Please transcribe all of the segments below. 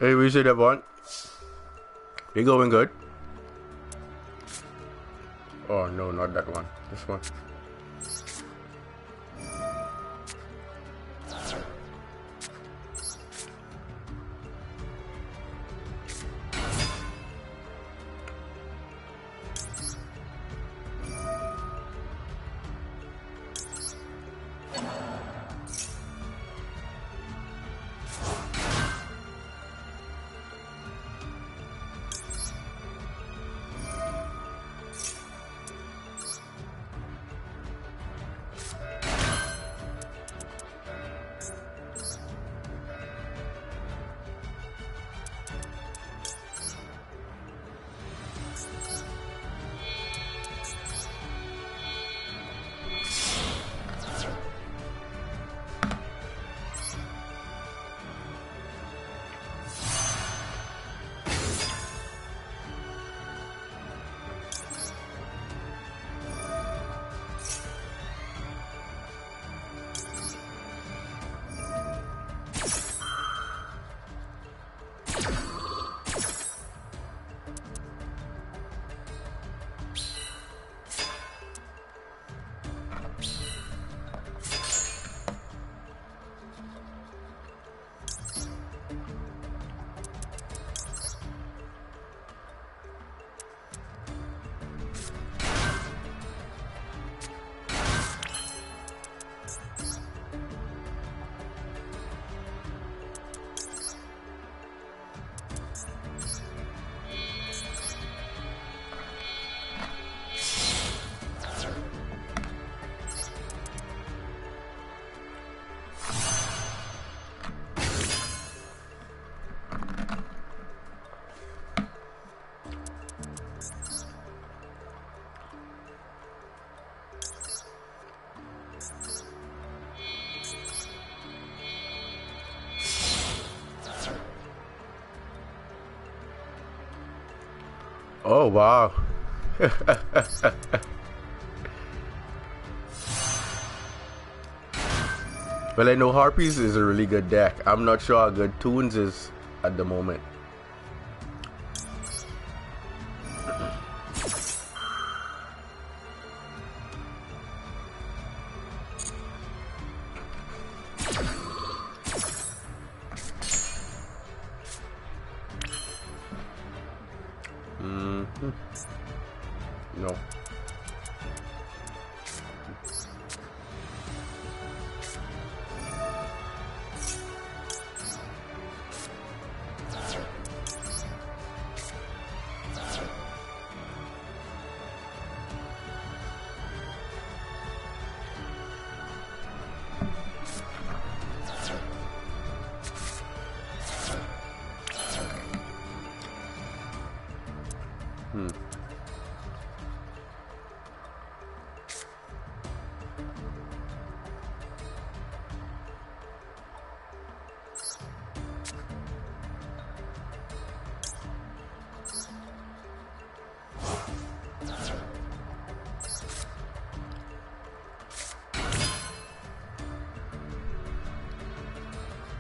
Hey, we should have one. You going good? Oh no, not that one. This one. Oh wow. Well, I know Harpies is a really good deck. I'm not sure how good Toons is at the moment. No.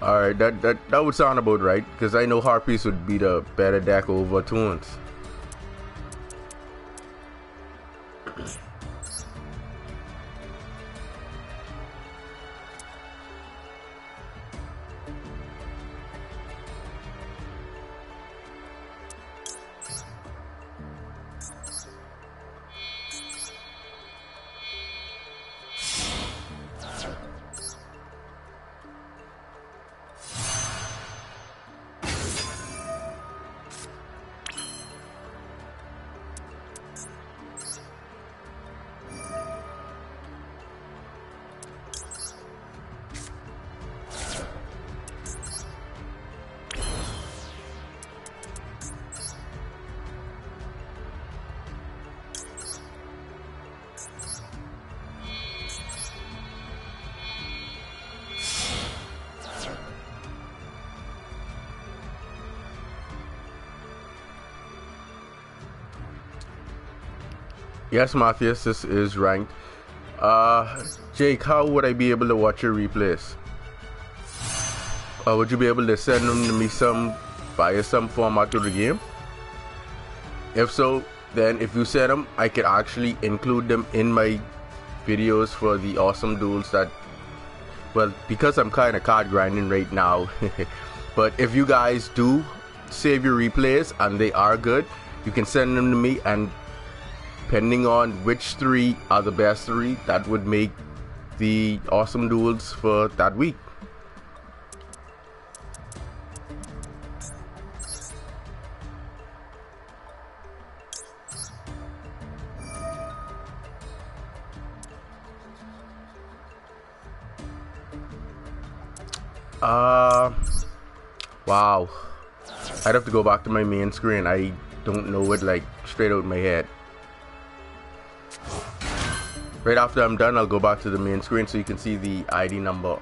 Alright, that would sound about right, because I know Harpies would be the better deck over Toons. Yes, Matthias, this is ranked. Jake, how would I be able to watch your replays? Would you be able to send them to me some via some format to the game? If so, then if you send them, I can actually include them in my videos for the awesome duels that, well, because I'm kind of card grinding right now. But if you guys do save your replays and they are good, you can send them to me, and depending on which 3 are the best 3, that would make the awesome duels for that week. Wow. I'd have to go back to my main screen. I don't know it like straight out of my head. Right after I'm done, I'll go back to the main screen so you can see the ID number.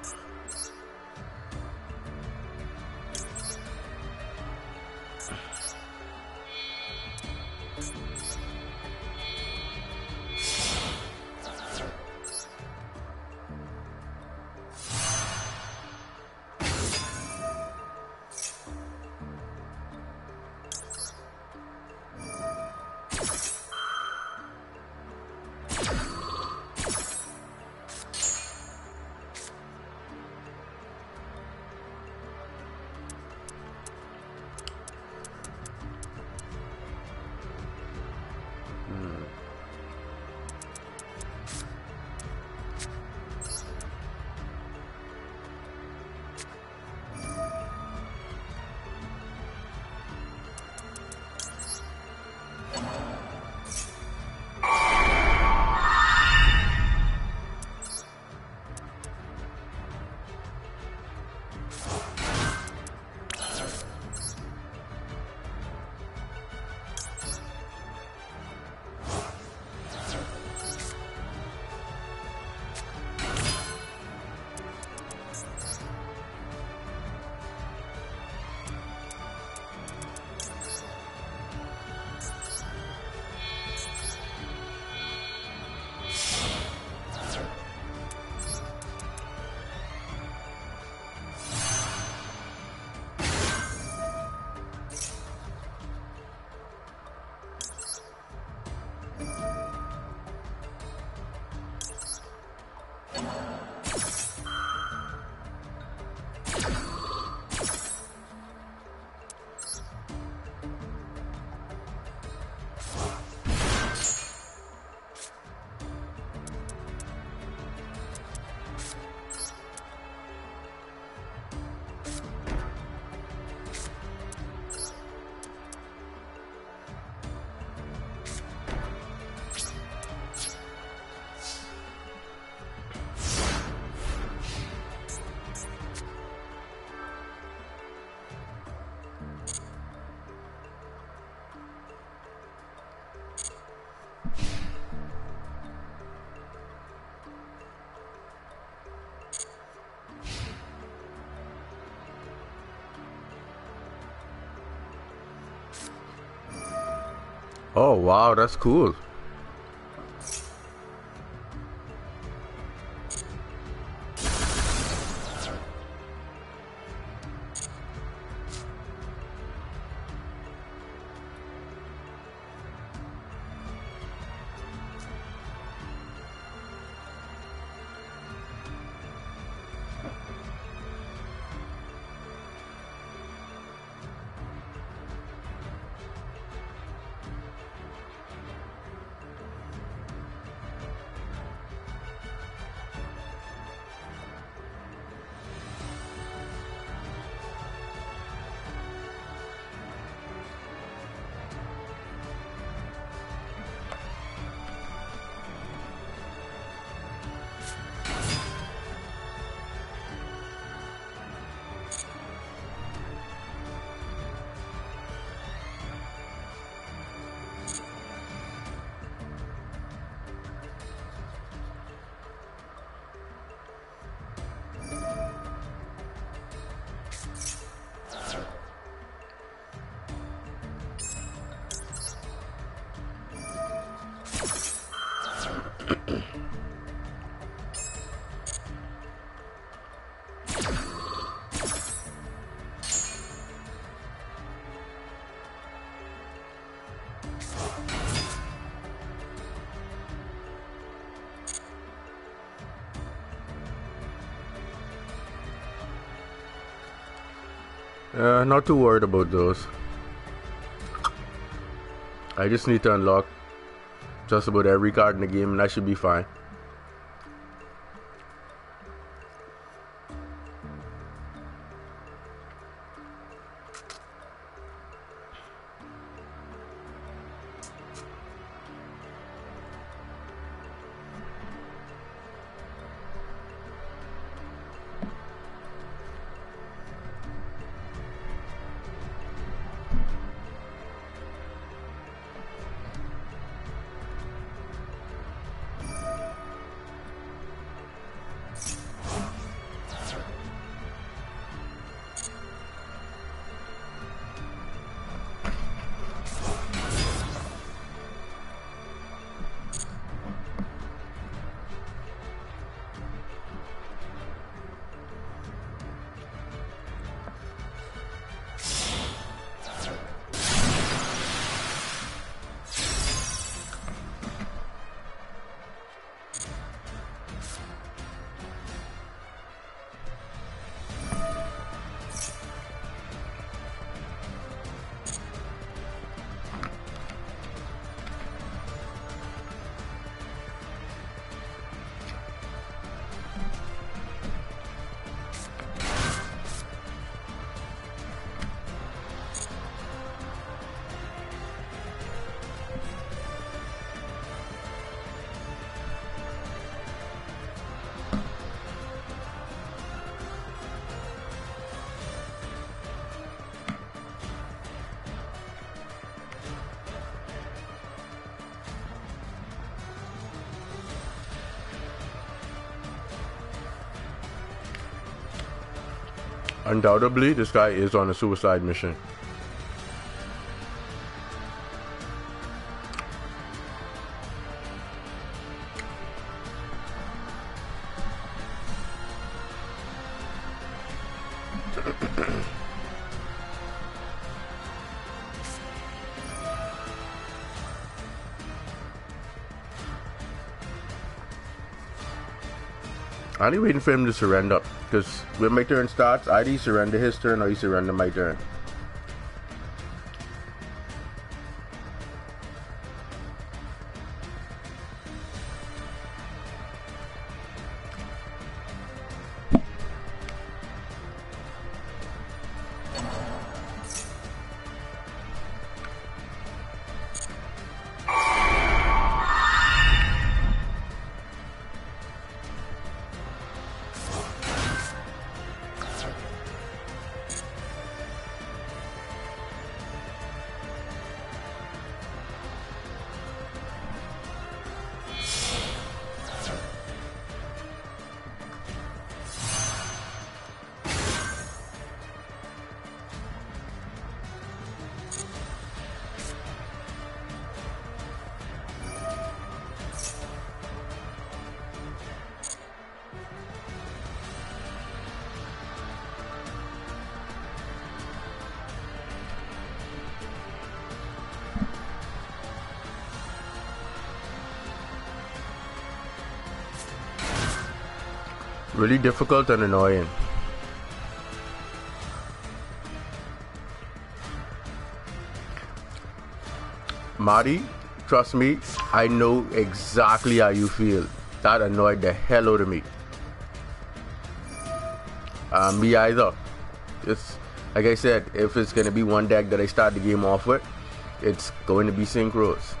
Oh wow, that's cool. Not too worried about those. I just need to unlock just about every card in the game and that should be fine. Undoubtedly, this guy is on a suicide mission. I'm waiting for him to surrender, because when my turn starts, either he surrender his turn or he surrender my turn. Really difficult and annoying. Marty, trust me, I know exactly how you feel. That annoyed the hell out of me. Me either. It's like I said, if it's gonna be one deck that I start the game off with, it's going to be synchros.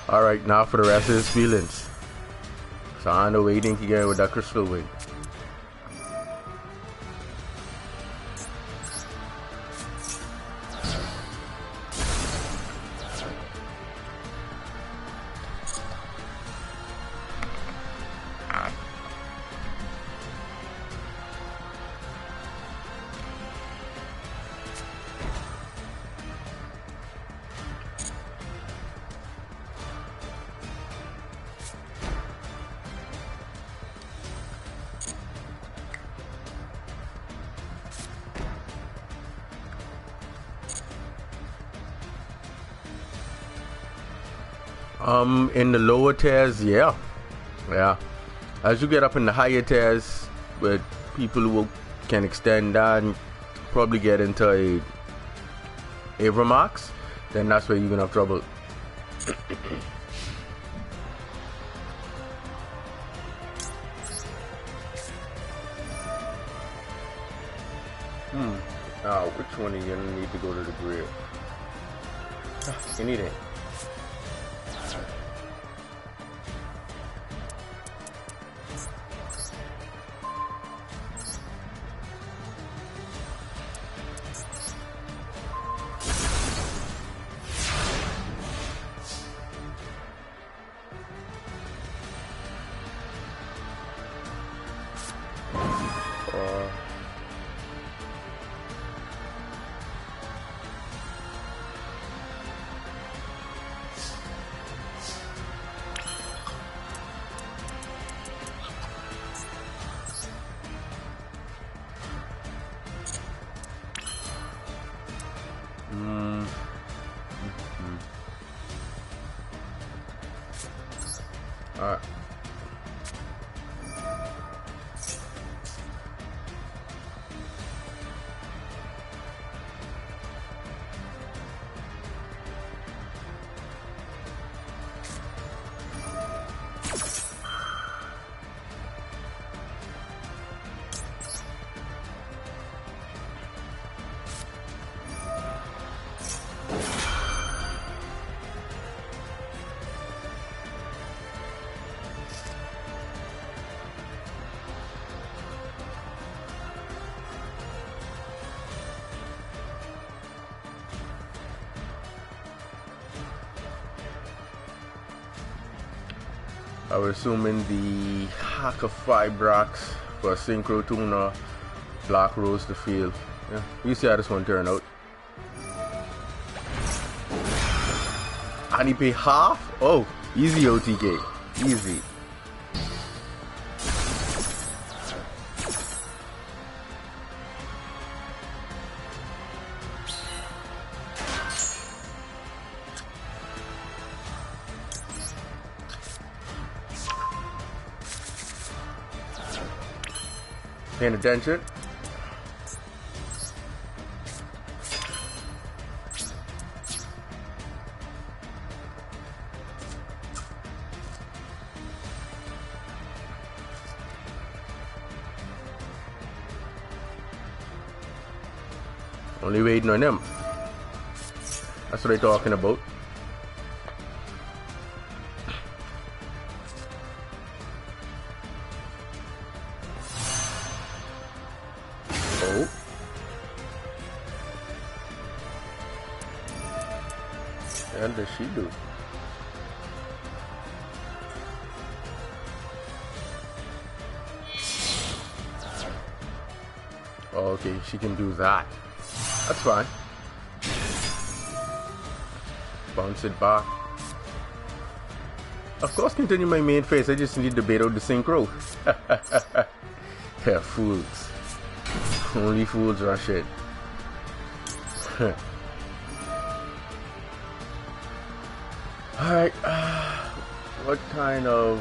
Alright, now for the rest of his feelings. So I know what you think you get with that crystal wing. In the lower tiers, yeah. As you get up in the higher tiers, with people who can extend that and probably get into a Avramax, then that's where you're gonna have trouble. Now, which one are you gonna need to go to the grave? Anything. Alright. I was assuming the Hacker Fibrax for Synchro Tuna, Black Rose the Field. Yeah, you see how this one turned out. And he pay half? Oh, easy OTK. Easy. Paying attention. Only waiting on them. That's what they're talking about. What does she do? Oh, okay, she can do that. That's fine. Bounce it back. Of course, continue my main phase. I just need to bait out the synchro. Yeah, fools. Only fools rush it. Alright, what kind of...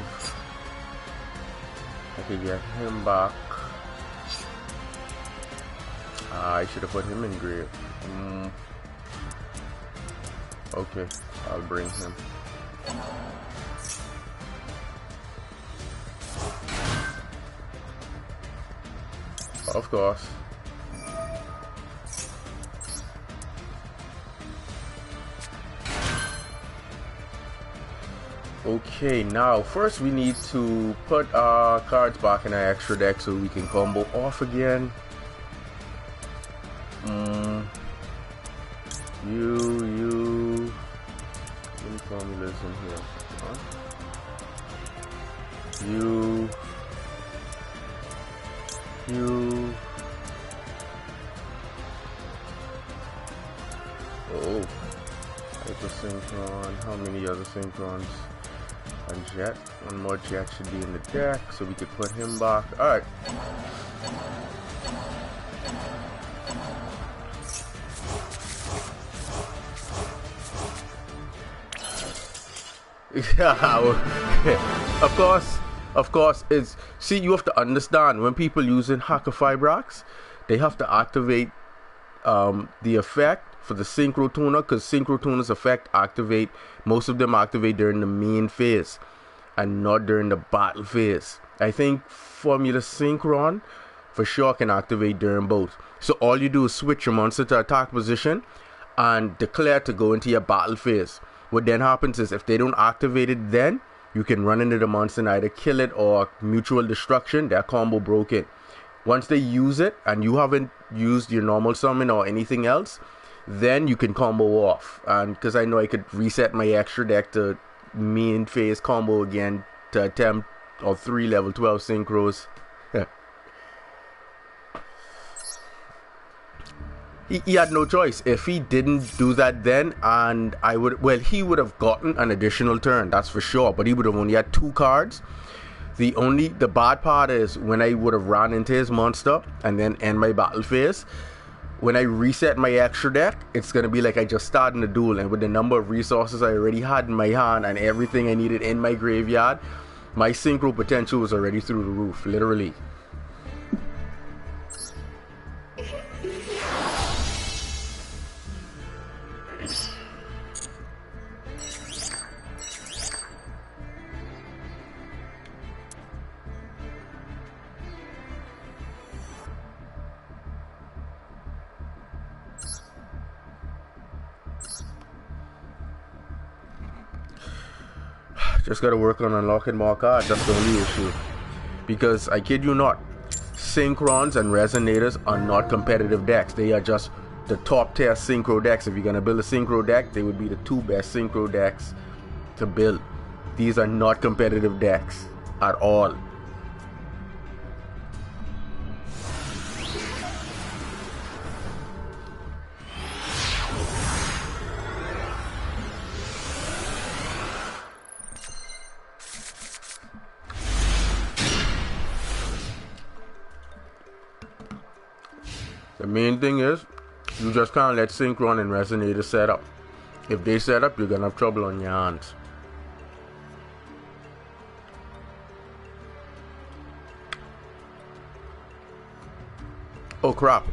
I could get him back. I should have put him in grave. Okay, I'll bring him. Of course. Okay, now first we need to put our cards back in our extra deck so we can combo off again. Any formulas in here? Huh? You. Oh, Hyper Synchron. How many other Synchrons? And Jet. One more Jet should be in the deck, so we could put him back. Alright. Yeah, of course. It's see, you have to understand when people using hacker Fibrox, they have to activate the effect for the synchro tuner because synchro tuner's effect activate most of them activate during the main phase and not during the battle phase. I think Formula Synchron for sure can activate during both. So all you do is switch your monster to attack position and declare to go into your battle phase. What then happens is if they don't activate it then, you can run into the monster and either kill it or mutual destruction. Their combo broken. Once they use it and you haven't used your normal summon or anything else, then you can combo off. And because I know I could reset my extra deck to main phase combo again to attempt or 3 level 12 synchros. He had no choice. If he didn't do that then, and he would have gotten an additional turn, that's for sure, but he would have only had 2 cards. The bad part is when I would have ran into his monster and then end my battle phase, when I reset my extra deck, it's going to be like I just started a duel, and with the number of resources I already had in my hand and everything I needed in my graveyard, my synchro potential was already through the roof, literally. Just gotta work on unlocking more cards. That's the only issue. Because I kid you not, Synchrons and Resonators are not competitive decks. They are just the top tier synchro decks. If you're gonna build a synchro deck, they would be the 2 best synchro decks to build. These are not competitive decks at all. The main thing is, you just can't let Synchron and Resonator set up. If they set up, you're gonna have trouble on your hands. Oh crap,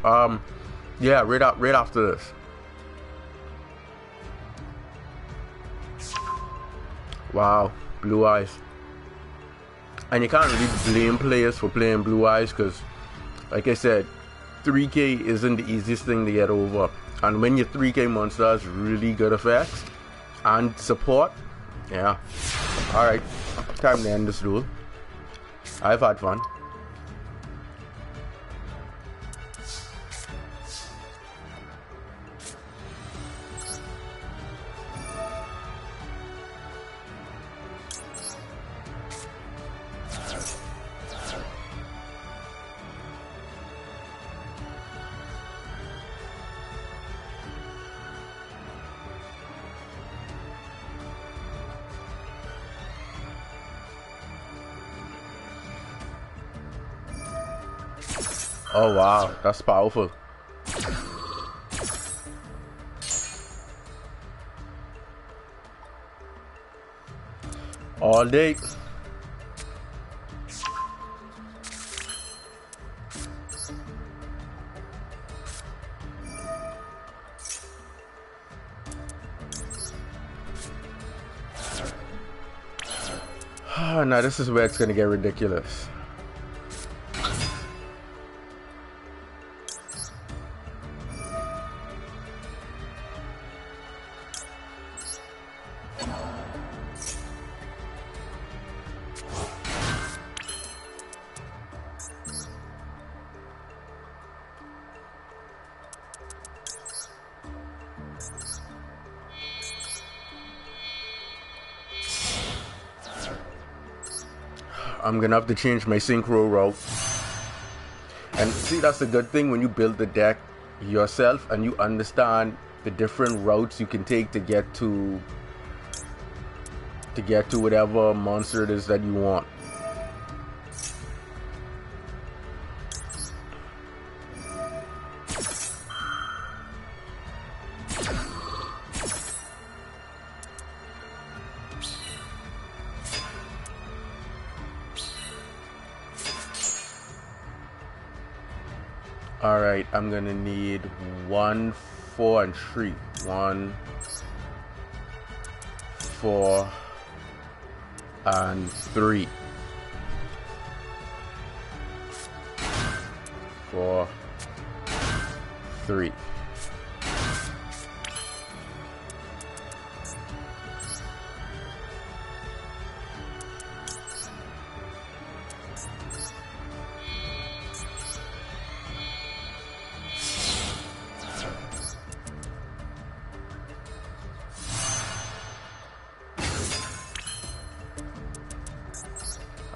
yeah, right after this. Wow, Blue Eyes. And you can't really blame players for playing Blue Eyes because, like I said, 3K isn't the easiest thing to get over, and when your 3K monster has really good effects and support, yeah. Alright, time to end this duel. I've had fun. Oh wow, that's powerful. All day. Now this is where it's gonna get ridiculous. I'm gonna have to change my synchro route. And see, that's the good thing when you build the deck yourself and you understand the different routes you can take to get to whatever monster it is that you want. Alright, I'm gonna need 1, 4, and 3. 1, 4, and 3. 4, 3.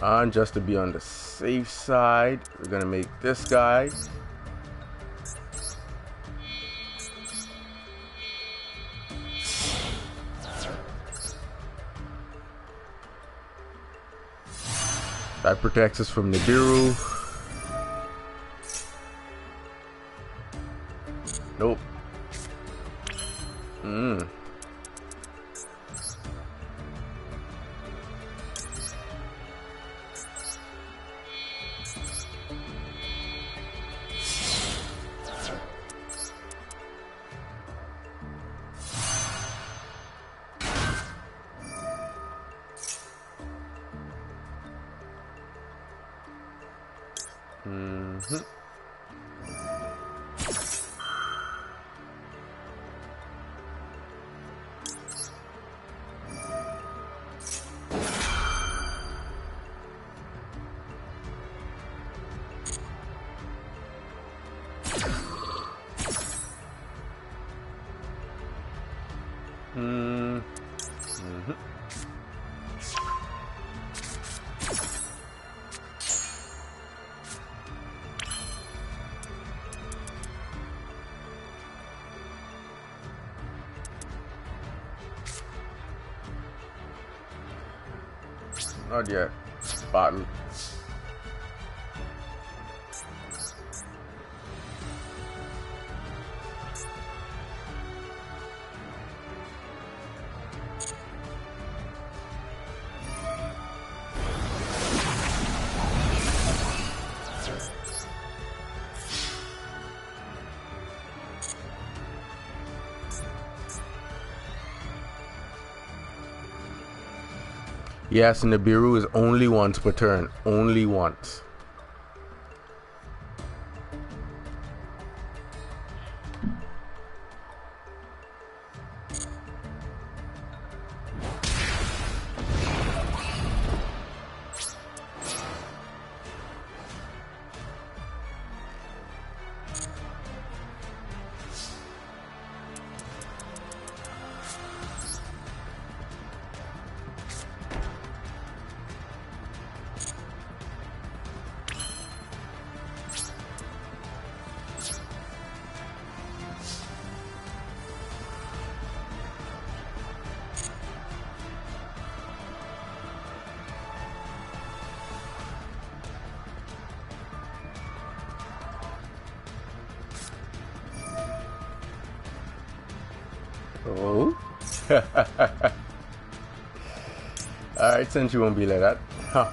And just to be on the safe side, we're gonna make this guy that protects us from Nibiru. Nope. Not yet. Battle. Yes, Nibiru is only once per turn. Only once. Oh. Alright, since you won't be like that. Huh.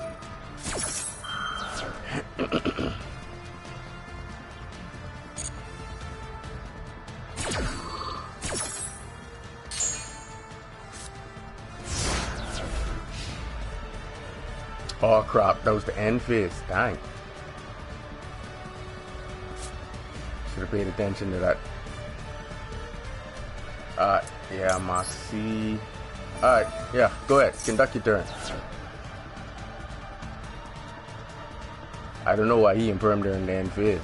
Oh crap, that was the end phase. Dang. Should have paid attention to that. Yeah, Masi. Alright, yeah, go ahead. Conduct your turn. I don't know why he impermed her in the end phase.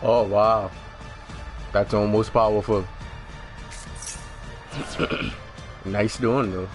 Oh wow, that's almost powerful. Nice doing though.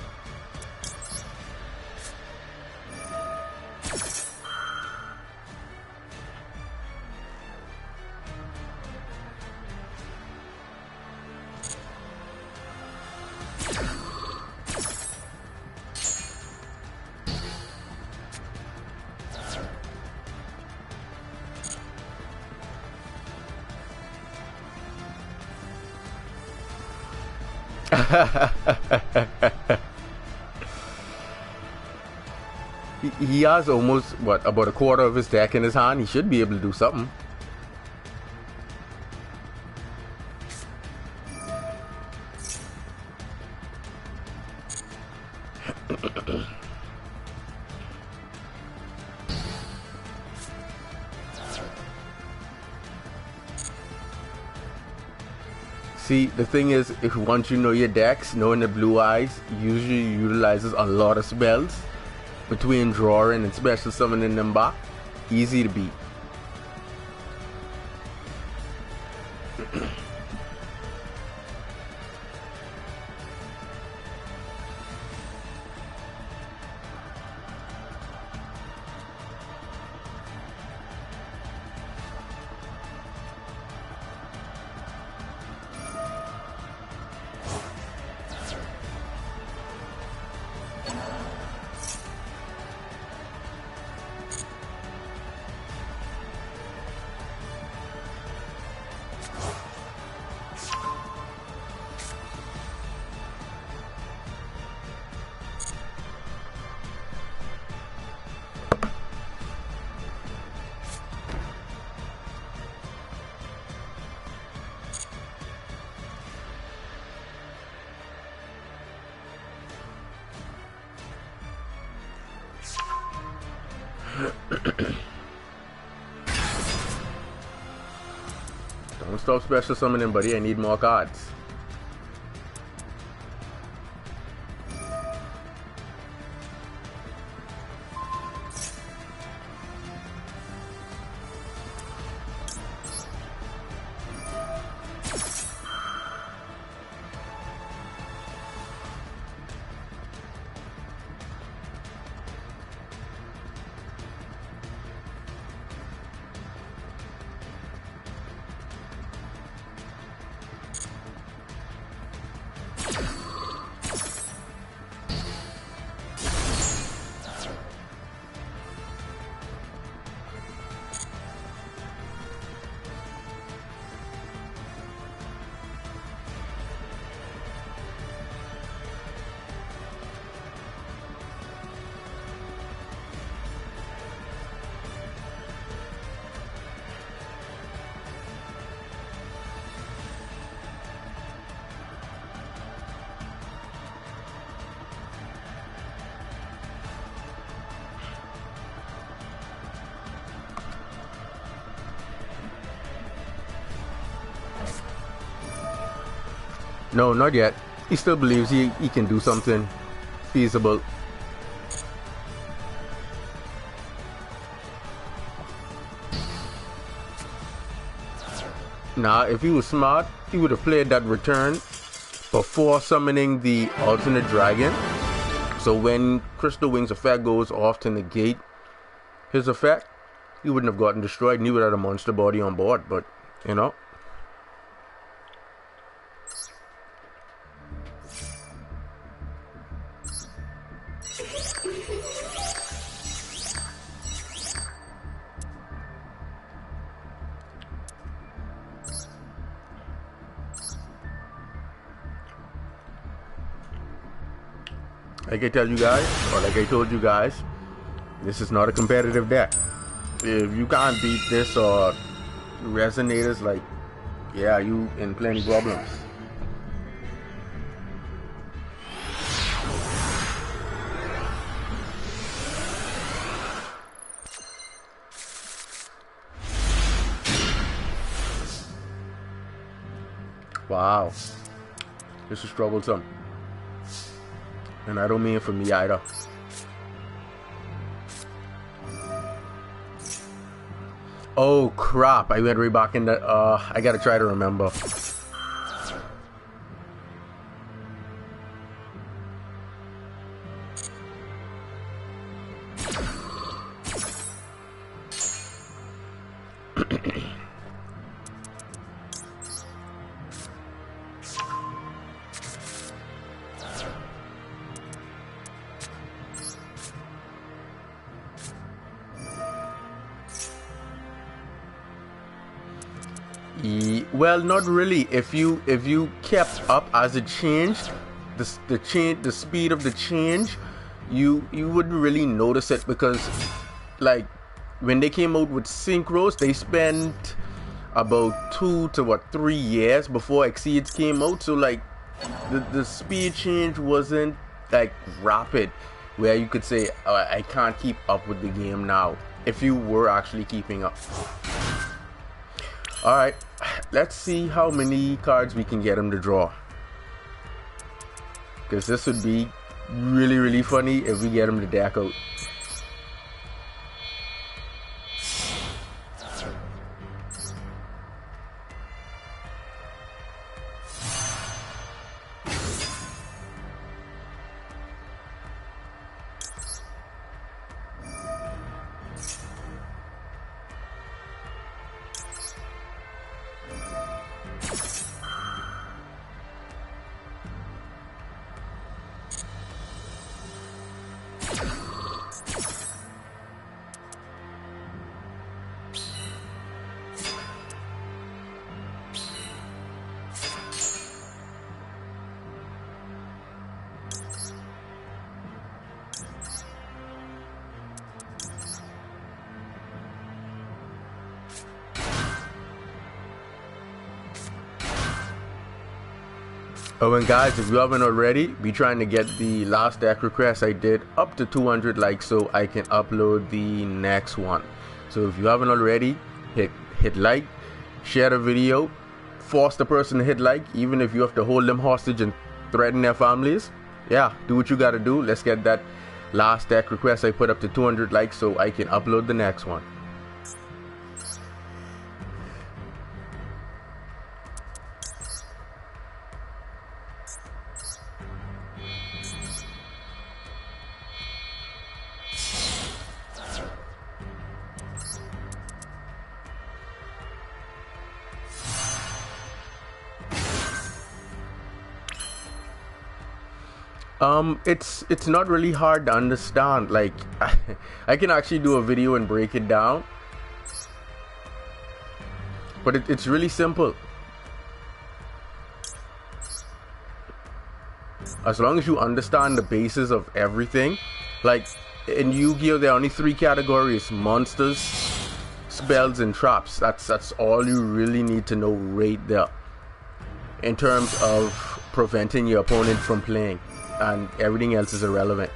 He has almost, what, about a quarter of his deck in his hand. He should be able to do something. See, the thing is, if once you know your decks, knowing the blue eyes usually utilizes a lot of spells between drawing and special summoning them back. Easy to beat. Don't stop special summoning, buddy. I need more cards. No, not yet. He still believes he can do something feasible. Now, if he was smart, he would have played that return before summoning the alternate dragon. So when Crystal Wings effect goes off to negate his effect, he wouldn't have gotten destroyed and he would have had a monster body on board. But, you know. Like I tell you guys, or like I told you guys, this is not a competitive deck. If you can't beat this or resonators, like, yeah, you in plenty problems. Wow, this is troublesome. And I don't mean it for me either. Oh crap, I went right back in the, I gotta try to remember. Well, not really. If you kept up as it changed, the speed of the change, you wouldn't really notice it, because like when they came out with synchros, they spent about 2 to 3 years before Exceeds came out. So like the speed change wasn't like rapid, where you could say, oh, I can't keep up with the game now, if you were actually keeping up. Alright, let's see how many cards we can get him to draw, because this would be really funny if we get him to deck out. Oh, and guys, if you haven't already, be trying to get the last deck request I did up to 200 likes so I can upload the next one. So if you haven't already, hit like, share the video, force the person to hit like, even if you have to hold them hostage and threaten their families. Yeah, do what you gotta do. Let's get that last deck request I put up to 200 likes so I can upload the next one. It's not really hard to understand. Like I can actually do a video and break it down, but it's really simple. As long as you understand the basis of everything. Like in Yu-Gi-Oh, there are only 3 categories: monsters, spells, and traps. That's all you really need to know right there in terms of preventing your opponent from playing, and everything else is irrelevant.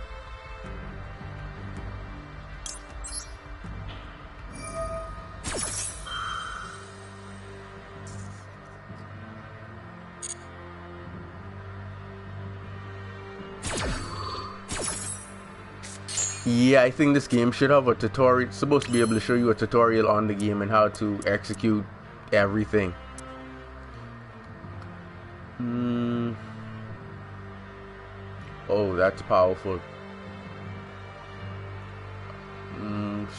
Yeah, I think this game should have a tutorial. It's supposed to be able to show you a tutorial on the game and how to execute everything. Oh, that's powerful.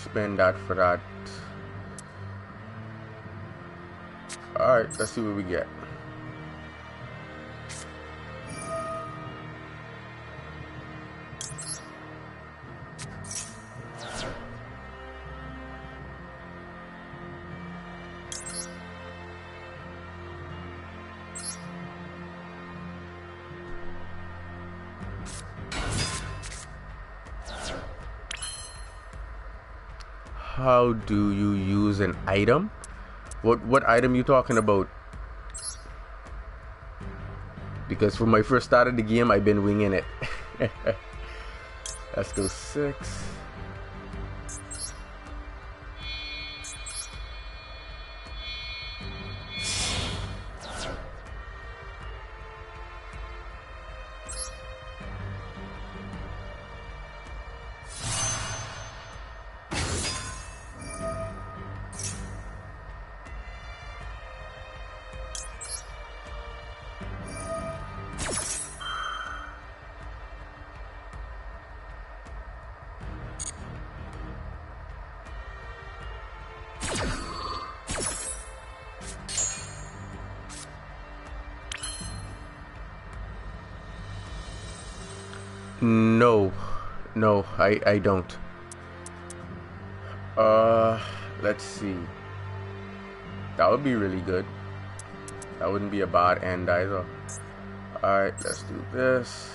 Spend that for that. Alright, let's see what we get. How do you use an item? What item you talking about? Because for my first start of the game, I've been winging it. Let's go 6. No, I don't. Let's see. That would be really good. That wouldn't be a bad end either. Alright, let's do this.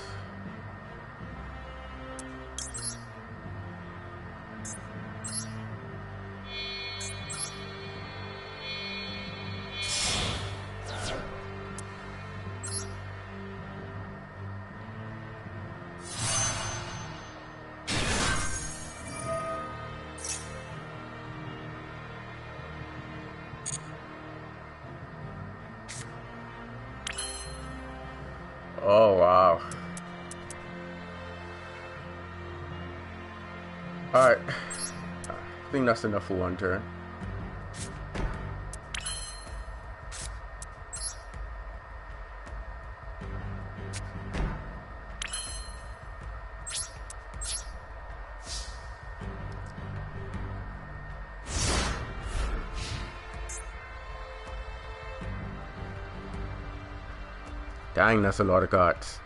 Oh, wow. Alright. I think that's enough for one turn. Dang, that's a lot of cards.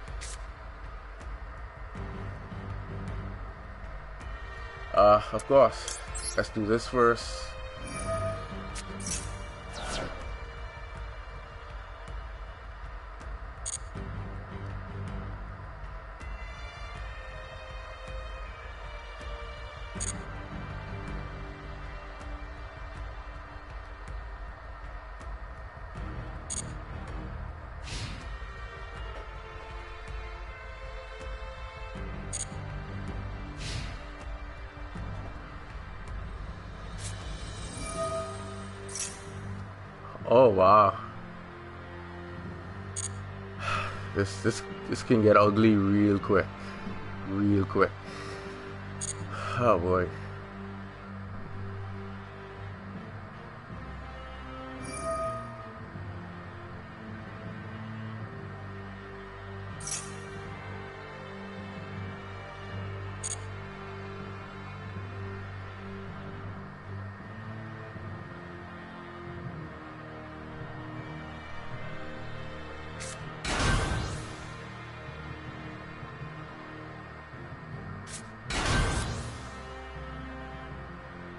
Of course. Let's do this first. Oh wow. This can get ugly real quick. Real quick. Oh boy.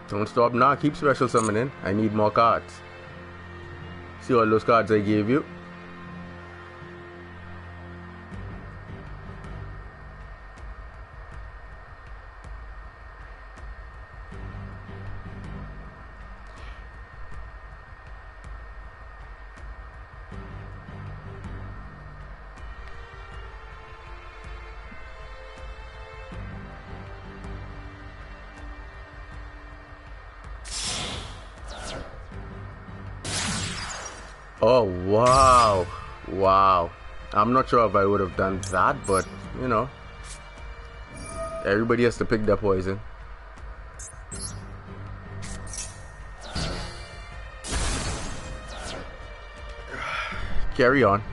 Don't stop now, keep special summoning. I need more cards. See all those cards I gave you? Oh wow, wow. I'm not sure if I would have done that, but you know, everybody has to pick their poison. Carry on.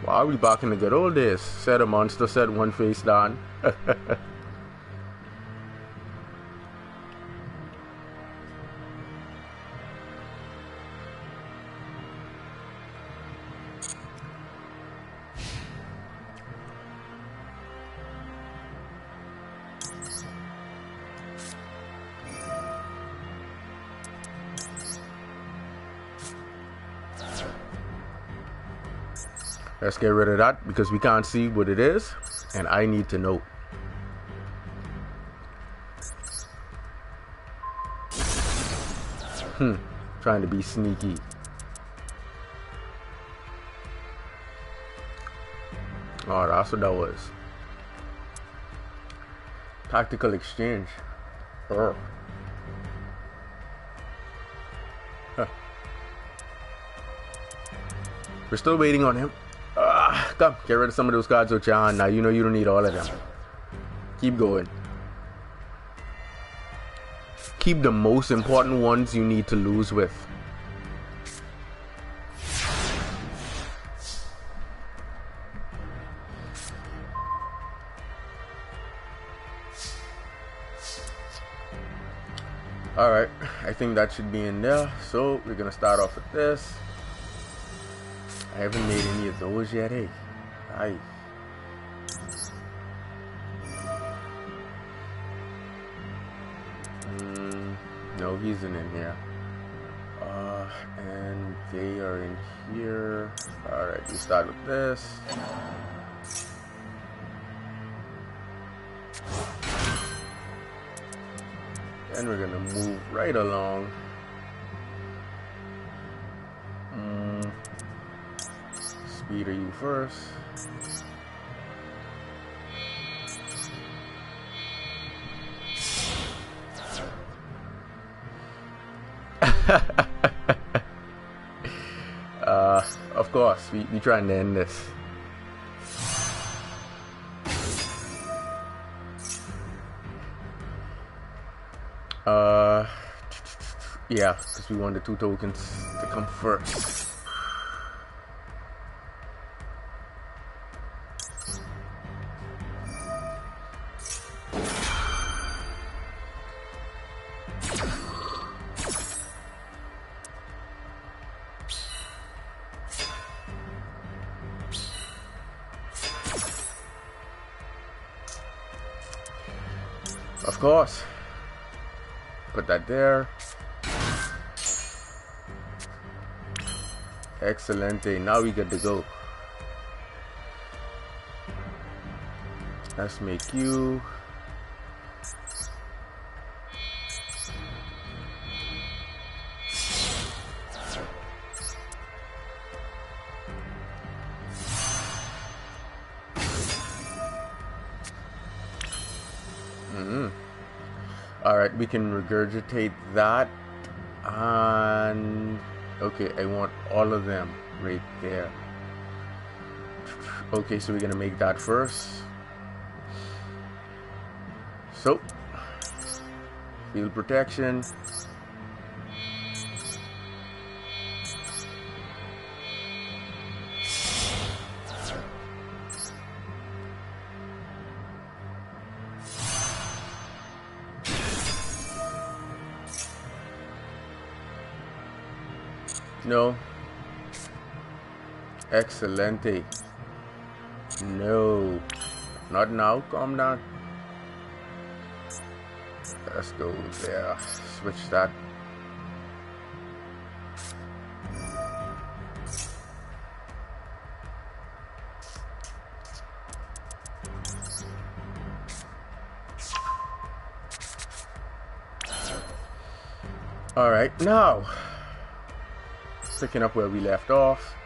Wow, we back in the good old days. Set a monster, set one face down. Let's get rid of that because we can't see what it is, and I need to know. Trying to be sneaky. Oh, that's what that was. Tactical exchange. Oh. Huh. We're still waiting on him. Come, get rid of some of those cards with your hand. Now you know you don't need all of them. Keep going. Keep the most important ones you need to lose with. Alright, I think that should be in there. So we're gonna start off with this. I haven't made any of those yet, hey. Nice. No, he isn't in here. And they are in here. Alright, we start with this. And we're gonna move right along. Speed are you first. Of course, we trying to end this. Yeah, because we want the 2 tokens to come first. Of course. Put that there. Excelente. Now we get to go. Let's make you. Alright, we can regurgitate that. And okay, I want all of them right there. Okay, so we're gonna make that first. So, field protection. No. Excelente. No. Not now. Calm down. Let's go there. Switch that. All right, now picking up where we left off.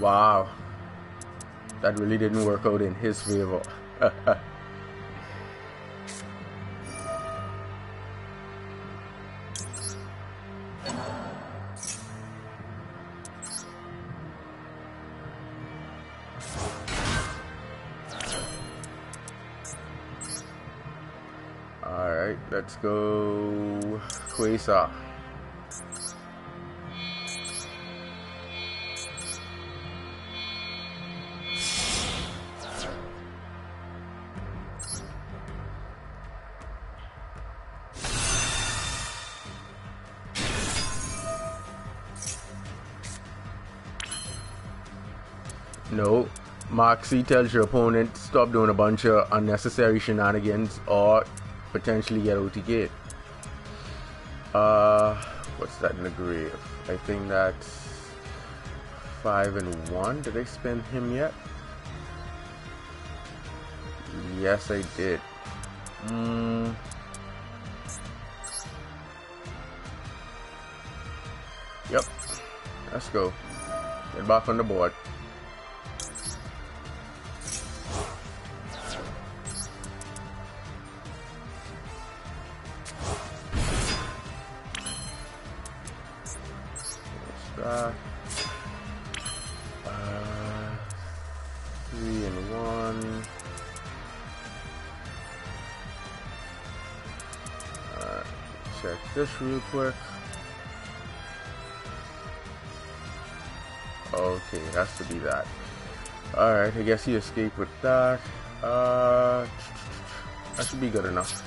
Wow, that really didn't work out in his favor. All right, let's go Quasar. No. Moxie tells your opponent stop doing a bunch of unnecessary shenanigans or potentially get OTK'd. What's that in the grave? I think that's 5 and 1. Did I spend him yet? Yes, I did. Yep. Let's go. Get back on the board. What's that? 3 and 1. Alright, check this real quick. Okay, it has to be that. Alright, I guess he escaped with that. That should be good enough.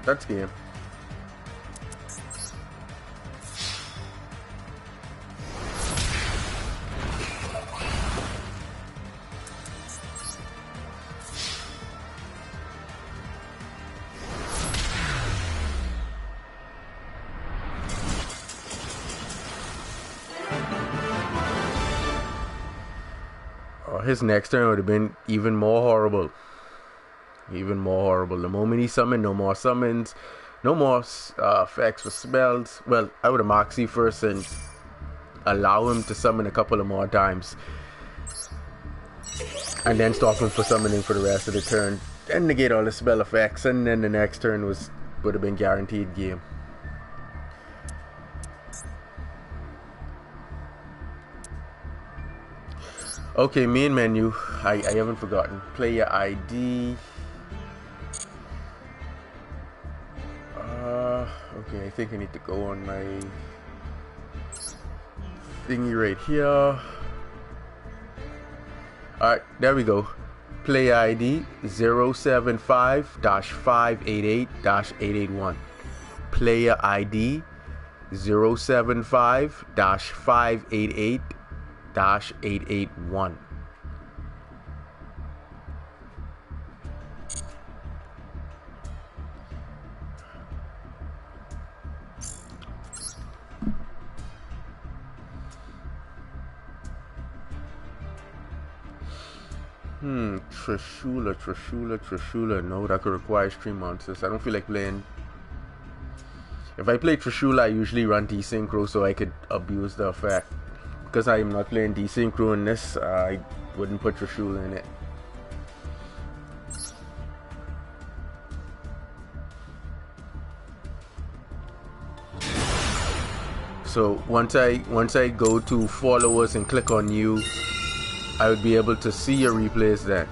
That's game. His next turn would have been even more horrible. Even more horrible. The moment he summoned, no more summons, no more effects for spells. Well, I would have Moxie first and allow him to summon a couple of more times. And then stop him for summoning for the rest of the turn. Then negate all the spell effects. And then the next turn would have been guaranteed game. Okay, main menu. I haven't forgotten. Player ID. Okay, I think I need to go on my thingy right here. Alright, there we go. Player ID 075-588-881. Player ID 075-588-881. Trishula. No, that could require stream monsters. I don't feel like playing. If I play Trishula, I usually run desynchro so I could abuse the effect. Because I am not playing desynchro in this, I wouldn't put Trishula in it. So once I go to followers and click on you, I would be able to see your replays then.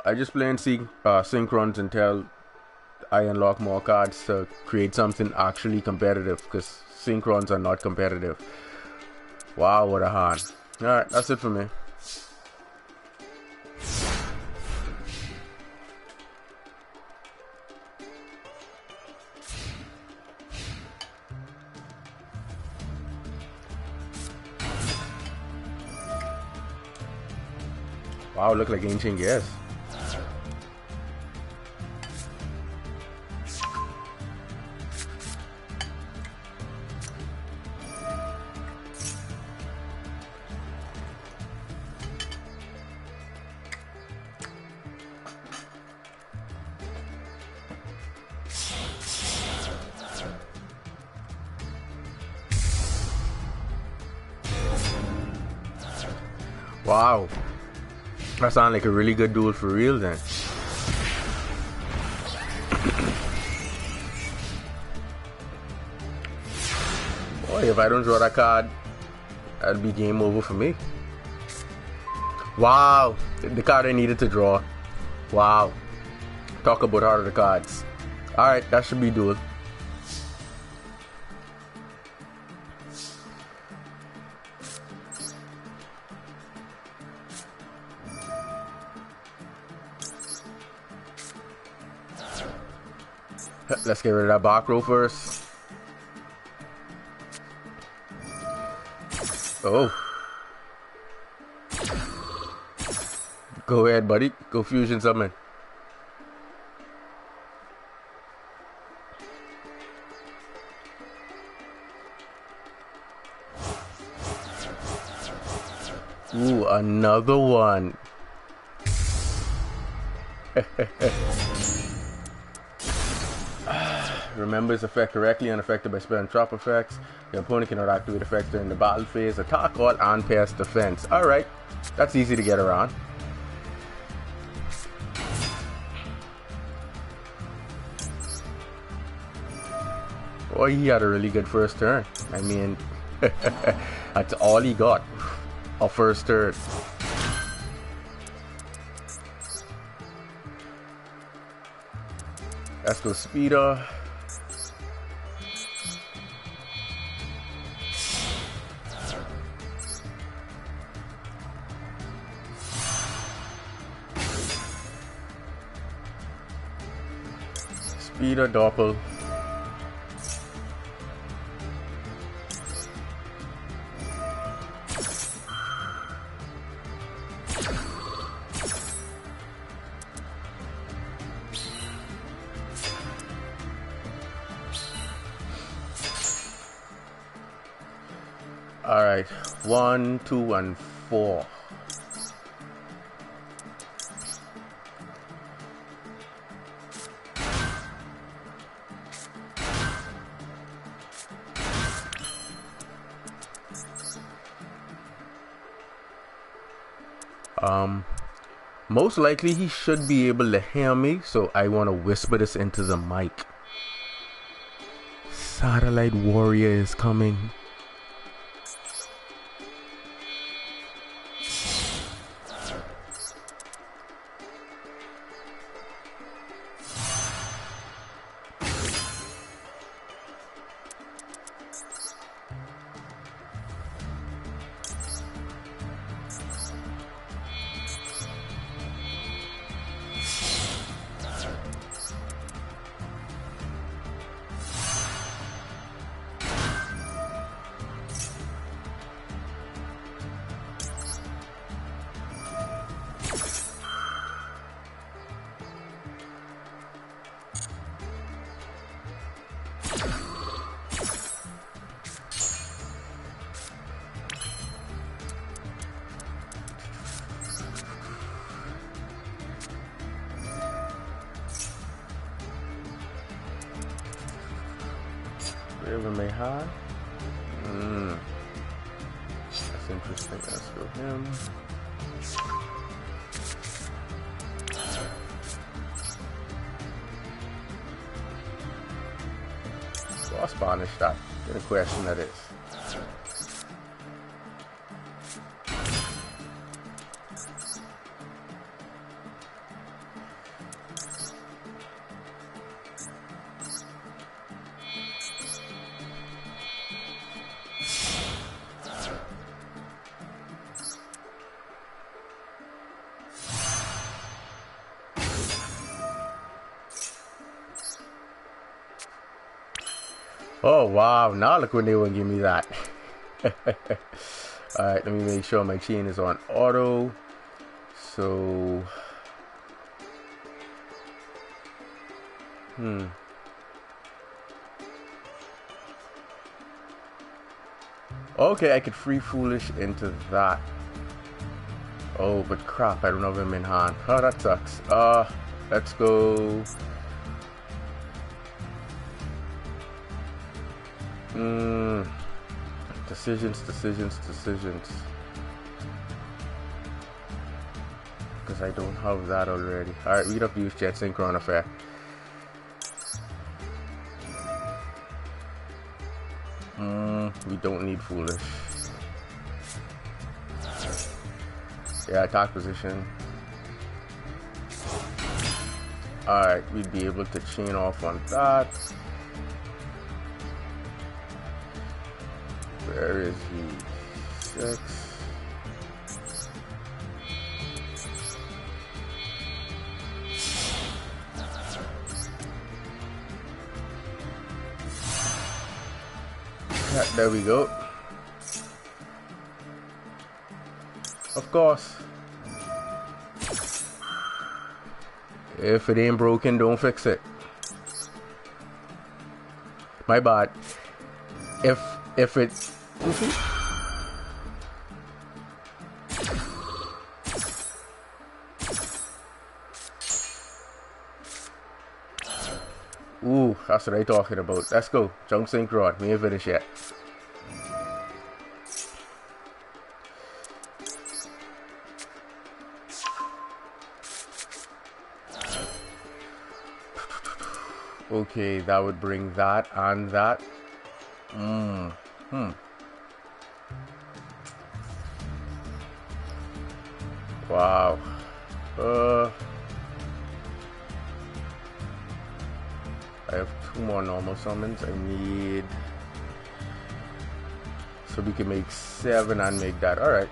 I just play and see synchrons until I unlock more cards to create something actually competitive, because synchrons are not competitive. Wow, what a hand. Alright, that's it for me. Wow, look like ancient guess. Wow, that sounds like a really good duel for real then. Boy, if I don't draw that card that'd be game over for me. Wow, the card I needed to draw. Wow, talk about heart of the cards. All right, that should be duel. Let's get rid of that back row first. Oh. Go ahead, buddy. Go fusion summon. Ooh, another one. Remember its effect correctly, unaffected by spell and trap effects. Your opponent cannot activate effects during the battle phase. Attack all and pass defense. Alright, that's easy to get around. Boy, he had a really good first turn. I mean, that's all he got. A first turn. Let's go speeder. Speeder doppel. All right, 1, 2, and 4. Most likely he should be able to hear me, so I want to whisper this into the mic. Satellite warrior is coming. Wherever may high. That's interesting. Let's go him. So I'll Spanish that. Get a question that is. Oh wow, now look when they won't give me that. Alright, let me make sure my chain is on auto. So okay, I could free foolish into that. Oh, but crap, I don't have him in hand. Oh, that sucks. Let's go. Decisions. Because I don't have that already. Alright, we have to use Jet Synchron effect. We don't need foolish. Yeah, attack position. Alright, we'd be able to chain off on that. Where is he? 6. Yeah, there we go. Of course. If it ain't broken, don't fix it. My bad. If it... Ooh, that's what I'm talking about. Let's go. Junk synchron. We ain't finished yet. Okay, that would bring that and that. Wow. I have 2 more normal summons. I need... So we can make 7 and make that. Alright.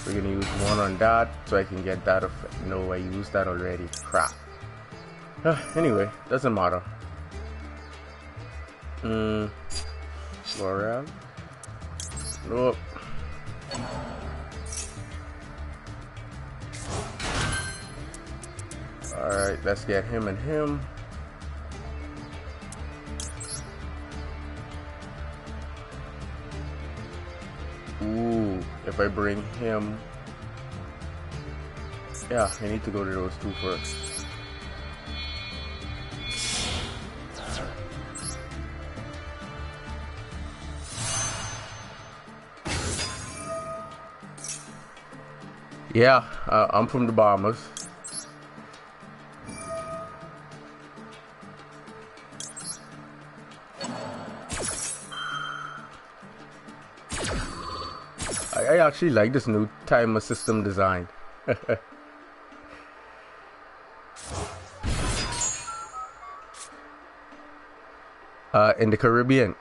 We're gonna use 1 on that so I can get that effect. No, I used that already. Crap. Anyway, doesn't matter. L'Oreal. Nope. Alright, let's get him and him. Ooh, if I bring him... Yeah, I need to go to those 2 first. Yeah, I'm from the Bahamas. I actually like this new timer system design. In the Caribbean.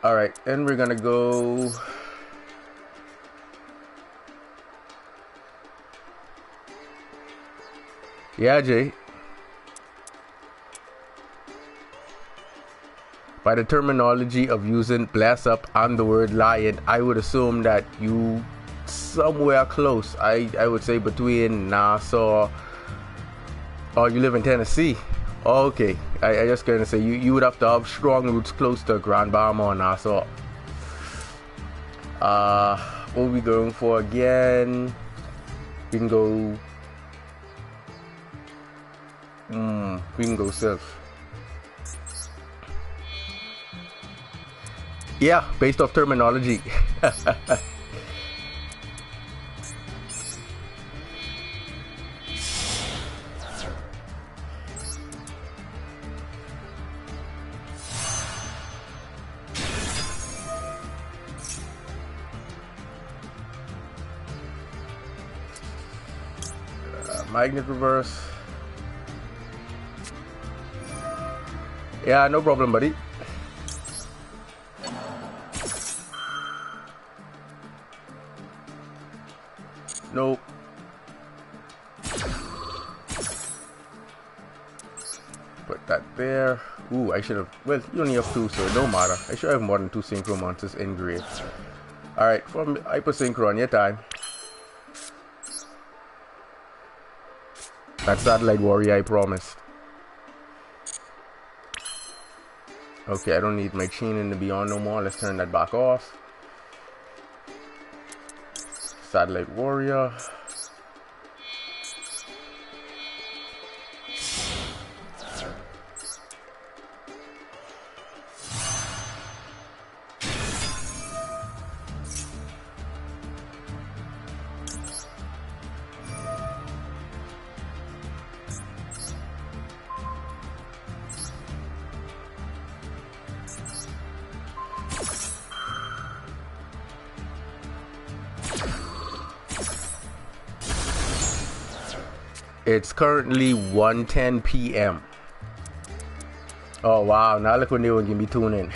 Alright, and we're gonna go... Yeah, Jay. By the terminology of using bless up and the word lion, I would assume that you somewhere close. I would say between Nassau, or you live in Tennessee. Okay, I just gonna say you would have to have strong roots close to Grand Bahama or Nassau. What are we going for again? We can go. We can go Sylph. Yeah, based off terminology. Magnet reverse. Yeah, no problem, buddy. Nope. Put that there. Ooh, I should have. Well, you only have 2, so it don't matter. I should have more than 2 synchro monsters engraved. Alright, from Hyper Synchron, your time. That Satellite Warrior, I promise. Okay, I don't need my chain in the Beyond no more. Let's turn that back off. Satellite Warrior. It's currently 1:10 p.m. Oh wow, now look when they will give me tuning.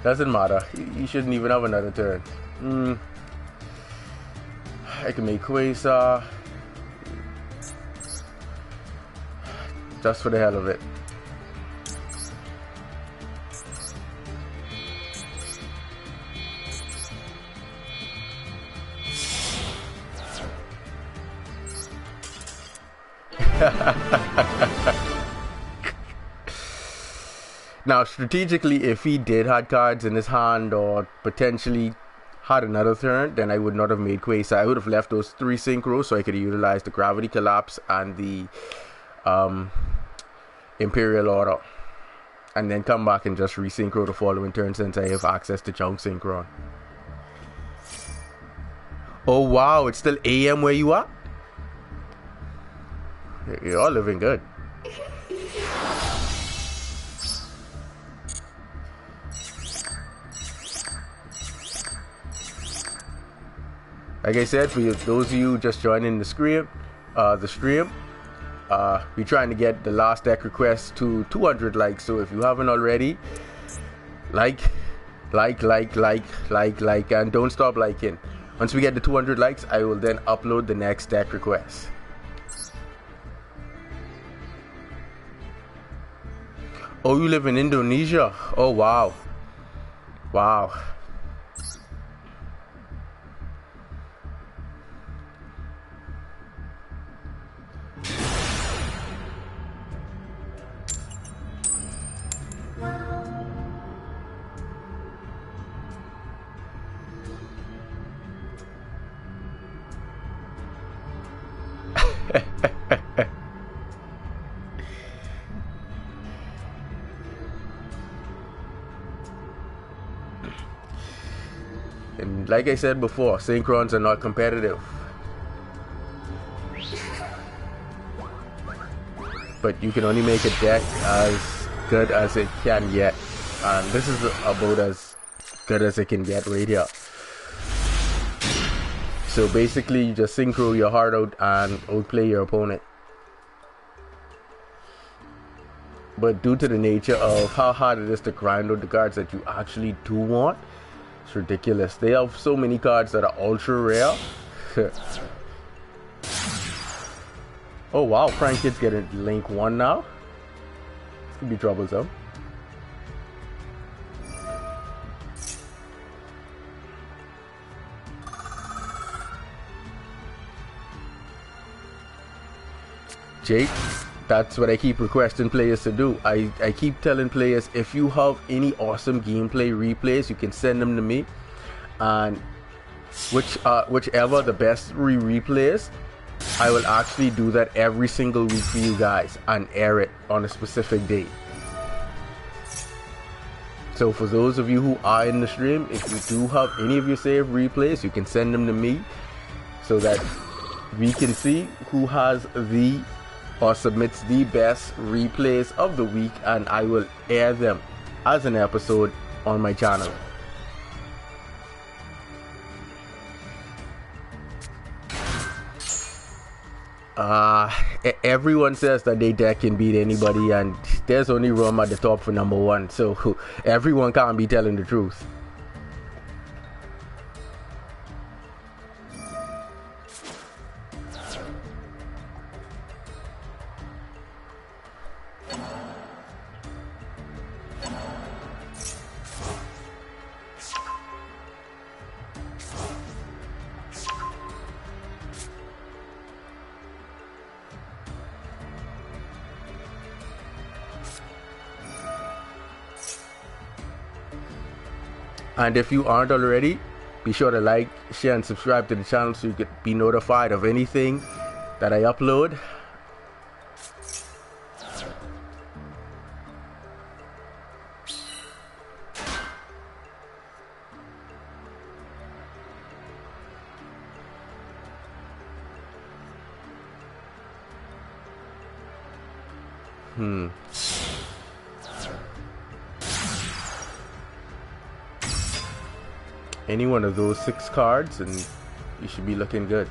Doesn't matter. You shouldn't even have another turn. I can make Quasar just for the hell of it. Now, strategically, if he did have cards in his hand or potentially had another turn, then I would not have made Quasar. I would have left those 3 synchros so I could utilize the Gravity Collapse and the Imperial Order, and then come back and just resynchro the following turn since I have access to Junk Synchron. Oh wow, it's still AM where you are? You're all living good. Like I said, for those of you just joining the stream, we're trying to get the last deck request to 200 likes. So if you haven't already, like, and don't stop liking. Once we get the 200 likes, I will then upload the next deck request. Oh, you live in Indonesia? Oh wow, wow. And like I said before, synchrons are not competitive, but you can only make a deck as good as it can get, and this is about as good as it can get right here. So basically you just synchro your heart out and outplay your opponent. But due to the nature of how hard it is to grind out the cards that you actually do want, it's ridiculous. They have so many cards that are ultra rare. Oh wow, Frank Kid's getting Link 1 now. This could be troublesome. Jake, that's what I keep requesting players to do. I keep telling players, if you have any awesome gameplay replays, you can send them to me, and whichever the best replays, I will actually do that every single week for you guys and air it on a specific date. So for those of you who are in the stream, if you do have any of your saved replays, you can send them to me so that we can see who has the or submits the best replays of the week, and I will air them as an episode on my channel. Everyone says that their deck can beat anybody, and there's only room at the top for number 1, so everyone can't be telling the truth. And if you aren't already, be sure to like, share, and subscribe to the channel so you can be notified of anything that I upload. Any one of those 6 cards and you should be looking good.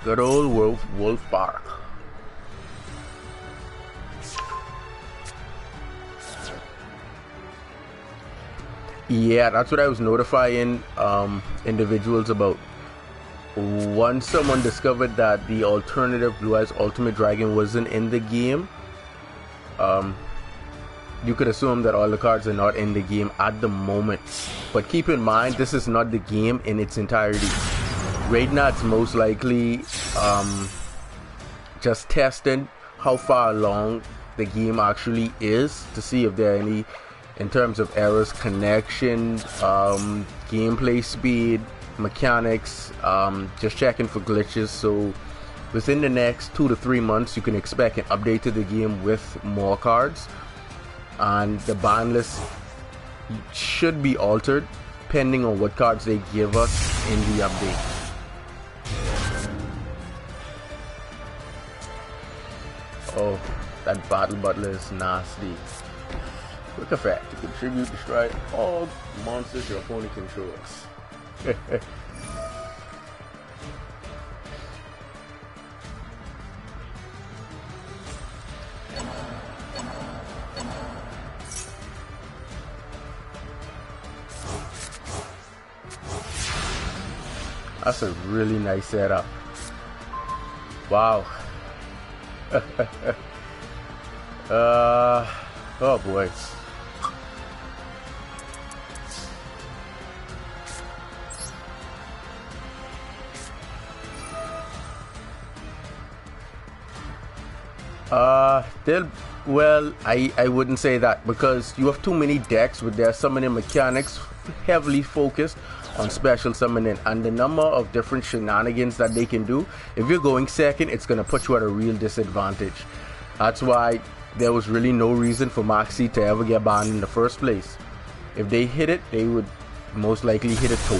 Good old Wolf Park. Yeah, that's what I was notifying individuals about. Once someone discovered that the alternative Blue Eyes Ultimate Dragon wasn't in the game, you could assume that all the cards are not in the game at the moment. But keep in mind, this is not the game in its entirety. Right now, it's most likely just testing how far along the game actually is to see if there are any, in terms of errors, connection, gameplay speed, mechanics, just checking for glitches. So within the next 2 to 3 months, you can expect an update to the game with more cards, and the ban list should be altered depending on what cards they give us in the update. Oh, that Battle Butler is nasty. Quick effect to contribute, destroy all monsters your opponent controls. That's a really nice setup. Wow. Oh boy. Well, I wouldn't say that, because you have too many decks with their summoning mechanics heavily focused on special summoning, and the number of different shenanigans that they can do. If you're going second, it's gonna put you at a real disadvantage. That's why there was really no reason for Moxie to ever get banned in the first place. If they hit it, they would most likely hit it to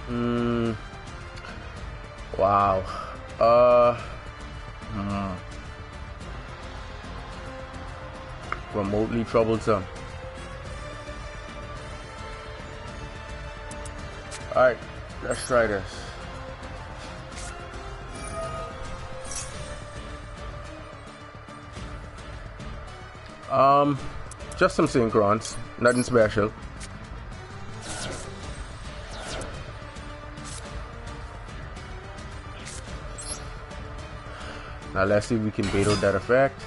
1. Wow. Remotely troublesome. Alright, let's try this. Just some synchrons, nothing special. Now let's see if we can bait out that effect.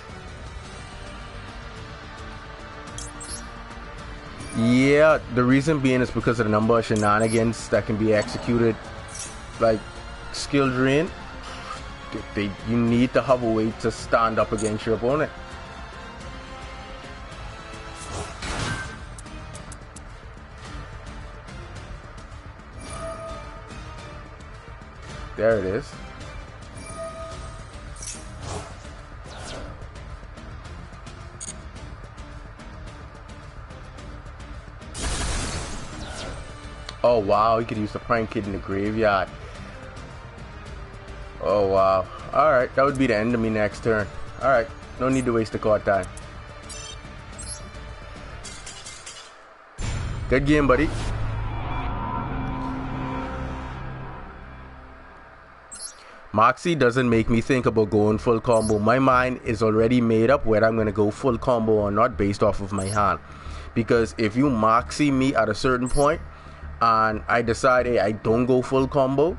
Yeah, the reason being is because of the number of shenanigans that can be executed, like skill drain. You need to have a way to stand up against your opponent. There it is. Oh wow, you could use the Prank Kid in the graveyard. Oh wow. Alright, that would be the end of me next turn. Alright, no need to waste the card time. Good game, buddy. Moxie doesn't make me think about going full combo. My mind is already made up whether I'm going to go full combo or not based off of my hand. Because if you Moxie me at a certain point and I decide, hey, I don't go full combo,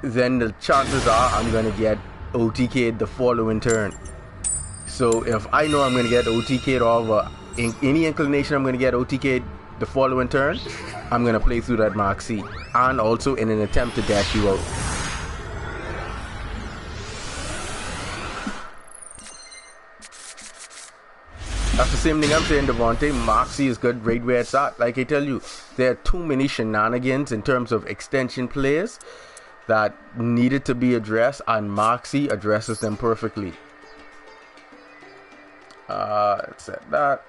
then the chances are I'm going to get OTK'd the following turn. So if I know I'm going to get OTK'd over any inclination I'm going to get OTK'd the following turn, I'm going to play through that Moxie, and also in an attempt to dash you out. That's the same thing I'm saying, Devontae. Moxie is good right where it's at. Like I tell you, there are too many shenanigans in terms of extension players that needed to be addressed, and Moxie addresses them perfectly. Let's set that.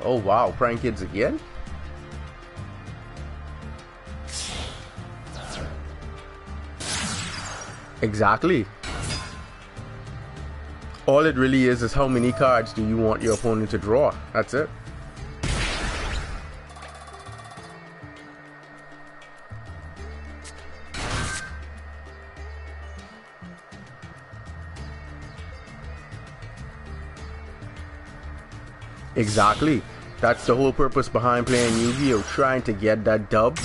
Oh wow, Prank Kids again? Exactly. All it really is how many cards do you want your opponent to draw. That's it. Exactly. That's the whole purpose behind playing Yu-Gi-Oh! Trying to get that dub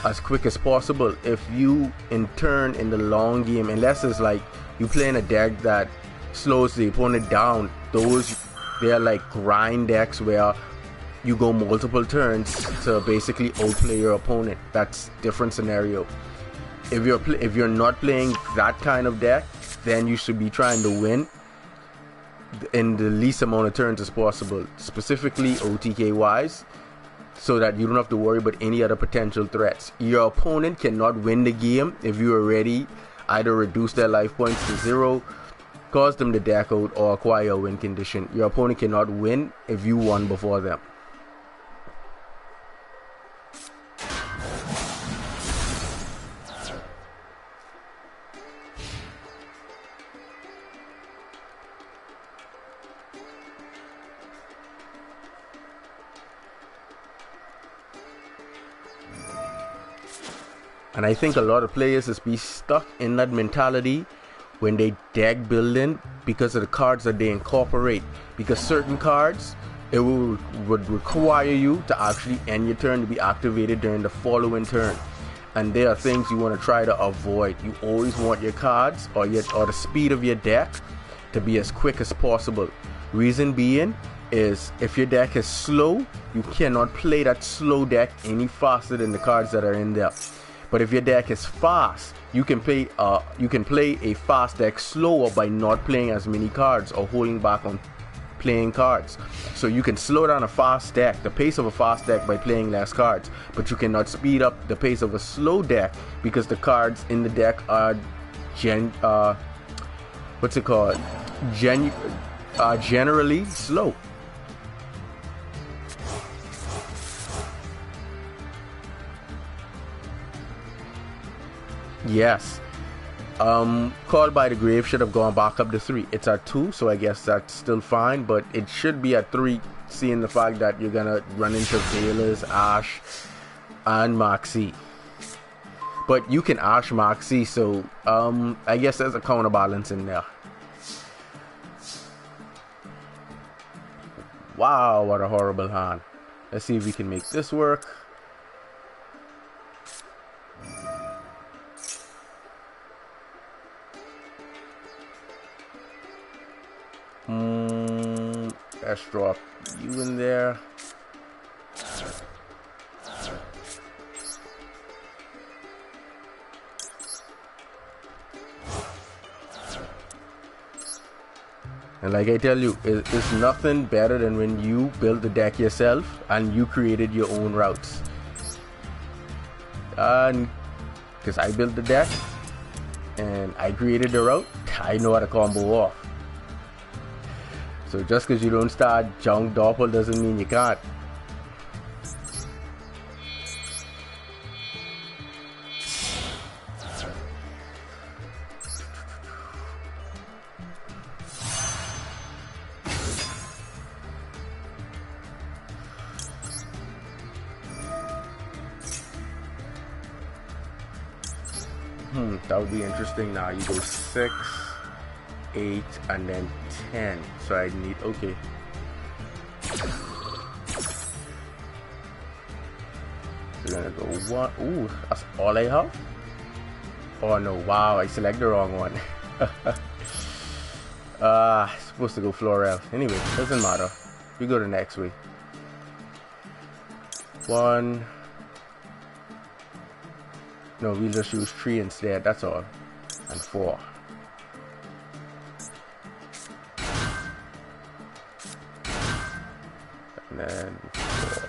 as quick as possible. If you, in turn, in the long game, unless it's like you playing a deck that slows the opponent down, they're like grind decks where you go multiple turns to basically outplay your opponent. That's different scenario. If you're not playing that kind of deck, then you should be trying to win in the least amount of turns as possible, specifically OTK wise, so that you don't have to worry about any other potential threats. Your opponent cannot win the game if you already either reduce their life points to 0, cause them to deck out, or acquire a win condition. Your opponent cannot win if you won before them. And I think a lot of players is be stuck in that mentality when they deck building because of the cards that they incorporate. Because certain cards, it would require you to actually end your turn to be activated during the following turn. And there are things you want to try to avoid. You always want your cards or the speed of your deck to be as quick as possible. Reason being is if your deck is slow, you cannot play that slow deck any faster than the cards that are in there. But if your deck is fast, you can play a fast deck slower by not playing as many cards or holding back on playing cards. So you can slow down a fast deck, the pace of a fast deck, by playing less cards, but you cannot speed up the pace of a slow deck because the cards in the deck are generally slow. Yes. Call by the Grave should have gone back up to 3. It's at 2, so I guess that's still fine, but it should be at 3, seeing the fact that you're gonna run into Veilers, Ash, and Maxi. But you can Ash Maxi, so I guess there's a counterbalance in there. Wow, what a horrible hand. Let's see if we can make this work. Let's drop you in there. And like I tell you, it's nothing better than when you build the deck yourself and you created your own routes. And because I built the deck and I created the route, I know how to combo off. So just because you don't start junk doppel doesn't mean you can't. That would be interesting. Now you go 6, 8, and then 10. So I need, okay. We're gonna go 1. Ooh, that's all I have? Oh no, wow, I select the wrong one. Supposed to go Florel. Anyway, doesn't matter. We go the next way. 1. No, we'll just use 3 instead, that's all. And 4. And then 4.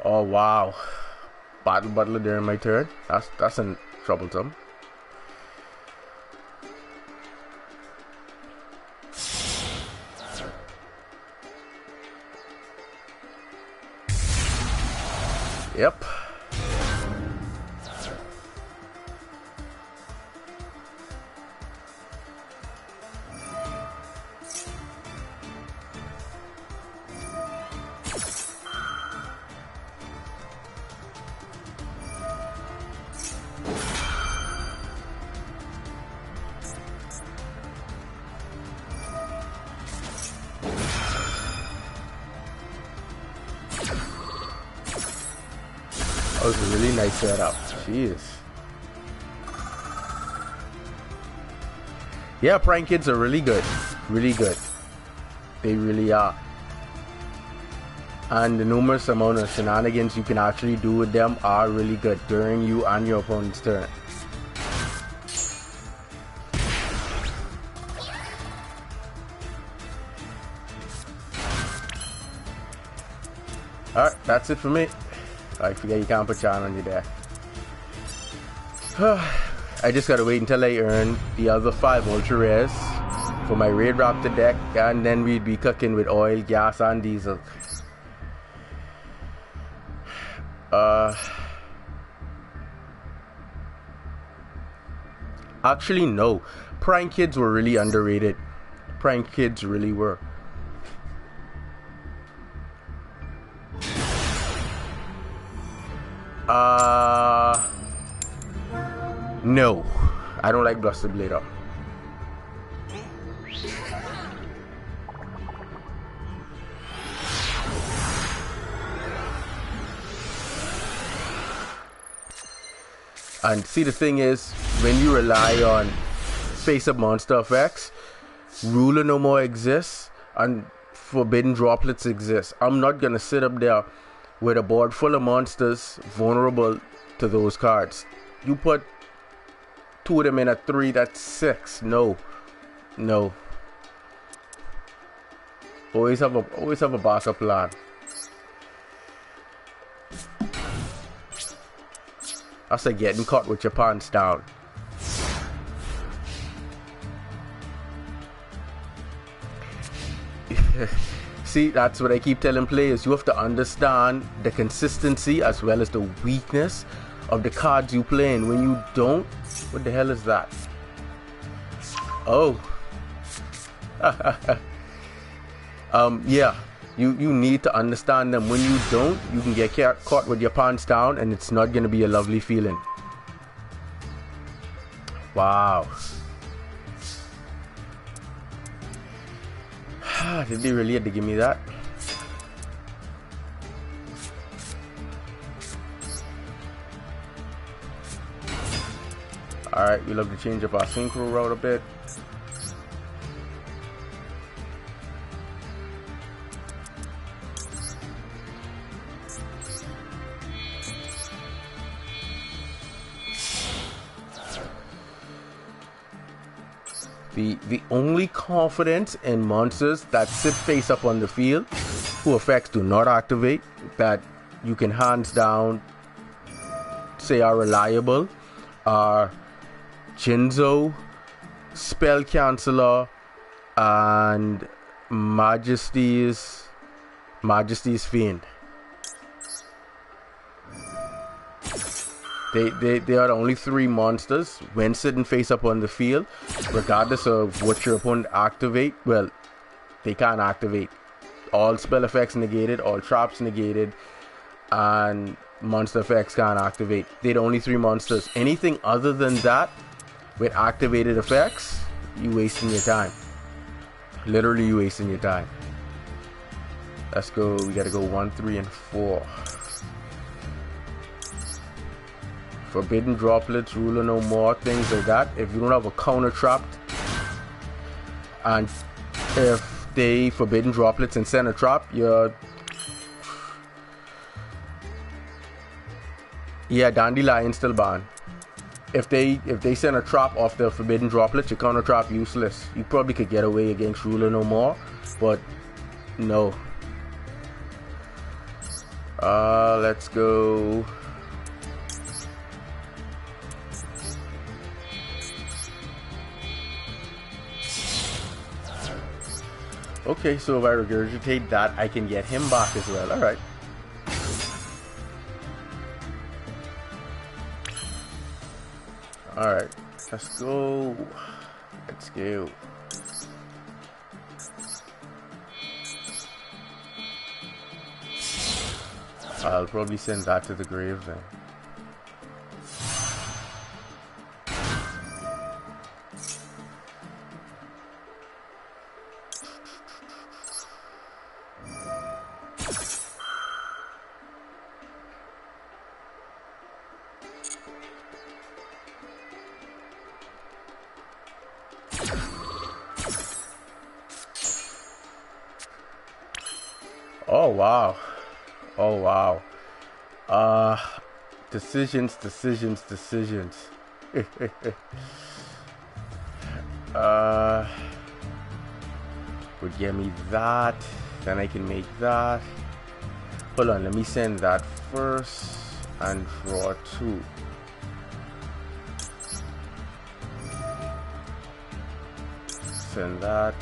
Oh wow. Battle Butler during my turn. That's troublesome. Yep. That was a really nice setup. Jeez. Yeah, prank kids are really good. Really good. They really are. And the numerous amount of shenanigans you can actually do with them are really good during you and your opponent's turn. Alright, that's it for me. I forget you can't put Chan on your deck. I just gotta wait until I earn the other 5 ultra rares for my Raid Raptor deck, and then we'd be cooking with oil, gas, and diesel. Actually, no. Prank kids were really underrated. Prank kids really were. No. I don't like Bluster Blader. And see, the thing is, when you rely on face-up monster effects, Ruler no more exists, and Forbidden Droplets exist. I'm not gonna sit up there with a board full of monsters vulnerable to those cards. You put 2 of them in a 3, that's 6. No. No. Always have a backup plan. That's like getting caught with your pants down. See, that's what I keep telling players. You have to understand the consistency as well as the weakness of the cards you play in. When you don't, what the hell is that? Oh. Yeah. You need to understand them. When you don't, you can get caught with your pants down, and it's not going to be a lovely feeling. Wow. Did they really have to give me that? Alright, we love to change up our synchro route a bit. The only confidence in monsters that sit face up on the field, who effects do not activate, that you can hands down say are reliable, are Jinzo, Spell Canceller, and Majesty's Fiend. They are the only 3 monsters when sitting face up on the field, regardless of what your opponent activate. Well, they can't activate. All spell effects negated, all traps negated, and monster effects can't activate. They're the only 3 monsters. Anything other than that, with activated effects, you wasting your time. Literally, you wasting your time. Let's go. We gotta go 1, 3, and 4. Forbidden Droplets, Ruler no more, things like that. If you don't have a counter trapped, and if they Forbidden Droplets and send a trap, you're... Yeah, Dandelion still banned. If they send a trap off the Forbidden Droplets, your counter trap useless. You probably could get away against Ruler no more, but no. Let's go. Okay, so if I regurgitate that, I can get him back as well. Alright. Alright, let's go. Let's go. I'll probably send that to the grave then. Oh wow. Oh wow. Decisions. Would give me that, then I can make that. Hold on, let me send that first and draw 2. Send that.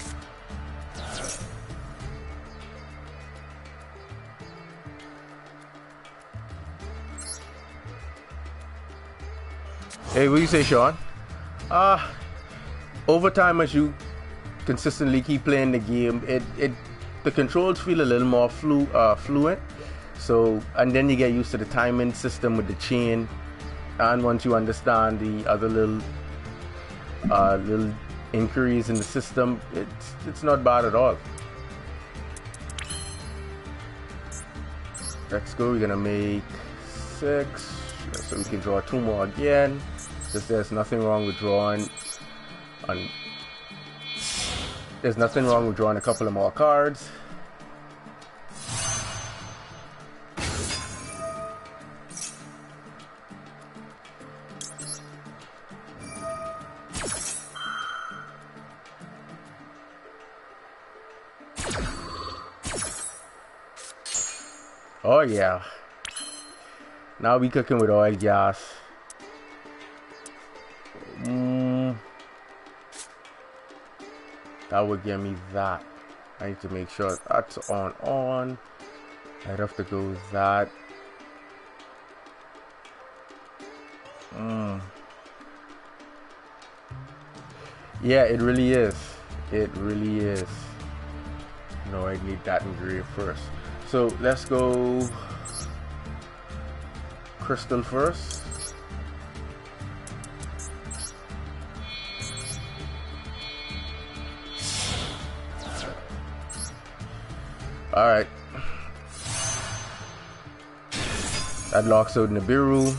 Hey, what do you say, Sean? Over time, as you consistently keep playing the game, the controls feel a little more fluent. So, and then you get used to the timing system with the chain, and once you understand the other little inquiries in the system, it's not bad at all. Let's go. We're gonna make 6, so we can draw 2 more again. Because there's nothing wrong with drawing a couple of more cards. Oh yeah. Now we cooking with oil, gas. That would give me that. I need to make sure that's on. I'd have to go with that. Yeah, it really is. It really is. No, I need that engraved first. So let's go crystal first. All right, that locks out Nibiru.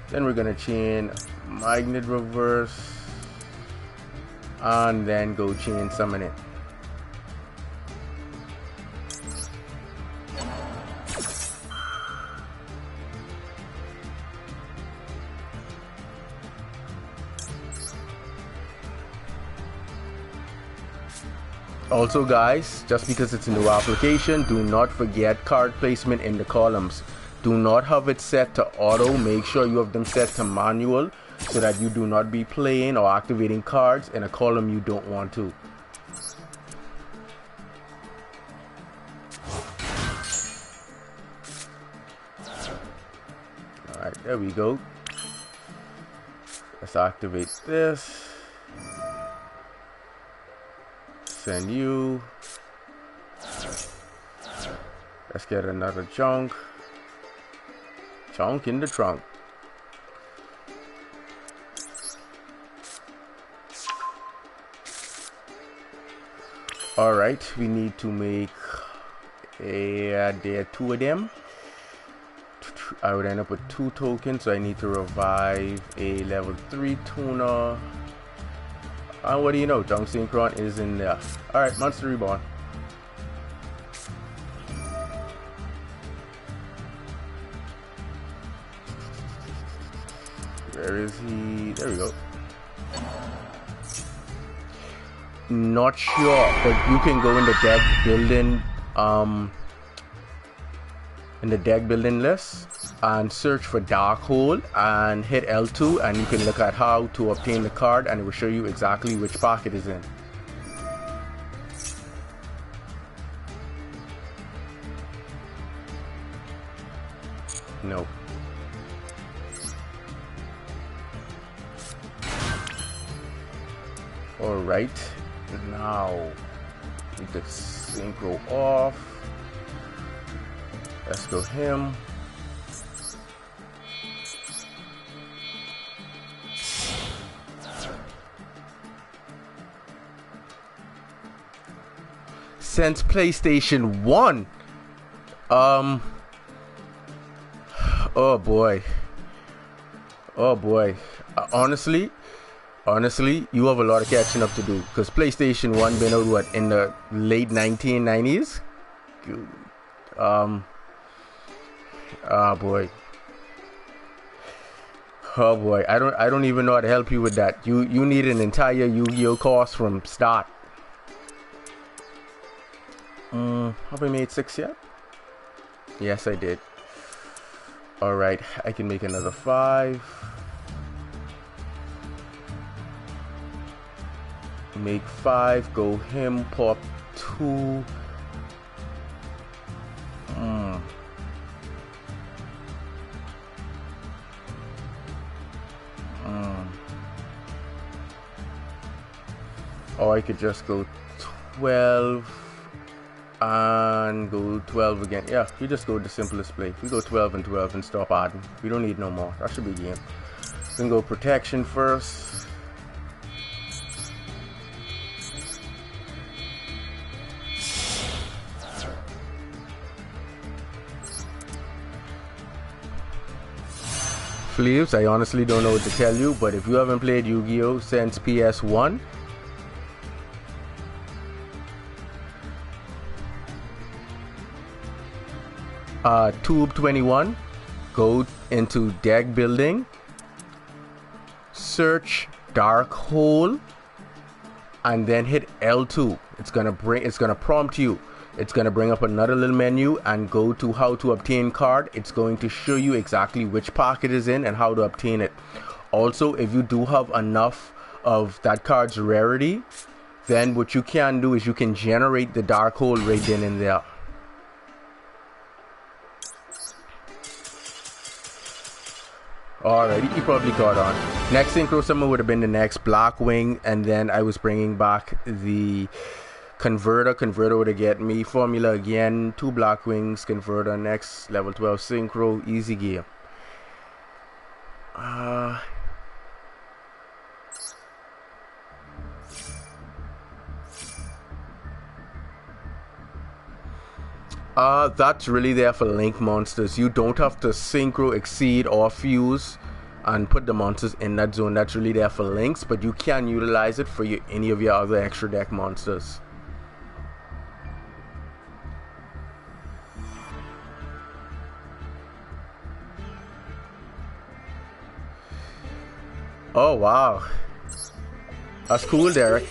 Then we're gonna chain magnet reverse and then go chain summon it. Also guys, just because it's a new application, do not forget card placement in the columns. Do not have it set to auto. Make sure you have them set to manual so that you do not be playing or activating cards in a column you don't want to. Alright, there we go. Let's activate this. Send you. Let's get another chunk in the trunk. All right, we need to make there are 2 of them. I would end up with 2 tokens, so I need to revive a level 3 tuner. And what do you know, Junk Synchron is in there. Alright, Monster Reborn. Where is he? There we go. Not sure, but you can go in the deck building list and search for Darkhold and hit L2, and you can look at how to obtain the card, and it will show you exactly which pack it is in. No. Alright, now we could synchro off. Let's go him. Since PlayStation 1, oh boy, honestly, you have a lot of catching up to do, because PlayStation 1 been out what, in the late 1990s. Oh boy, I don't even know how to help you with that. You need an entire Yu-Gi-Oh course from start. Have I made 6 yet? Yes, I did. Alright, I can make another 5. Make 5, go him, pop 2. Or I could just go 12 and go 12 again. Yeah, we just go the simplest play. We go 12 and 12 and stop adding. We don't need no more. That should be game. Then go protection first. Fleeves, I honestly don't know what to tell you, but if you haven't played Yu-Gi-Oh since PS1, Tube 21, go into deck building, search Dark Hole, and then hit L2. It's gonna prompt you. It's gonna bring up another little menu and go to how to obtain card. It's going to show you exactly which pack it is in and how to obtain it. Also, if you do have enough of that card's rarity, then what you can do is you can generate the Dark Hole right then and there. Alrighty, you probably caught on. Next synchro summon would have been the next Black Wing, and then I was bringing back the Converter. Converter would have get me formula again, 2 Black Wings, Converter, next level 12 synchro, easy game. That's really there for link monsters. You don't have to synchro, exceed, or fuse and put the monsters in that zone. That's really there for links, but you can utilize it for any of your other extra deck monsters. Oh wow, that's cool, Derek.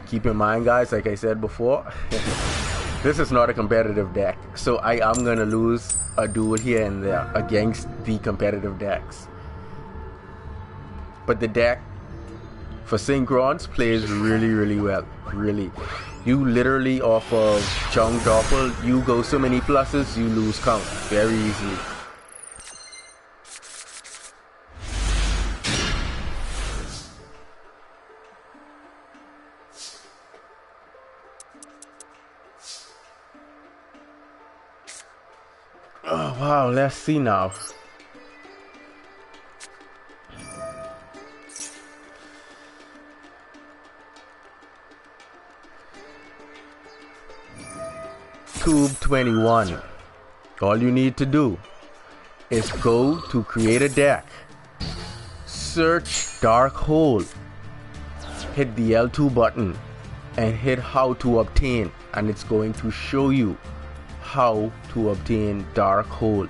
Keep in mind, guys, like I said before, this is not a competitive deck, so I am going to lose a duel here and there against the competitive decks. But the deck for Synchrons plays really, really well. Really. You literally, off of Chung Doppel, you go so many pluses, you lose count very easily. Oh wow, let's see now. Tube 21. All you need to do is go to create a deck, search Dark Hole, hit the L2 button, and hit how to obtain, and it's going to show you how to obtain Dark Hole.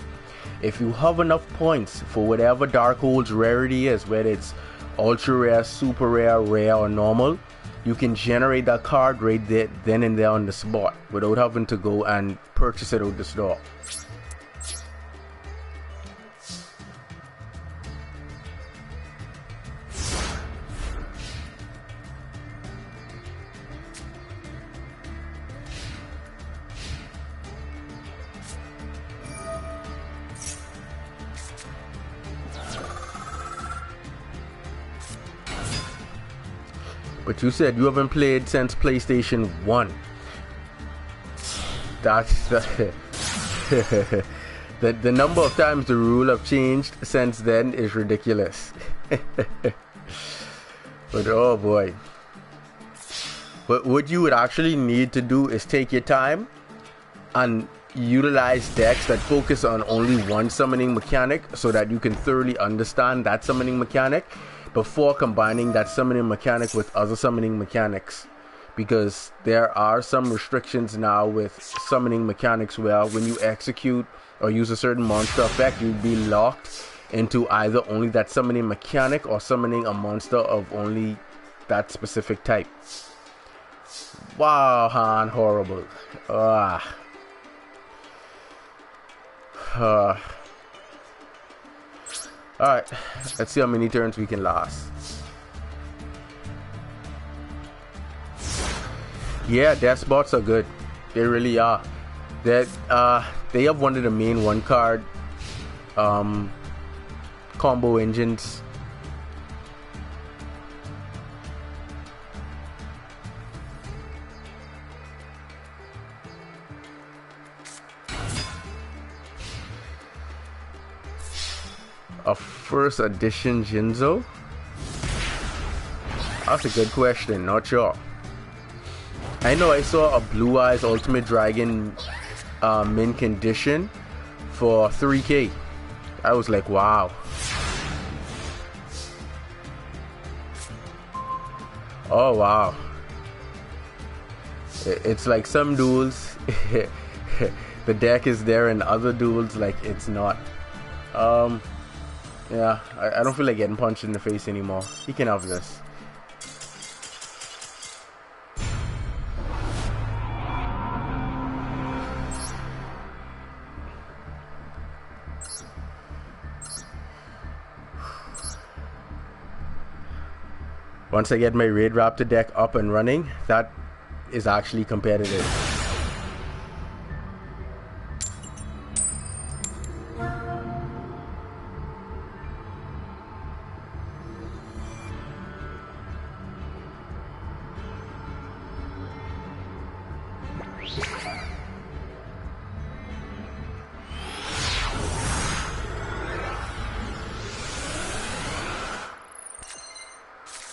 If you have enough points for whatever Dark Hole's rarity is, whether it's ultra rare, super rare, rare, or normal, you can generate that card right there, then and there on the spot, without having to go and purchase it out the store. But you said you haven't played since PlayStation 1. That's the number of times the rule have changed since then is ridiculous. But oh boy. But what you would actually need to do is take your time and utilize decks that focus on only one summoning mechanic so that you can thoroughly understand that summoning mechanic before combining that summoning mechanic with other summoning mechanics. Because there are some restrictions now with summoning mechanics where when you execute or use a certain monster effect, you'd be locked into either only that summoning mechanic or summoning a monster of only that specific type. Wow, Han, horrible. Alright, let's see how many turns we can last. Yeah, death bots are good. They really are. They have one of the main one card combo engines. A first edition Jinzo? That's a good question, not sure. I know I saw a Blue Eyes Ultimate Dragon mint condition for 3K. I was like, wow. Oh wow. It's like some duels the deck is there and other duels like it's not. Yeah, I don't feel like getting punched in the face anymore. He can have this. Once I get my Raid Raptor deck up and running, that is actually competitive.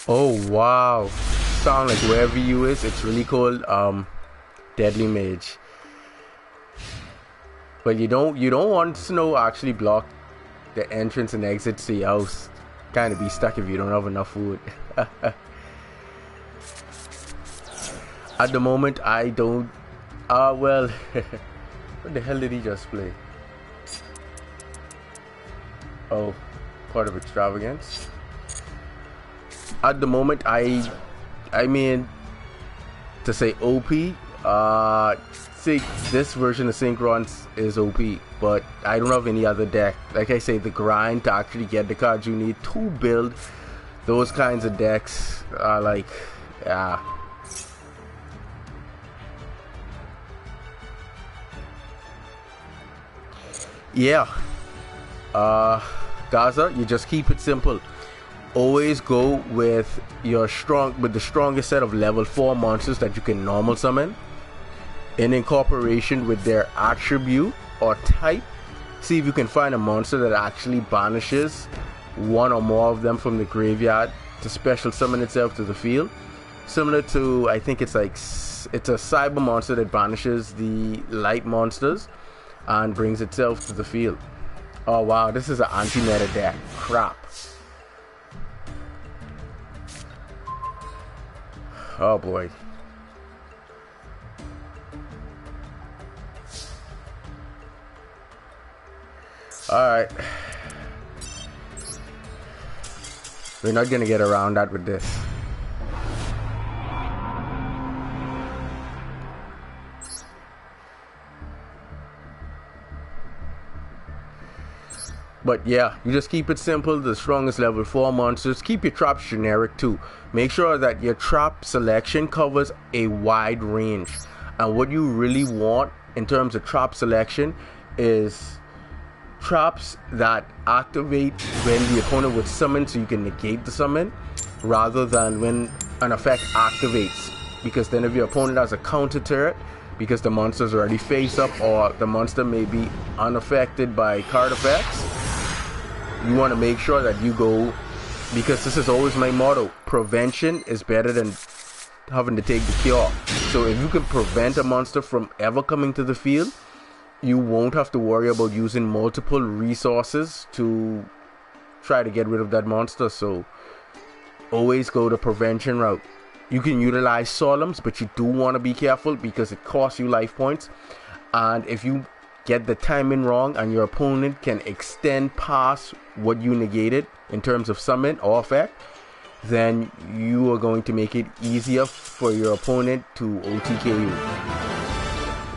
Oh wow, sound like wherever you is, it's really called Deadly Mage. But you don't want Snow actually block the entrance and exit to your house. Kind of be stuck if you don't have enough food. At the moment I don't well what the hell did he just play? Oh, part of Extravagance. At the moment, I mean, to say OP, say this version of Synchrons is OP, but I don't have any other deck. Like I say, the grind to actually get the cards you need to build those kinds of decks are like, yeah. Yeah. Gaza, you just keep it simple. Always go with the strongest set of level 4 monsters that you can normal summon in incorporation with their attribute or type. See if you can find a monster that actually banishes one or more of them from the graveyard to special summon itself to the field. Similar to, I think it's a cyber monster that banishes the light monsters and brings itself to the field. Oh wow, this is an anti-meta deck. Crap. Oh boy. Alright. We're not gonna get around that with this. But yeah, you just keep it simple. The strongest level 4 monsters. Keep your traps generic too. Make sure that your trap selection covers a wide range. And what you really want in terms of trap selection is traps that activate when the opponent would summon, so you can negate the summon, rather than when an effect activates, because then if your opponent has a counter turret, because the monster's already face up or the monster may be unaffected by card effects, you want to make sure that you go, because this is always my motto, prevention is better than having to take the cure. So if you can prevent a monster from ever coming to the field, you won't have to worry about using multiple resources to try to get rid of that monster. So always go the prevention route. You can utilize solemns, but you do want to be careful because it costs you life points. And if you get the timing wrong and your opponent can extend past what you negated in terms of summon or effect, then you are going to make it easier for your opponent to OTK you.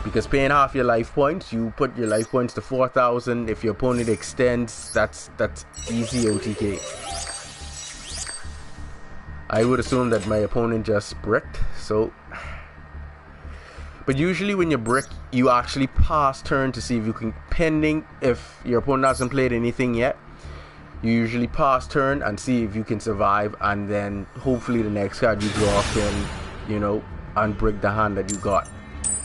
Because paying half your life points, you put your life points to 4,000. If your opponent extends, that's easy OTK. I would assume that my opponent just bricked, so. But usually when you brick, you actually pass turn to see if you can, pending if your opponent hasn't played anything yet, you usually pass turn and see if you can survive, and then hopefully the next card you draw can, you know, unbrick the hand that you got.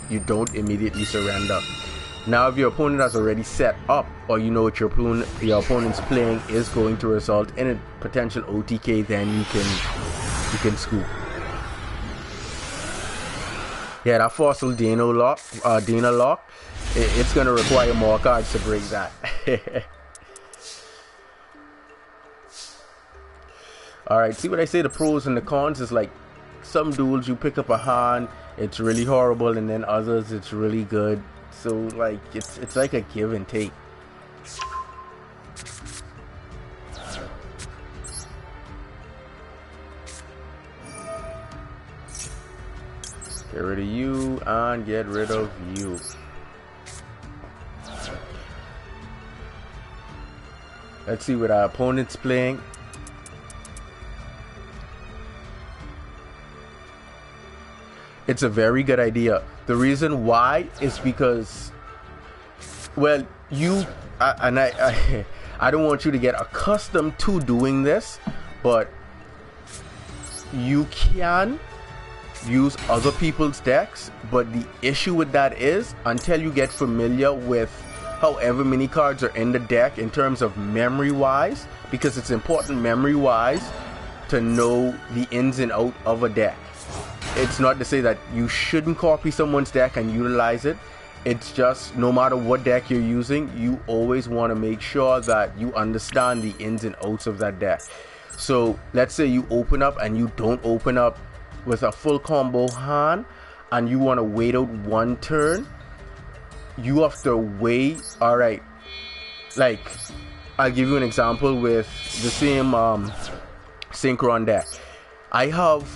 You don't immediately surrender. Now if your opponent has already set up, or you know what your opponent's playing is going to result in a potential OTK, then you can scoop. Yeah, that fossil Dana lock, it's gonna require more cards to break that. Alright, see what I say, the pros and the cons is like, some duels you pick up a hand, it's really horrible, and then others it's really good. So like it's like a give and take. Get rid of you and get rid of you. Let's see what our opponent's playing. It's a very good idea. The reason why is because, well, I don't want you to get accustomed to doing this, but you can use other people's decks, but the issue with that is until you get familiar with however many cards are in the deck in terms of memory wise, because it's important memory wise to know the ins and out of a deck. It's not to say that you shouldn't copy someone's deck and utilize it. It's just no matter what deck you're using, you always want to make sure that you understand the ins and outs of that deck. So let's say you open up and you don't open up with a full combo hand and you want to wait out one turn. You have to wait. Alright, like I'll give you an example with the same Synchron deck. I have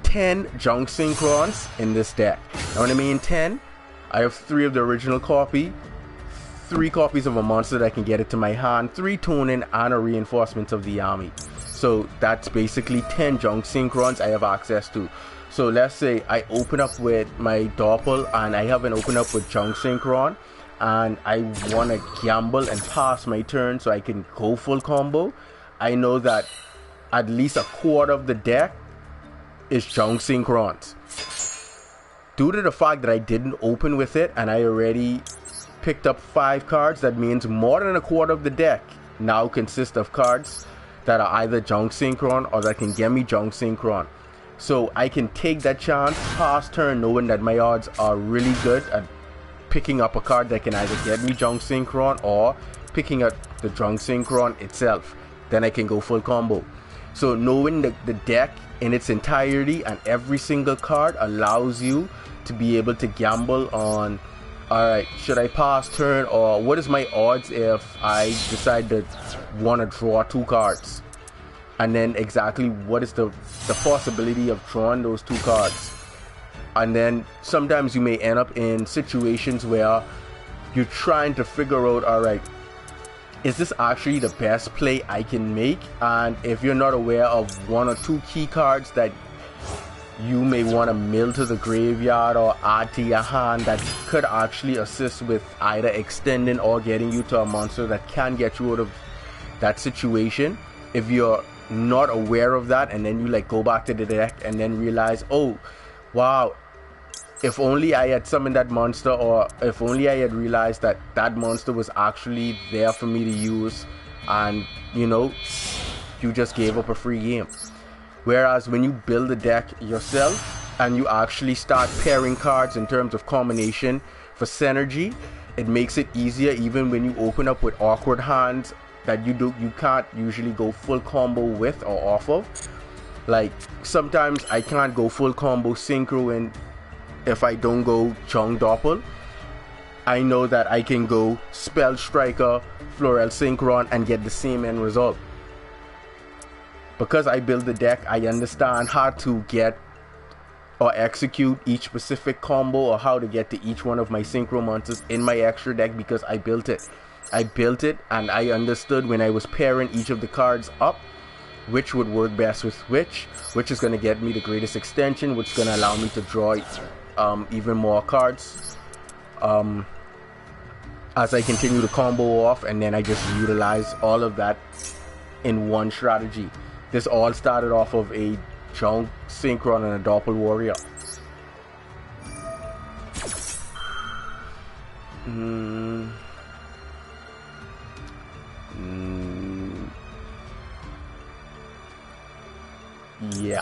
10 junk Synchrons in this deck. Now when I mean 10, I have 3 of the original copy, 3 copies of a monster that can get it to my hand, 3 toning, and a reinforcement of the army. So that's basically 10 junk Synchrons I have access to. So let's say I open up with my Doppel and I haven't opened up with junk Synchron, and I want to gamble and pass my turn so I can go full combo. I know that at least a quarter of the deck is junk Synchrons. Due to the fact that I didn't open with it and I already picked up 5 cards, that means more than a quarter of the deck now consists of cards that are either junk Synchron or that can get me junk Synchron. So I can take that chance, pass turn, knowing that my odds are really good at picking up a card that can either get me junk Synchron or picking up the junk Synchron itself. Then I can go full combo. So knowing the deck in its entirety and every single card allows you to be able to gamble on, alright, should I pass turn, or what is my odds if I decide to want to draw 2 cards, and then exactly what is the possibility of drawing those 2 cards. And then sometimes you may end up in situations where you're trying to figure out, alright, is this actually the best play I can make? And if you're not aware of 1 or 2 key cards that you may want to mill to the graveyard or add to your hand that could actually assist with either extending or getting you to a monster that can get you out of that situation. If you're not aware of that, and then you like go back to the deck and then realize, oh wow, if only I had summoned that monster, or if only I had realized that that monster was actually there for me to use, and you know, you just gave up a free game. Whereas when you build a deck yourself and you actually start pairing cards in terms of combination for synergy, it makes it easier even when you open up with awkward hands that you can't usually go full combo with or off of. Like sometimes I can't go full combo synchro, and if I don't go Chung Doppel, I know that I can go Spell Striker, Floral Synchron, and get the same end result. Because I build the deck, I understand how to get or execute each specific combo, or how to get to each one of my synchro monsters in my extra deck, because I built it. I built it and I understood when I was pairing each of the cards up which would work best with which is going to get me the greatest extension, which is going to allow me to draw even more cards as I continue to combo off, and then I just utilize all of that in one strategy. This all started off of a Chung Synchron and a Doppel Warrior. Yeah.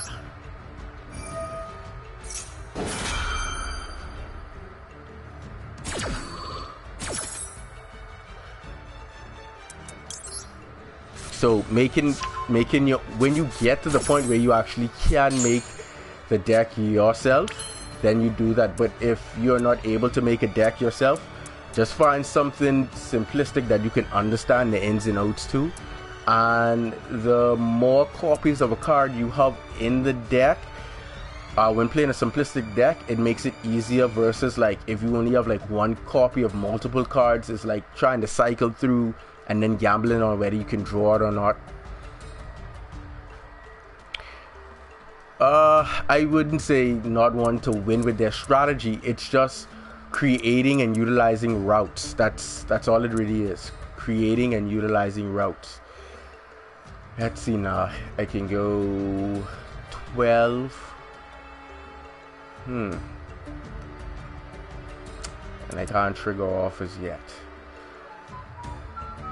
So making your, when you get to the point where you actually can make the deck yourself, then you do that. But if you're not able to make a deck yourself, just find something simplistic that you can understand the ins and outs to. And the more copies of a card you have in the deck, when playing a simplistic deck, it makes it easier versus like if you only have like one copy of multiple cards. It's like trying to cycle through and then gambling on whether you can draw it or not. I wouldn't say not one to win with their strategy. It's just creating and utilizing routes. That's all it really is. Creating and utilizing routes. Let's see now. I can go 12. And I can't trigger offers yet.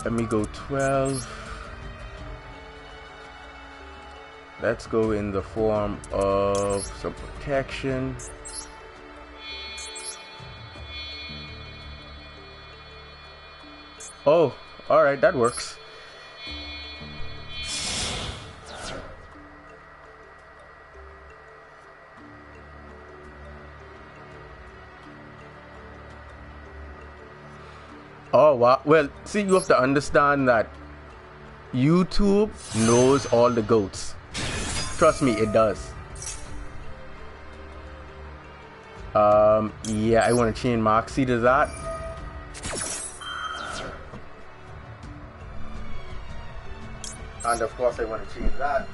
Let me go 12. Let's go in the form of some protection. Oh, alright, that works. Oh wow. Well, see, you have to understand that YouTube knows all the goats. Trust me, it does. Yeah, I want to chain Moxie to that. And of course I want to change that.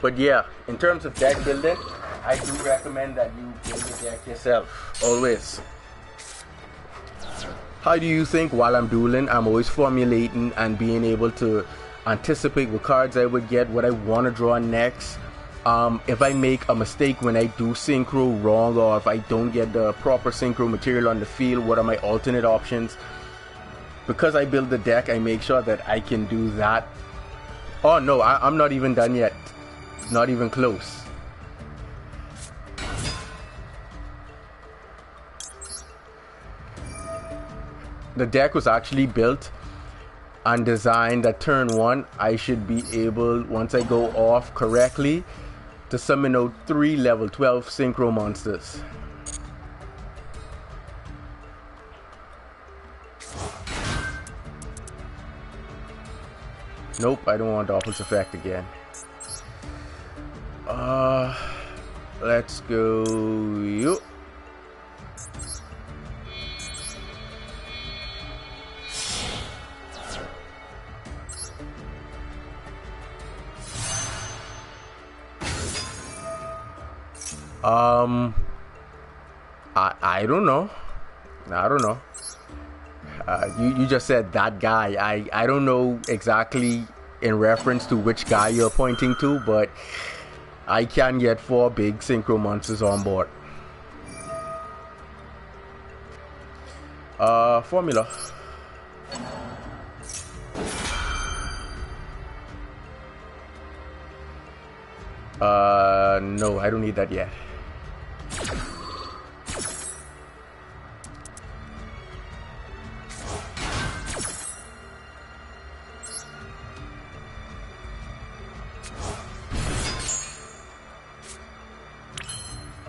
But yeah, in terms of deck building, I do recommend that you build the deck yourself, always. How do you think while I'm dueling? I'm always formulating and being able to anticipate what cards I would get, what I want to draw next. If I make a mistake when I do synchro wrong, or if I don't get the proper synchro material on the field, what are my alternate options? Because I build the deck, I make sure that I can do that. Oh no, I'm not even done yet. Not even close. The deck was actually built and designed that turn 1 I should be able, once I go off correctly, to summon out 3 level 12 synchro monsters. Nope, I don't want Doppel's effect again. Let's go you. I don't know. I don't know. You just said that guy. I don't know exactly in reference to which guy you're pointing to, but I can get 4 big synchro monsters on board. Formula. No, I don't need that yet.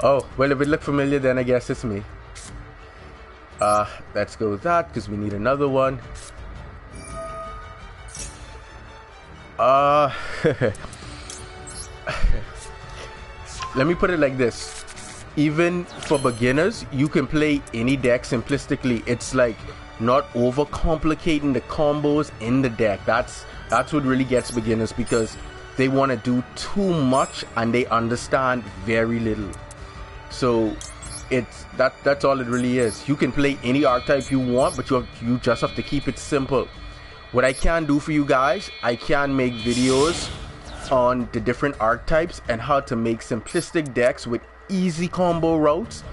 Oh, well, if it looked familiar, then I guess it's me. Let's go with that, because we need another one. Let me put it like this. Even for beginners, you can play any deck simplistically. It's like not overcomplicating the combos in the deck. That's what really gets beginners, because they want to do too much and they understand very little. So that's all it really is. You can play any archetype you want, but you just have to keep it simple. What I can do for you guys, I can make videos on the different archetypes and how to make simplistic decks with easy combo routes,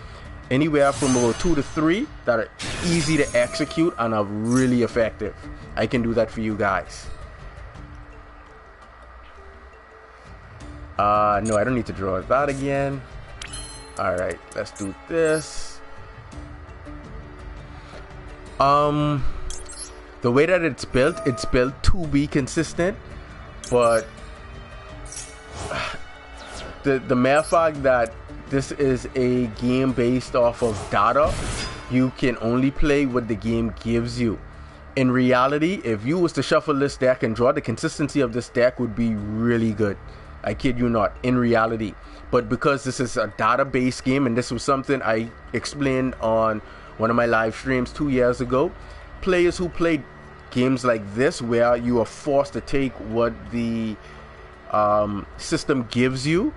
anywhere from about 2 to 3 that are easy to execute and are really effective. I can do that for you guys. No, I don't need to draw that again. Alright, let's do this. The way that it's built to be consistent, but the mere fact that this is a game based off of data, you can only play what the game gives you. In reality, if you was to shuffle this deck and draw, the consistency of this deck would be really good. I kid you not, in reality. But because this is a data-based game, and this was something I explained on one of my live streams 2 years ago, players who played games like this, where you are forced to take what the system gives you,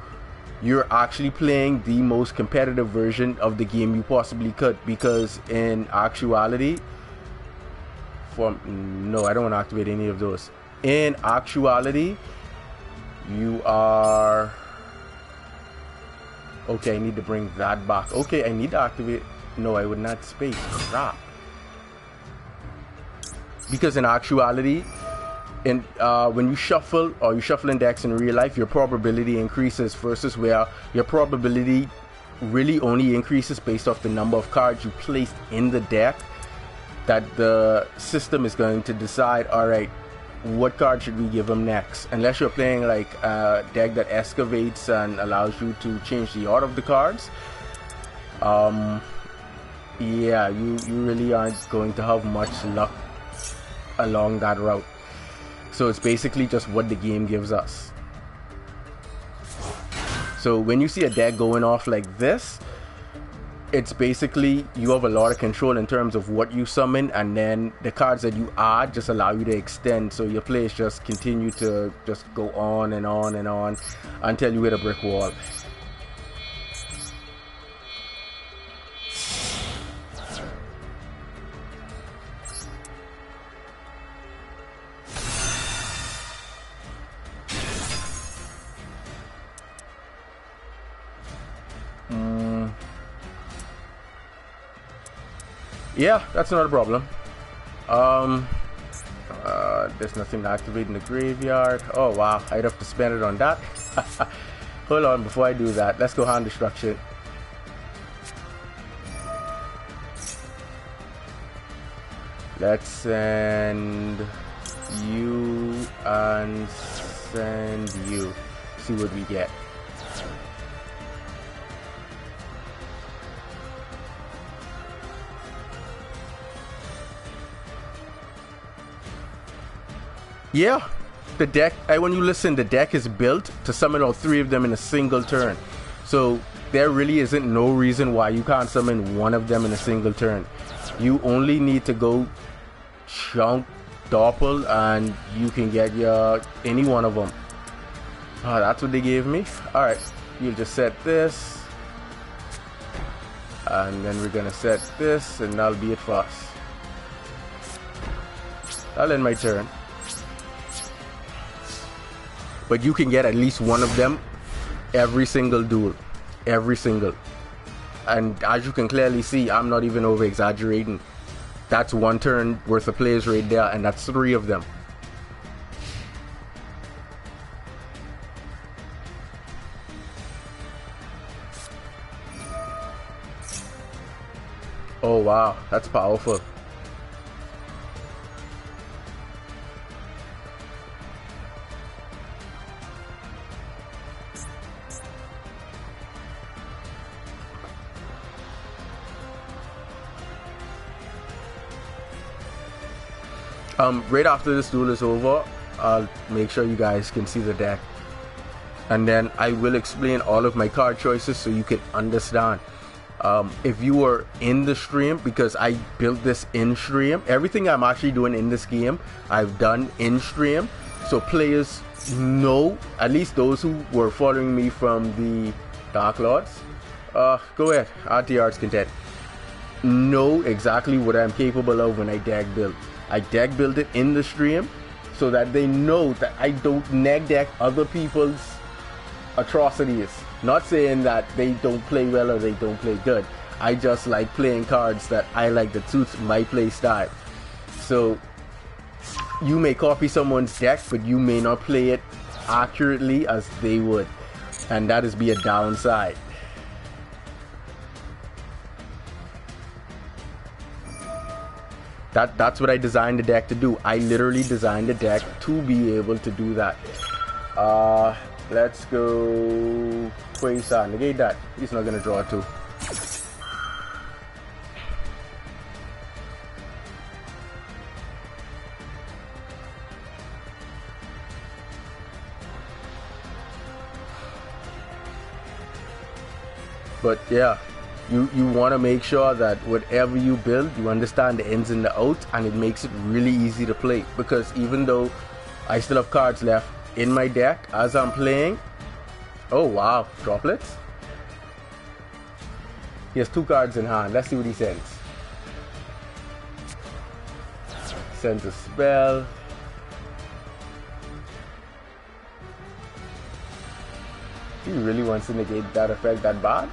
you're actually playing the most competitive version of the game you possibly could. Because in actuality, no, I don't want to activate any of those. In actuality, you are... Okay, I need to bring that back. Okay, I need to activate... No, I would not space. Crap. Because in actuality, when you shuffle or you shuffle in decks in real life, your probability increases, versus where your probability really only increases based off the number of cards you placed in the deck, that the system is going to decide, alright, what card should we give him next? Unless you're playing like a deck that excavates and allows you to change the order of the cards, yeah, you really aren't going to have much luck along that route. So it's basically just what the game gives us. So when you see a deck going off like this, it's basically you have a lot of control in terms of what you summon, and then the cards that you add just allow you to extend, so your plays just continue to just go on and on and on until you hit a brick wall. Yeah, that's not a problem. There's nothing to activate in the graveyard. Oh wow, I'd have to spend it on that. Hold on, before I do that, let's go hand destruction. Let's send you and send you. See what we get. Yeah, the deck, when you listen, the deck is built to summon all 3 of them in a single turn. So there really isn't no reason why you can't summon one of them in a single turn. You only need to go chunk doppel and you can get your any one of them. Oh, that's what they gave me. Alright, you'll just set this. And then we're gonna set this, and that'll be it for us. I'll end my turn. But you can get at least one of them every single duel. Every single. And as you can clearly see, I'm not even over exaggerating. That's one turn worth of plays right there, and that's 3 of them. Oh wow, that's powerful. Right after this duel is over, I'll make sure you guys can see the deck. And then I will explain all of my card choices so you can understand. If you were in the stream, because I built this in stream, everything I'm actually doing in this game, I've done in stream. So players know, at least those who were following me from the Dark Lords, go ahead, RTR's content, know exactly what I'm capable of when I deck build. I deck build it in the stream so that they know that I don't neg deck other people's atrocities. Not saying that they don't play well or they don't play good. I just like playing cards that I like that suits my play style. So you may copy someone's deck, but you may not play it accurately as they would, and that is be a downside. That's what I designed the deck to do. I literally designed the deck to be able to do that. Let's go Quasar. Negate that. He's not gonna draw 2. But yeah, you want to make sure that whatever you build, you understand the ins and the outs, and it makes it really easy to play. Because even though I still have cards left in my deck as I'm playing, oh wow, droplets. He has 2 cards in hand. Let's see what he sends. Sends a spell. He really wants to negate that effect that bad?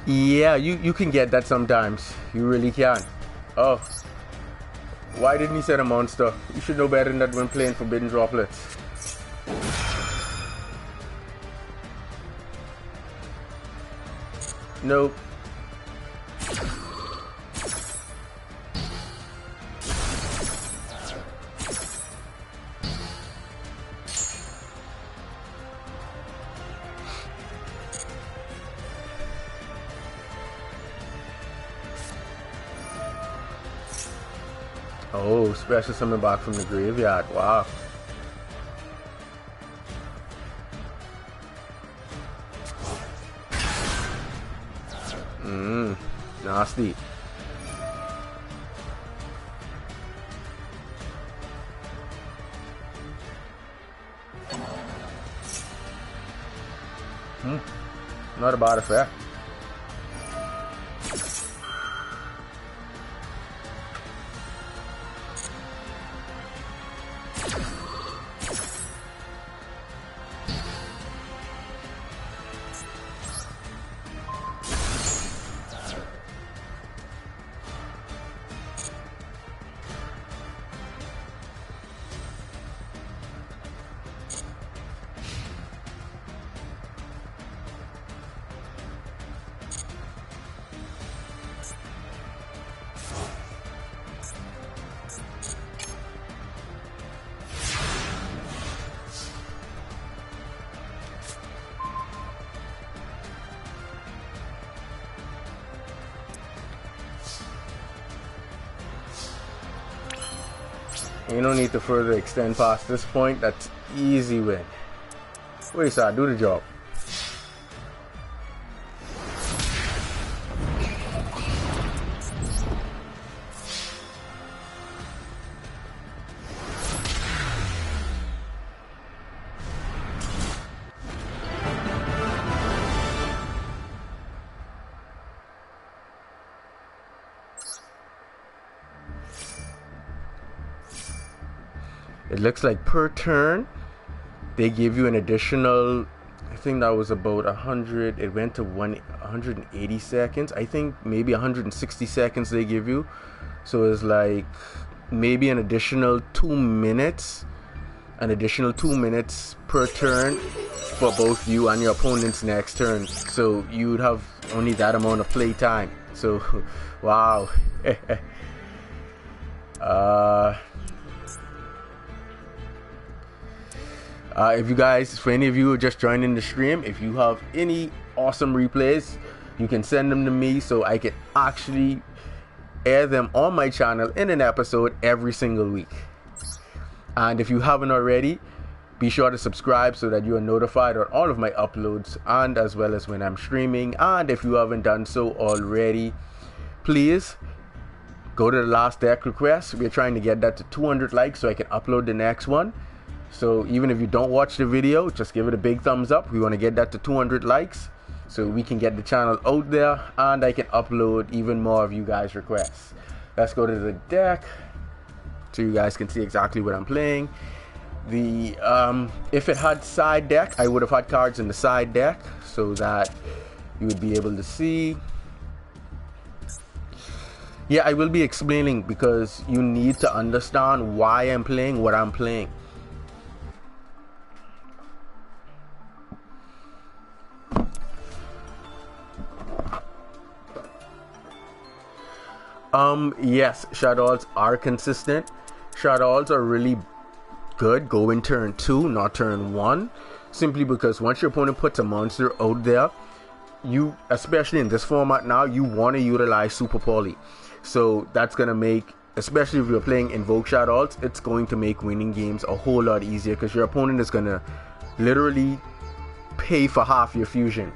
Yeah, you can get that sometimes. You really can. Oh. Why didn't he set a monster? You should know better than that when playing Forbidden Droplets. Nope. Oh, special summon back from the graveyard. Wow. Nasty. Not a bad effect. You don't need to further extend past this point. That's easy win. Wait, sir, do the job. It looks like per turn they give you an additional, I think that was about 100, it went to 180 seconds. I think maybe 160 seconds they give you. So it's like maybe an additional 2 minutes, per turn for both you and your opponent's next turn. So you would have only that amount of play time. So wow. If you guys, for any of you who are just joining the stream, if you have any awesome replays, you can send them to me so I can actually air them on my channel in an episode every single week. And if you haven't already, be sure to subscribe so that you are notified on all of my uploads and as well as when I'm streaming. And if you haven't done so already, please go to the last deck request. We're trying to get that to 200 likes so I can upload the next one. So even if you don't watch the video, just give it a big thumbs up. We want to get that to 200 likes so we can get the channel out there and I can upload even more of you guys' requests. Let's go to the deck so you guys can see exactly what I'm playing. The if it had side deck, I would have had cards in the side deck so that you would be able to see. Yeah, I will be explaining because you need to understand why I'm playing what I'm playing. Yes, shadows are consistent. Shadows are really good going turn 2, not turn 1, simply because once your opponent puts a monster out there, you, especially in this format now, you want to utilize super poly. So that's gonna make, especially if you're playing invoke shadows, it's going to make winning games a whole lot easier because your opponent is gonna literally pay for half your fusion.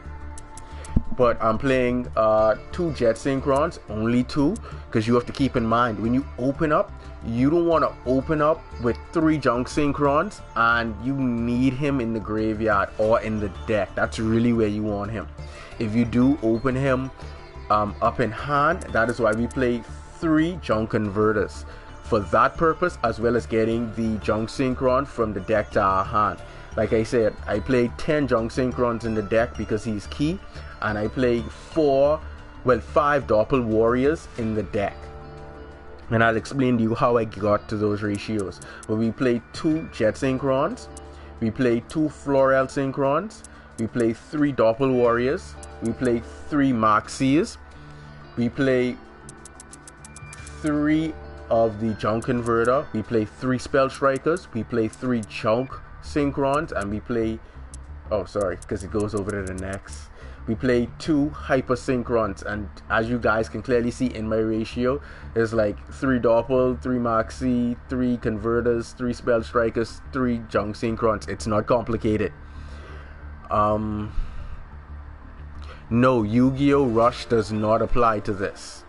But I'm playing 2 jet synchrons, only 2, because you have to keep in mind when you open up, you don't want to open up with 3 junk synchrons and you need him in the graveyard or in the deck. That's really where you want him. If you do open him up in hand, that is why we play 3 junk converters for that purpose, as well as getting the junk synchron from the deck to our hand. Like I said, I play 10 junk synchrons in the deck because he's key, and I play 5 Doppel warriors in the deck. And I'll explain to you how I got to those ratios. But we play 2 jet synchrons, we play 2 Florel synchrons, we play 3 Doppel warriors, we play 3 Maxies, we play 3 of the junk converter, we play 3 spell strikers, we play 3 junk synchrons, and we play, oh sorry, because it goes over to the next, we play 2 hyper synchrons. And as you guys can clearly see in my ratio, there's like 3 Doppel, 3 Maxi, 3 converters, 3 spell strikers, 3 junk synchrons. It's not complicated. No, Yu-Gi-Oh! Rush does not apply to this.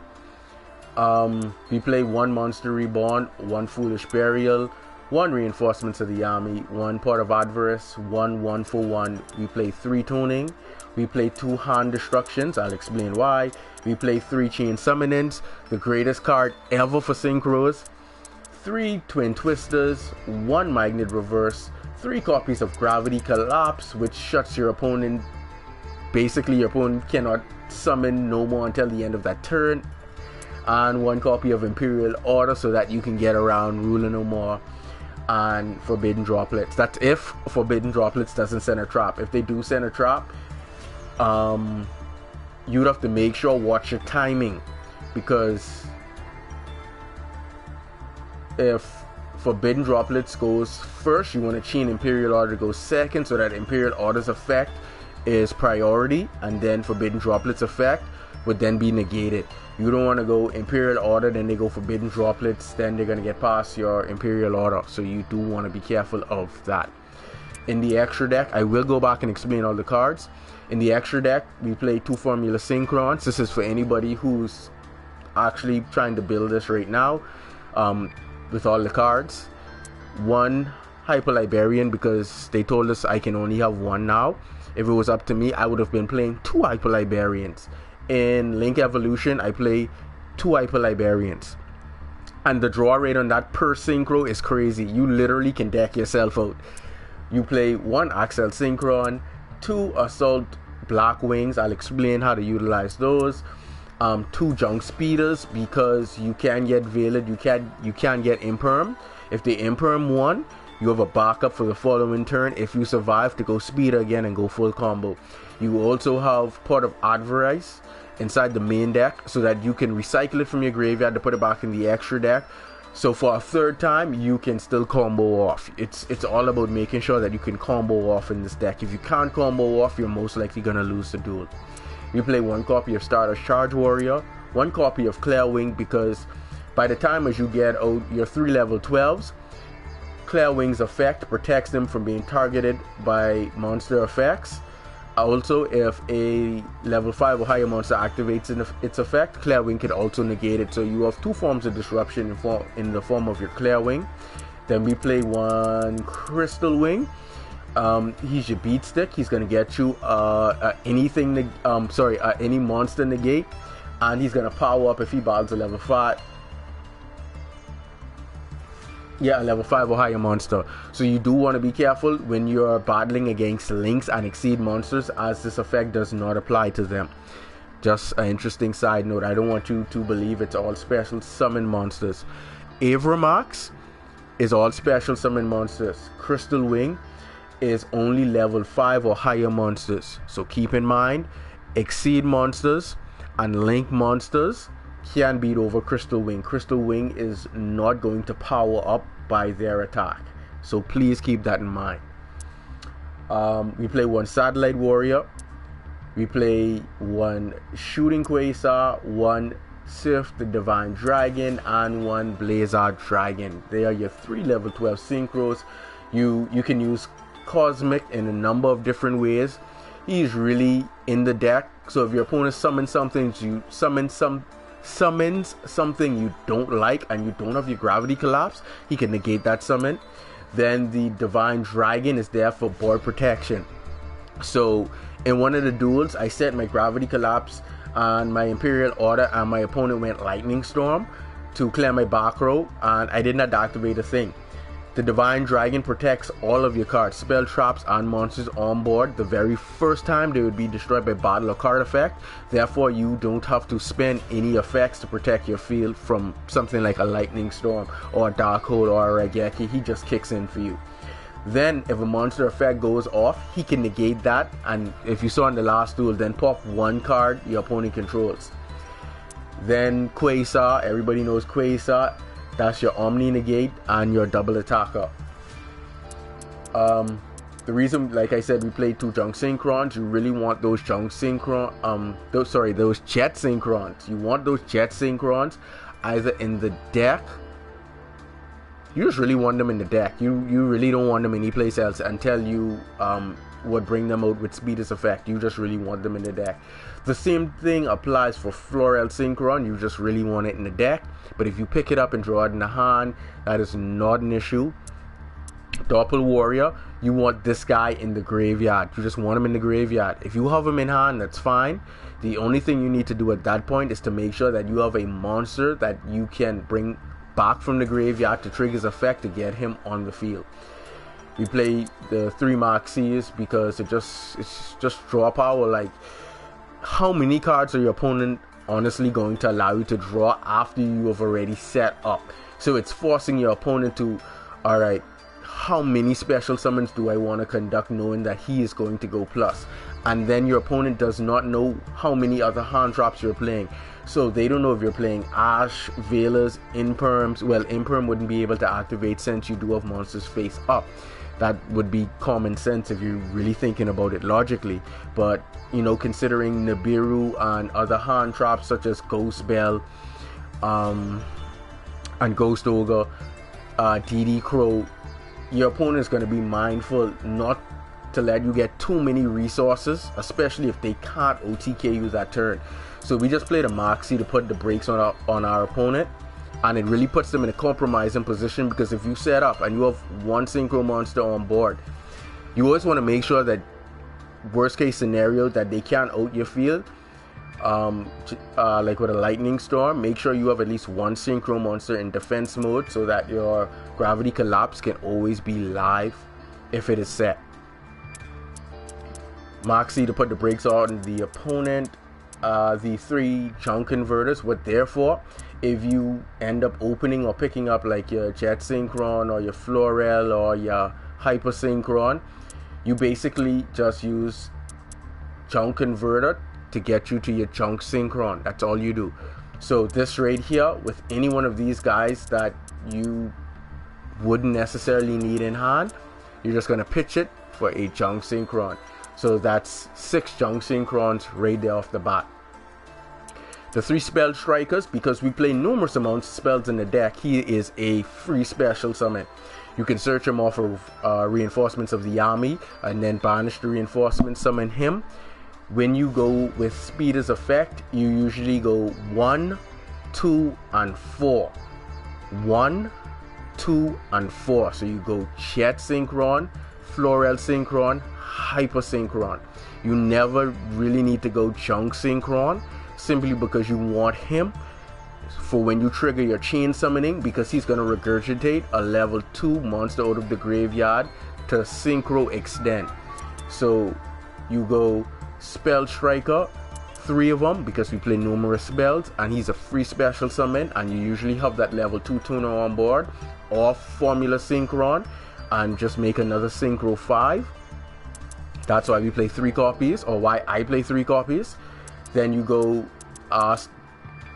We play 1 Monster Reborn, 1 Foolish Burial, 1 Reinforcements of the Army, 1 Port of Avarice, 1 for 1. We play 3 Tuning. We play 2 Hand Destructions. I'll explain why. We play 3 Chain Summonings, the greatest card ever for Synchros. 3 Twin Twisters, 1 Magnet Reverse, 3 copies of Gravity Collapse, which shuts your opponent. Basically, your opponent cannot summon no more until the end of that turn. And 1 copy of Imperial Order so that you can get around Ruler No More and Forbidden Droplets. That's if Forbidden Droplets doesn't send a trap. If they do send a trap, you'd have to make sure, watch your timing, because if Forbidden Droplets goes first, you want to chain Imperial Order goes second, so that Imperial Order's effect is priority and then Forbidden Droplets effect would then be negated. You don't want to go Imperial Order, then they go Forbidden Droplets, then they're going to get past your Imperial Order. So you do want to be careful of that. In the extra deck, I will go back and explain all the cards. In the extra deck, we play 2 Formula Synchrons. This is for anybody who's actually trying to build this right now, with all the cards. 1 Hyper Liberian, because they told us I can only have 1 now. If it was up to me, I would have been playing 2 Hyper Liberians. In Link Evolution, I play 2 Hyper Liberians. And the draw rate on that per synchro is crazy. You literally can deck yourself out. You play 1 Axel Synchron, 2 Assault Black Wings. I'll explain how to utilize those. 2 Junk Speeders, because you can get Veiled, you can get Imperm. If they Imperm 1, you have a backup for the following turn if you survive to go Speeder again and go full combo. You also have Pot of Adverse inside the main deck, so that you can recycle it from your graveyard to put it back in the extra deck. So for a 3rd time, you can still combo off. It's all about making sure that you can combo off in this deck. If you can't combo off, you're most likely gonna lose the duel. We play 1 copy of Stardust Charge Warrior, 1 copy of Clear Wing, because by the time as you get out your 3 level 12s, Clear Wing's effect protects them from being targeted by monster effects. Also, if a level 5 or higher monster activates its effect, Clear Wing can also negate it. So you have 2 forms of disruption in the form of your Clear Wing. Then we play 1 Crystal Wing. He's your beat stick. He's gonna get you any monster negate, and he's gonna power up if he battles a level 5. Yeah, a level 5 or higher monster. So you do want to be careful when you're battling against links and exceed monsters, as this effect does not apply to them. Just an interesting side note. I don't want you to believe it's all special summon monsters. Avramax is all special summon monsters. Crystal Wing is only level 5 or higher monsters. So keep in mind, exceed monsters and link monsters can beat over Crystal Wing. Crystal Wing is not going to power up by their attack, so please keep that in mind. We play 1 Satellite Warrior, we play 1 Shooting Quasar, 1 Sif the Divine Dragon, and 1 Blazard Dragon. They are your 3 level 12 synchros. You can use Cosmic in a number of different ways. He's really in the deck, so if your opponent summons something you don't like and you don't have your Gravity Collapse, he can negate that summon. Then the Divine Dragon is there for board protection. So in one of the duels, I set my Gravity Collapse on my Imperial Order, and my opponent went Lightning Storm to clear my back row, and I did not activate a thing. The Divine Dragon protects all of your cards, spell traps, and monsters on board the very first time they would be destroyed by battle or card effect. Therefore, you don't have to spend any effects to protect your field from something like a Lightning Storm or a Dark Hole or a Regeki. He just kicks in for you. Then, if a monster effect goes off, he can negate that, and if you saw in the last duel, then pop 1 card your opponent controls. Then Quasar, everybody knows Quasar. That's your Omni Negate and your double attacker. The reason, like I said, we played 2 Junk Synchrons. You really want those Junk Synchron, those Jet Synchrons. You want those Jet Synchrons either in the deck. You just really want them in the deck. You really don't want them anyplace else until you would bring them out with Speeder's effect. You just really want them in the deck. The same thing applies for Florel Synchron. You just really want it in the deck. But if you pick it up and draw it in the hand, that is not an issue. Doppel Warrior, you want this guy in the graveyard. You just want him in the graveyard. If you have him in hand, that's fine. The only thing you need to do at that point is to make sure that you have a monster that you can bring back from the graveyard to trigger his effect to get him on the field. We play the 3 Maxies because it's just draw power. Like, how many cards are your opponent honestly going to allow you to draw after you have already set up? So it's forcing your opponent to, alright, how many special summons do I want to conduct knowing that he is going to go plus? And then your opponent does not know how many other hand drops you're playing. So they don't know if you're playing Ash, Veilers, Imperms. Well, Imperm wouldn't be able to activate since you do have monsters face up. that would be common sense if you're really thinking about it logically. But you know, considering Nibiru and other hand traps such as Ghost Bell and Ghost Ogre, DD Crow, your opponent is going to be mindful not to let you get too many resources, especially if they can't OTK you that turn. So we just played a Moxie to put the brakes on our opponent, and it really puts them in a compromising position, because if you set up and you have one synchro monster on board, you always want to make sure that worst case scenario that they can't out your field, like with a lightning storm. Make sure you have at least one synchro monster in defense mode so that your gravity collapse can always be live if it is set. Moxie to put the brakes on the opponent. The 3 junk converters, what they're for, if you end up opening or picking up like your Jet Synchron or your Florel or your Hyper Synchron, you basically just use junk converter to get you to your junk Synchron. That's all you do. So this right here, with any one of these guys that you wouldn't necessarily need in hand, you're just going to pitch it for a junk Synchron. So that's 6 junk Synchrons right there off the bat. The 3 spell strikers, because we play numerous amounts of spells in the deck, he is a free special summon. You can search him off of reinforcements of the army and then banish the reinforcement, summon him. When you go with speed as effect, you usually go 1, 2, and 4. 1, 2, and 4. So you go Jet Synchron, Florel Synchron, Hyper Synchron. You never really need to go Junk Synchron, simply because you want him for when you trigger your chain summoning, because he's going to regurgitate a level 2 monster out of the graveyard to synchro extend. So you go Spell Striker, 3 of them, because we play numerous spells, and he's a free special summon, and you usually have that level 2 tuner on board, or Formula Synchron, and just make another Synchro 5. That's why we play 3 copies, or why I play 3 copies. Then you go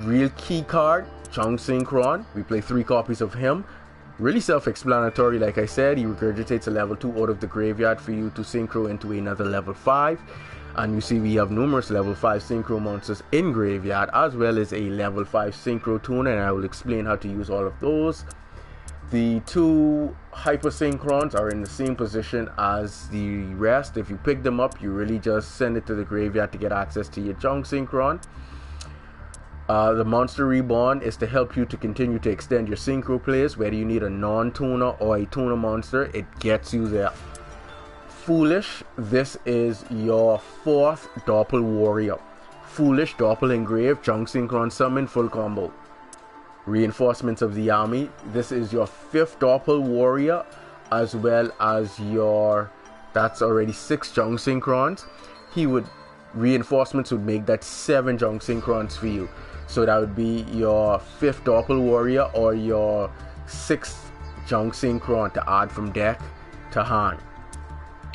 Real Key Card, Junk Synchron. We play 3 copies of him. Really self-explanatory, like I said. He regurgitates a level 2 out of the graveyard for you to synchro into another level 5. And you see we have numerous level 5 synchro monsters in graveyard, as well as a level 5 synchro tuner, and I will explain how to use all of those. The 2 Hyper Synchrons are in the same position as the rest. If you pick them up, you really just send it to the graveyard to get access to your Junk Synchron. The Monster Reborn is to help you to continue to extend your synchro plays, whether you need a non-tuner or a tuner monster, it gets you there. Foolish, this is your 4th Doppel Warrior. Foolish, Doppel Engrave, Junk Synchron Summon, full combo. Reinforcements of the army, this is your 5th Doppel Warrior, as well as your, that's already 6 Junk Synchrons. Reinforcements would make that 7 Junk Synchrons for you. So that would be your 5th Doppel Warrior or your 6th Junk Synchron to add from deck to hand.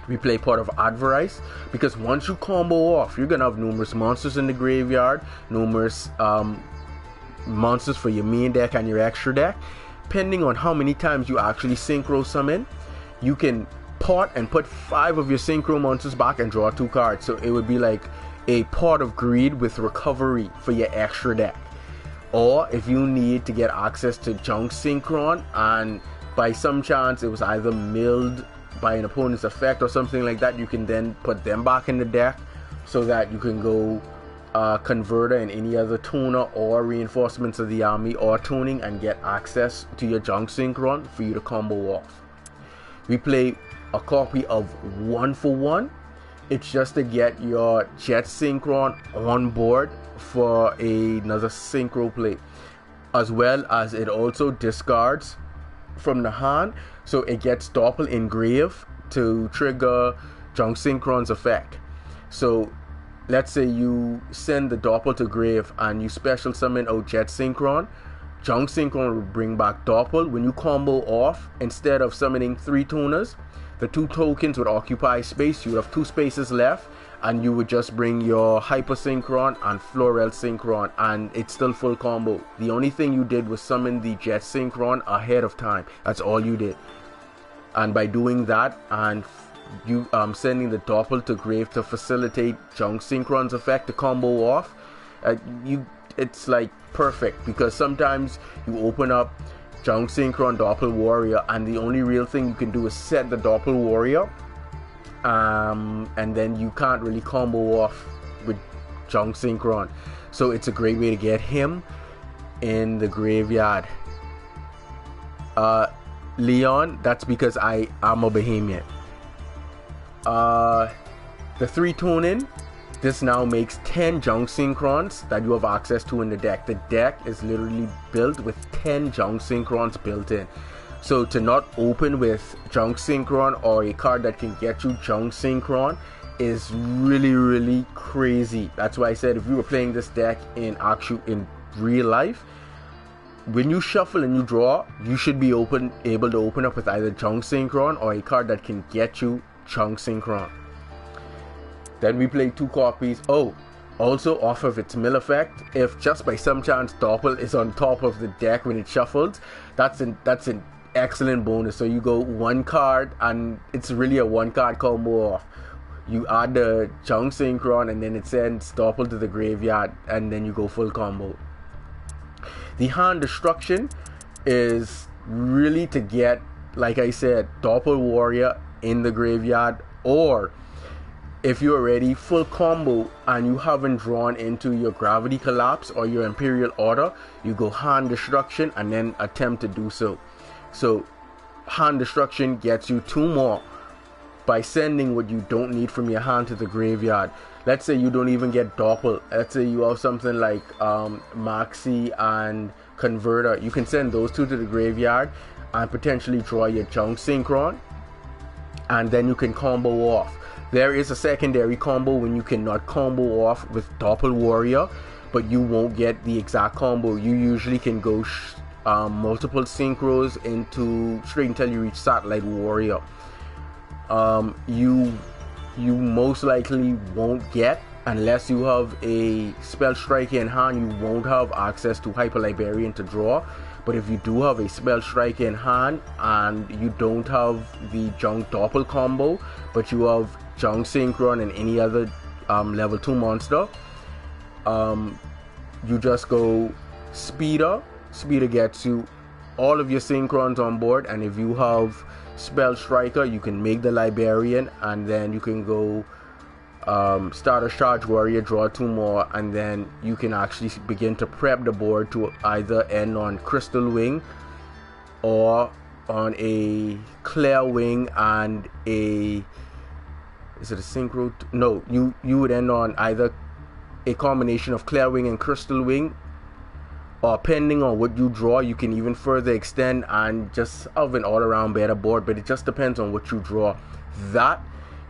We play part of Adverice, because once you combo off, you're gonna have numerous monsters in the graveyard, numerous monsters for your main deck and your extra deck. Depending on how many times you actually synchro summon, you can pot and put 5 of your synchro monsters back and draw 2 cards. So it would be like a Pot of Greed with recovery for your extra deck. Or if you need to get access to Junk Synchron and by some chance it was either milled by an opponent's effect or something like that, you can then put them back in the deck so that you can go Converter and any other tuner or reinforcements of the army or tuning and get access to your Junk Synchron for you to combo off. We play a copy of 1-for-1. It's just to get your Jet Synchron on board for another synchro play, as well as it also discards from the hand, so it gets Doppel Engrave to trigger Junk Synchron's effect. So let's say you send the Doppel to grave and you special summon out Jet Synchron. Junk Synchron will bring back Doppel. When you combo off, instead of summoning 3 tuners, the 2 tokens would occupy space. You would have 2 spaces left, and you would just bring your Hyper Synchron and Florel Synchron, and it's still full combo. The only thing you did was summon the Jet Synchron ahead of time. That's all you did. and by doing that and you sending the doppel to grave to facilitate junk synchron's effect to combo off, it's like perfect, because sometimes you open up junk synchron doppel warrior and the only real thing you can do is set the doppel warrior, and then you can't really combo off with junk synchron. So it's a great way to get him in the graveyard. Leon, that's because I'm a Bahamian. The 3 tuning, this now makes 10 junk synchrons that you have access to in the deck. The deck is literally built with 10 junk synchrons built in. So to not open with junk synchron or a card that can get you junk synchron is really, really crazy. That's why I said if you were playing this deck in real life, when you shuffle and you draw, you should be able to open up with either junk synchron or a card that can get you junk synchron. Then we play 2 copies. Oh, also off of its mill effect, if just by some chance doppel is on top of the deck when it shuffles, that's an excellent bonus. So you go 1 card and it's really a 1 card combo off. You add the junk synchron and then it sends doppel to the graveyard and then you go full combo. The hand destruction is really to get, like I said, doppel warrior in the graveyard, or if you're already full combo and you haven't drawn into your gravity collapse or your imperial order, you go hand destruction and then attempt to do so. So hand destruction gets you 2 more by sending what you don't need from your hand to the graveyard. Let's say you don't even get doppel. Let's say you have something like Maxi and Converter. You can send those 2 to the graveyard and potentially draw your junk synchron, and then you can combo off. There is a secondary combo when you cannot combo off with doppel warrior, but you won't get the exact combo. You usually can go multiple synchros into straight until you reach satellite warrior. You most likely won't get, unless you have a spell striker in hand, you won't have access to Hyper Librarian to draw. But if you do have a spell striker in hand and you don't have the junk doppel combo, but you have junk synchron and any other level 2 monster, you just go speeder. Speeder gets you all of your synchrons on board, and if you have spell striker, you can make the librarian, and then you can go start a charge warrior, draw 2 more, and then you can actually begin to prep the board to either end on crystal wing or on a clear wing and a, is it a synchro? No, you would end on either a combination of clear wing and crystal wing, or depending on what you draw, you can even further extend and just have an all-around better board. But it just depends on what you draw. That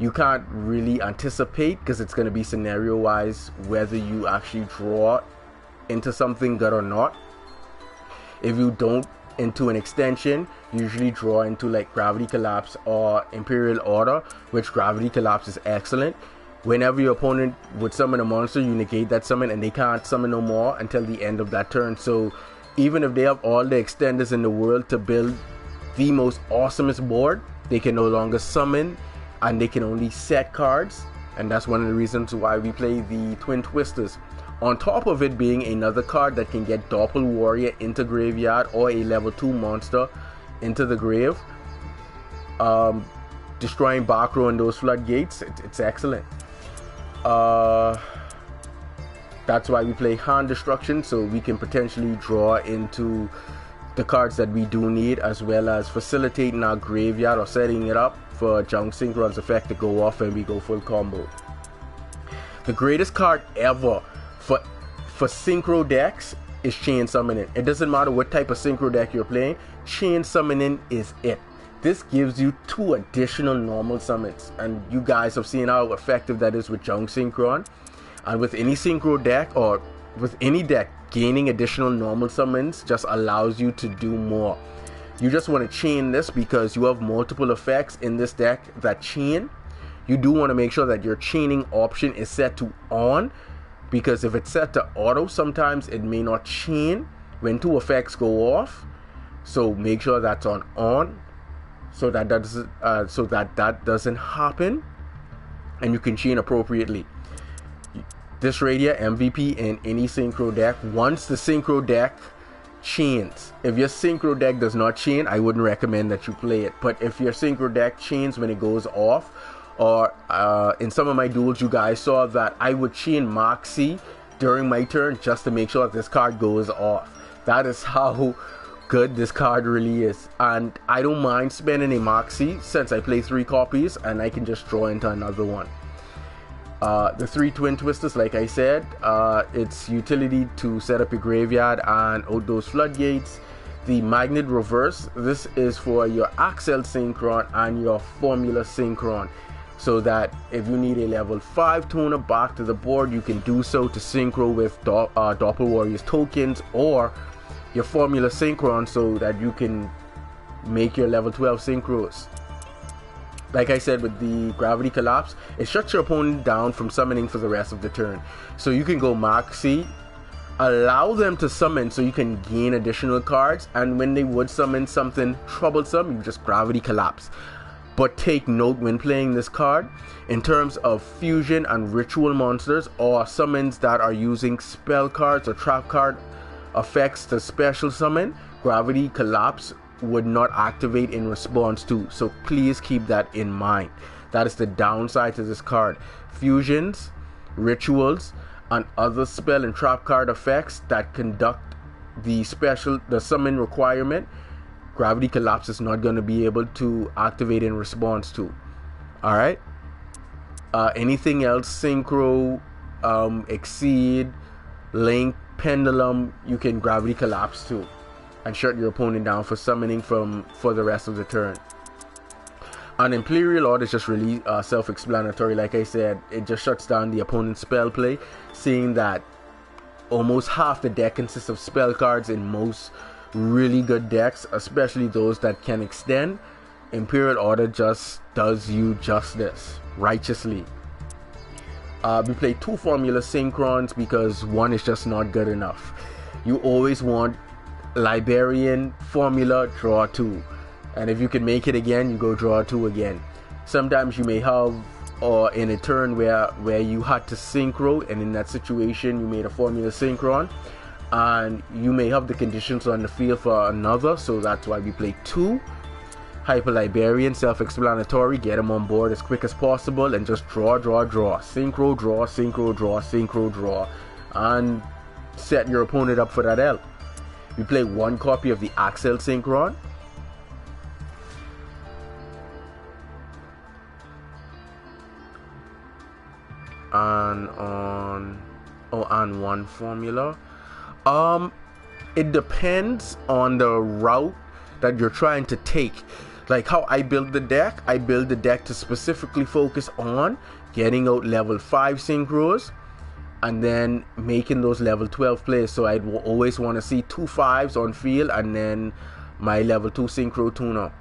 you can't really anticipate, because it's going to be scenario wise whether you actually draw into something good or not. If you don't into an extension, usually draw into like Gravity Collapse or Imperial Order, which Gravity Collapse is excellent. Whenever your opponent would summon a monster, you negate that summon and they can't summon no more until the end of that turn. So even if they have all the extenders in the world to build the most awesomest board, they can no longer summon and they can only set cards. And that's one of the reasons why we play the Twin Twisters. On top of it being another card that can get Doppel Warrior into graveyard or a level 2 monster into the grave, destroying back row and those floodgates, it's excellent. That's why we play hand destruction, so we can potentially draw into the cards that we do need, as well as facilitating our graveyard or setting it up for Junk Synchron's effect to go off and we go full combo. The greatest card ever for synchro decks is Chain Summoning. It doesn't matter what type of synchro deck you're playing, Chain Summoning is it. This gives you 2 additional normal summons, and you guys have seen how effective that is with Junk Synchron. And with any synchro deck, or with any deck, gaining additional normal summons just allows you to do more. You just want to chain this because you have multiple effects in this deck that chain. You do want to make sure that your chaining option is set to on, because if it's set to auto, sometimes it may not chain when 2 effects go off. So make sure that's on. so that that doesn't happen, and you can chain appropriately. This Radia MVP in any synchro deck. Once the synchro deck chains, if your synchro deck does not chain, I wouldn't recommend that you play it. But if your synchro deck chains when it goes off, or in some of my duels you guys saw that I would chain Moxie during my turn just to make sure that this card goes off. That is how good this card really is, and I don't mind spending a Moxie since I play 3 copies and I can just draw into another one. The 3 Twin Twisters, like I said, its utility to set up your graveyard and out those floodgates. The Magnet Reverse, this is for your Axel Synchron and your Formula Synchron, so that if you need a level 5 tuner back to the board, you can do so to synchro with Doppel Warriors tokens or your Formula Synchron, so that you can make your level 12 synchros. Like I said, with the Gravity Collapse, it shuts your opponent down from summoning for the rest of the turn. So you can go Moxie, allow them to summon so you can gain additional cards, and when they would summon something troublesome, you just Gravity Collapse. But take note when playing this card, in terms of fusion and ritual monsters or summons that are using spell cards or trap card effects to special summon, Gravity Collapse would not activate in response to, so please keep that in mind. That is the downside to this card. Fusions, rituals, and other spell and trap card effects that conduct the summon requirement, Gravity Collapse is not going to be able to activate in response to. Alright, anything else, Synchro, Exceed, Link, Pendulum, you can Gravity Collapse too and shut your opponent down for summoning for the rest of the turn. An Imperial Order is just really self-explanatory. Like I said, it just shuts down the opponent's spell play, seeing that almost half the deck consists of spell cards in most really good decks, especially those that can extend. Imperial Order just does you justice righteously. We play 2 Formula Synchrons because 1 is just not good enough. You always want Librarian, Formula, draw 2, and if you can make it again, you go draw 2 again. Sometimes you may have in a turn where you had to synchro, and in that situation you made a Formula Synchron, and you may have the conditions on the field for another, so that's why we play 2 Hyper Librarian. Self-explanatory, get them on board as quick as possible and just draw, synchro, draw, synchro, draw, synchro, draw, and set your opponent up for that L. We play 1 copy of the Axel Synchron. And 1 Formula. It depends on the route that you're trying to take. Like how I build the deck, to specifically focus on getting out level 5 synchros and then making those level 12 plays. So I'd always want to see 2 5s on field and then my level 2 synchro tuner.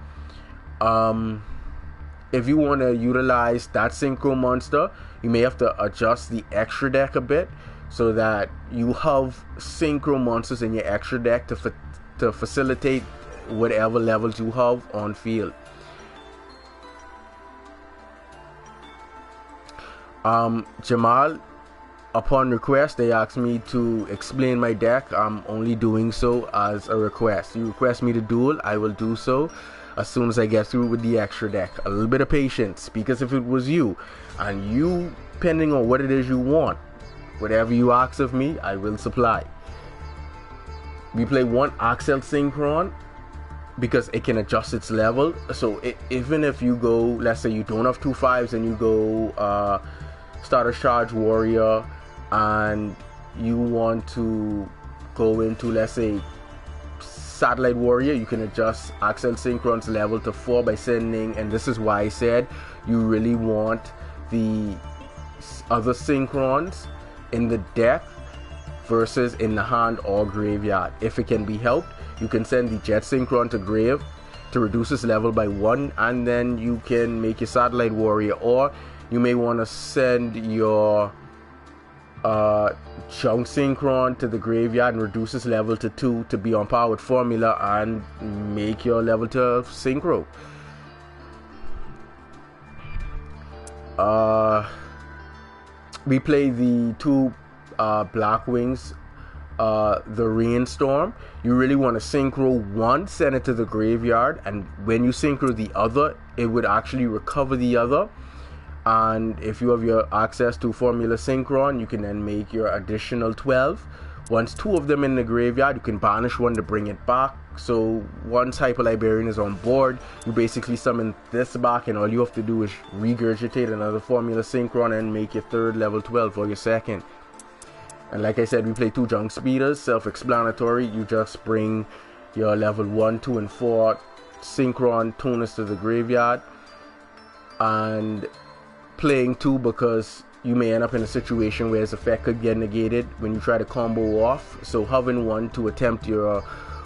If you want to utilize that synchro monster, you may have to adjust the extra deck a bit so that you have synchro monsters in your extra deck to facilitate whatever levels you have on field. Jamal, upon request, they asked me to explain my deck. I'm only doing so as a request. You request me to duel, I will do so as soon as I get through with the extra deck. A little bit of patience, because if it was you, and you, depending on what it is you want, whatever you ask of me, I will supply. We play 1 Axel Synchron because it can adjust its level. So even if you go, let's say you don't have 2 5s and you go Starter Charge Warrior and you want to go into, let's say, Satellite Warrior, you can adjust Axel Synchron's level to 4 by sending, and this is why I said you really want the other Synchrons in the deck versus in the hand or graveyard. If it can be helped, you can send the Jet Synchron to grave to reduce its level by 1, and then you can make your Satellite Warrior, or you may want to send your Junk Synchron to the graveyard and reduce its level to 2 to be on par with Formula and make your level 12 synchro. We play the two black wings, the rainstorm. You really want to synchro one, send it to the graveyard, and when you synchro the other, it would actually recover the other. And if you have your access to Formula Synchron, you can then make your additional 12. Once two of them in the graveyard, you can banish one to bring it back. So once Hyper Librarian is on board, you basically summon this back, and all you have to do is regurgitate another Formula Synchron and make your third level 12 or your second. And like I said, we play two junk speeders, self-explanatory. You just bring your level 1, 2, and 4 Synchron tuners to the graveyard. And playing two because you may end up in a situation where his effect could get negated when you try to combo off. So having one to attempt your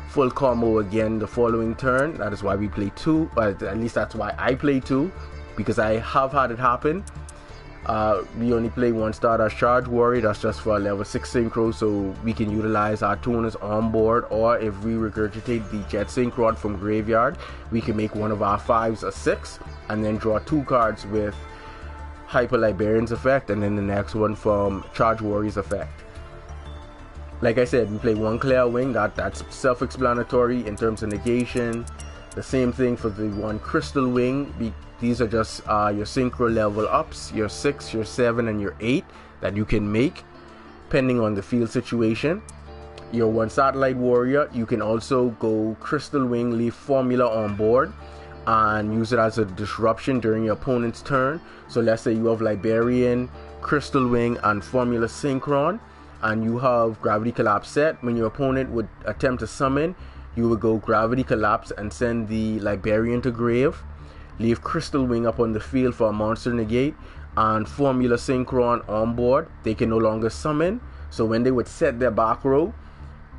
full combo again the following turn. That is why we play two. At least that's why I play two, because I have had it happen. We only play one Stardust Charge Warrior. That's just for a level 6 synchro, so we can utilize our tuners on board. Or if we regurgitate the Jet Synchron from graveyard, we can make one of our 5s a 6 and then draw 2 cards with Hyper Librarian's effect, and then the next one from Charge Warrior's effect. Like I said, we play one Clear Wing. That's self-explanatory in terms of negation. The same thing for the one Crystal Wing. These are just your synchro level ups, your 6, your 7, and your 8 that you can make depending on the field situation. Your one Satellite Warrior, you can also go Crystal Wing, leave Formula on board, and use it as a disruption during your opponent's turn. So let's say you have Librarian, Crystal Wing, and Formula Synchron, and you have Gravity Collapse set. When your opponent would attempt to summon, you would go Gravity Collapse and send the Librarian to grave, leave Crystal Wing up on the field for a monster negate, and Formula Synchron on board. They can no longer summon, so when they would set their back row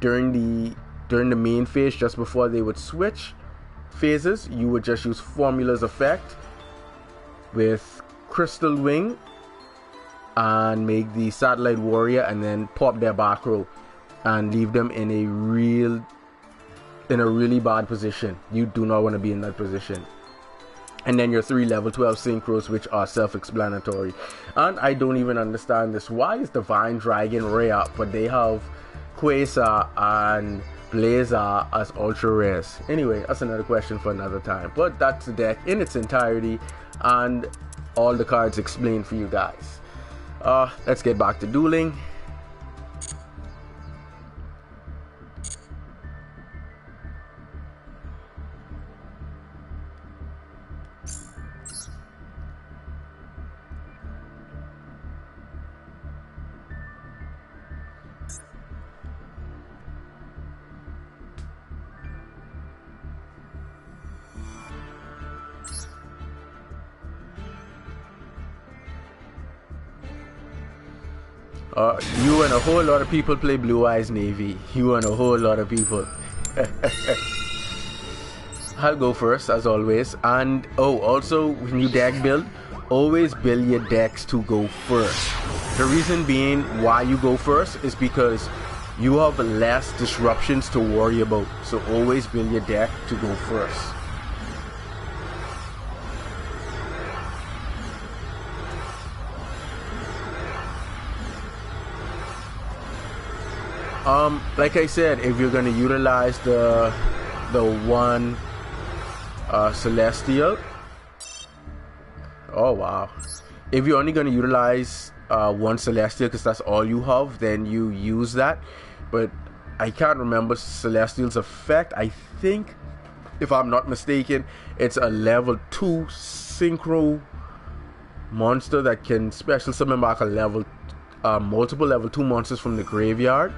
during the main phase, just before they would switch phases, you would just use Formula's effect with Crystal Wing and make the Satellite Warrior, and then pop their back row and leave them in a really bad position. You do not want to be in that position. And then your 3 level 12 synchros, which are self-explanatory. And I don't even understand this. Why is Divine Dragon rare, but they have Quasar and Blazer as ultra rares? Anyway, that's another question for another time. But that's the deck in its entirety, and all the cards explained for you guys. Let's get back to dueling. You and a whole lot of people play Blue Eyes Navy. You and a whole lot of people. I'll go first, as always. And also, when you deck build, always build your decks to go first. The reason being why you go first is because you have less disruptions to worry about. So always build your deck to go first. Like I said, if you're gonna utilize the one Celestial, oh wow, if you're only gonna utilize one Celestial because that's all you have, then you use that. But I can't remember Celestial's effect. I think, if I'm not mistaken, it's a level 2 synchro monster that can special summon back a multiple level 2 monsters from the graveyard.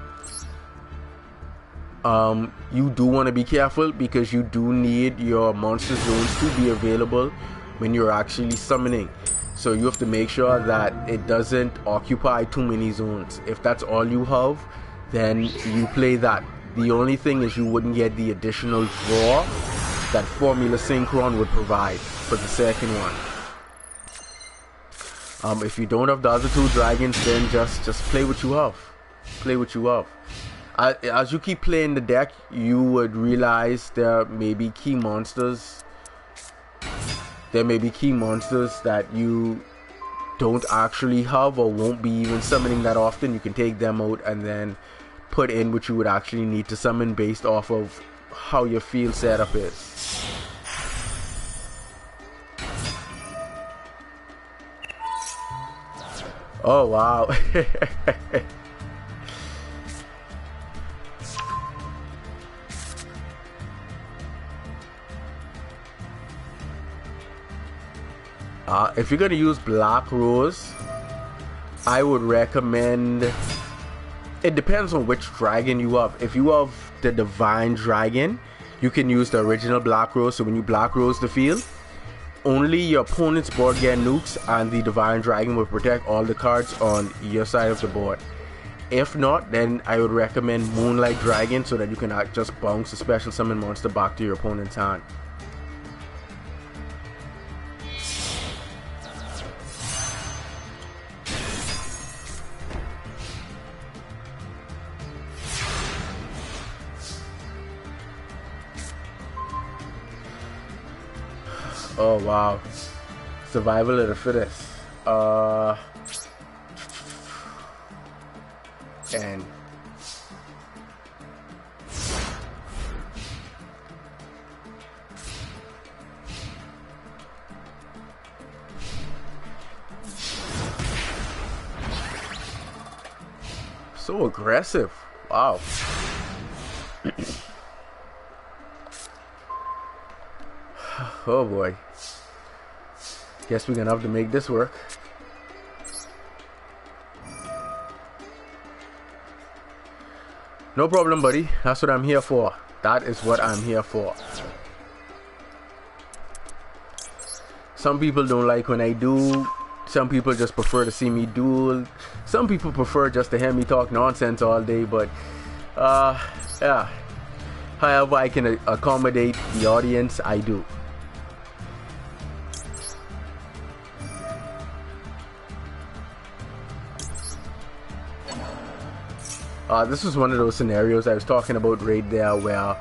You do want to be careful because you do need your monster zones to be available when you're actually summoning. So you have to make sure that it doesn't occupy too many zones. If that's all you have, then you play that. The only thing is you wouldn't get the additional draw that Formula Synchron would provide for the second one. If you don't have the other 2 dragons, then just play what you have. Play what you have. As you keep playing the deck, you would realize there may be key monsters. There may be key monsters that you don't actually have or won't be even summoning that often, you can take them out and then put in what you would actually need to summon based off of how your field setup is. Oh wow. If you're gonna use Black Rose, I would recommend, it depends on which dragon you have. If you have the Divine Dragon, you can use the original Black Rose. So when you Black Rose the field, only your opponent's board get nukes and the Divine Dragon will protect all the cards on your side of the board. If not, then I would recommend Moonlight Dragon so that you can just bounce a special summon monster back to your opponent's hand. Oh wow, survival of the fittest. And so aggressive. Wow. Oh boy. Guess we're gonna have to make this work. No problem, buddy. That's what I'm here for. That is what I'm here for. Some people don't like when I do. Some people just prefer to see me duel. Some people prefer just to hear me talk nonsense all day. But yeah. However I can accommodate the audience, I do. This was one of those scenarios I was talking about right there where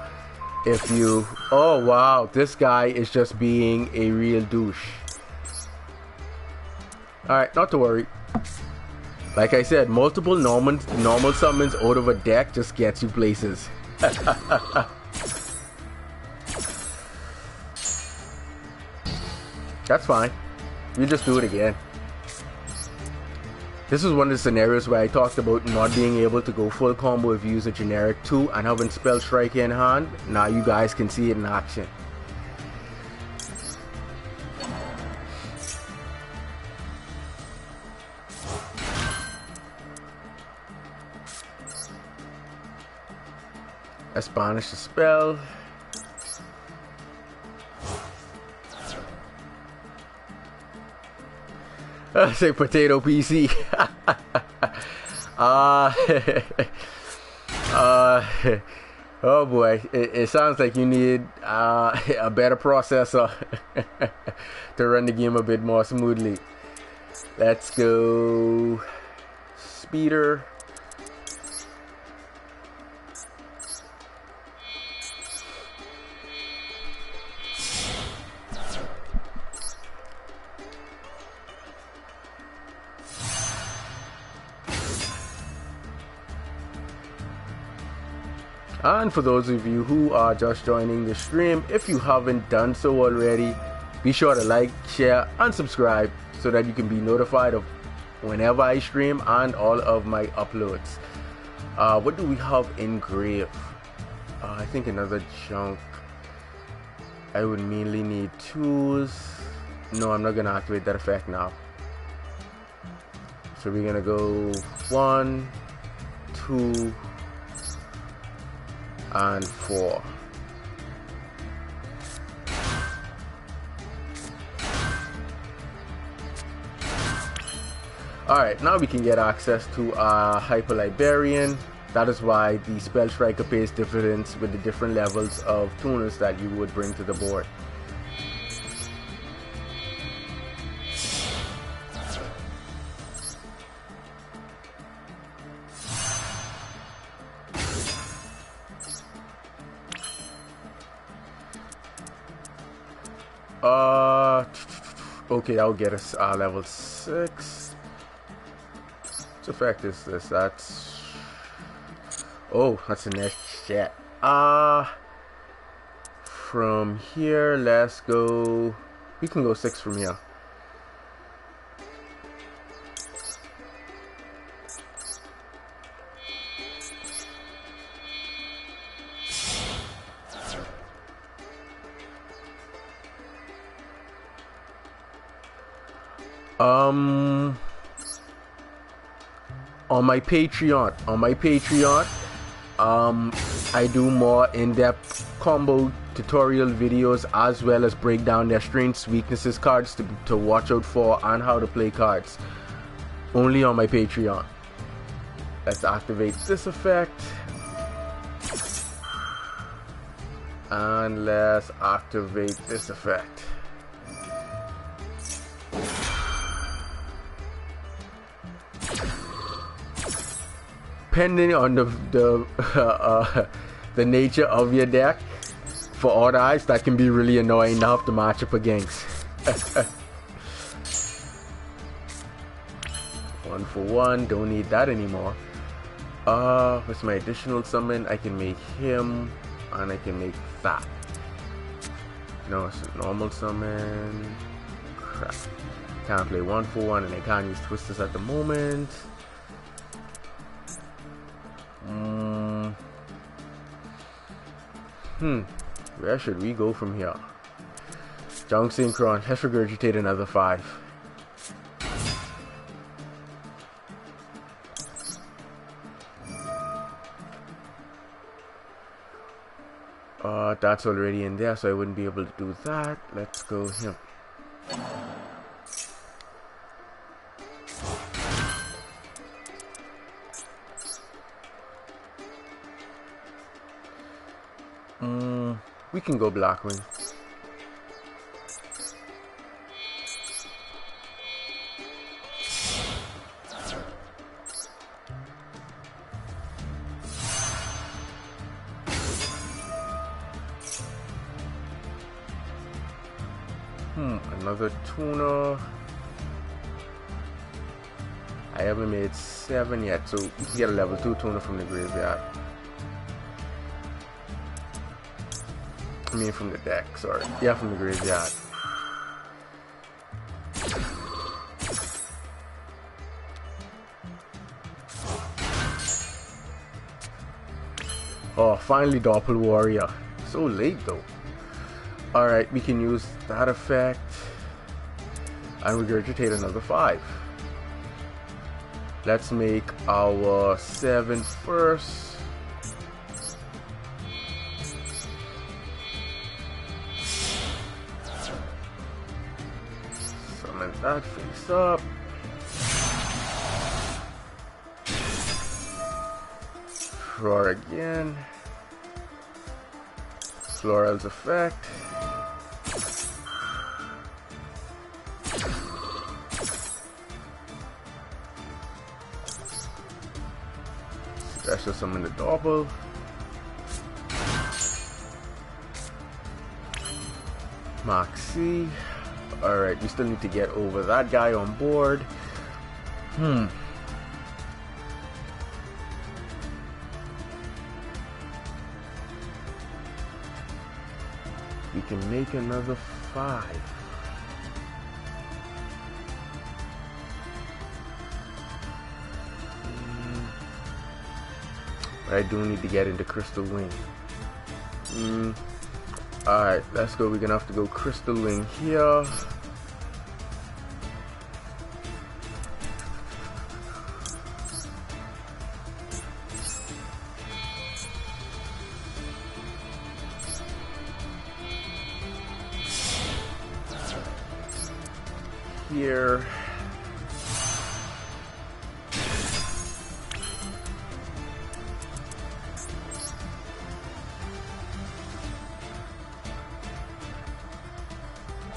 if you... Oh wow, this guy is just being a real douche. Alright, not to worry. Like I said, multiple normal summons out of a deck just gets you places. That's fine. You just do it again. This is one of the scenarios where I talked about not being able to go full combo if you use a generic 2 and having Spell Strike in hand. Now you guys can see it in action. Let's banish the spell. Say potato PC. Oh boy, it sounds like you need a better processor to run the game a bit more smoothly. Let's go speeder. And for those of you who are just joining the stream, if you haven't done so already, be sure to like, share, and subscribe so that you can be notified of whenever I stream and all of my uploads. What do we have in grave? I think another junk. I would mainly need tools. No, I'm not gonna activate that effect now. So we're gonna go 1, 2, and 4. Alright, now we can get access to our Hyper Librarian. That is why the Spell Striker pays dividends with the different levels of tuners that you would bring to the board. Okay, that'll get us level 6. What effect is this? That's... Oh, that's a next shit. From here, let's go... We can go 6 from here. On my Patreon, I do more in-depth combo tutorial videos as well as break down their strengths, weaknesses, cards to watch out for, and how to play cards. Only on my Patreon. Let's activate this effect. And let's activate this effect. Depending on the nature of your deck, for odd eyes, that can be really annoying to have to match up against. 1 for 1, don't need that anymore. What's my additional summon? I can make him, and I can make that. No, it's a normal summon. Crap. Can't play 1 for 1, and I can't use twisters at the moment. Where should we go from here? Junk Synchron, let's regurgitate another 5. That's already in there, so I wouldn't be able to do that. Let's go here. We can go Blackwing. Another tuner. I haven't made 7 yet, so we can get a level 2 tuner from the graveyard. I mean from the deck, sorry. Yeah, from the graveyard. Oh, finally Doppel Warrior. So late though. Alright, we can use that effect and regurgitate another 5. Let's make our 7 first. Summon that face up. Draw again. Floral's effect. Special summon the double. Moxie. Alright, we still need to get over that guy on board. We can make another 5. But I do need to get into Crystal Wing. Alright, let's go. We're gonna have to go Crystal Wing here. Here.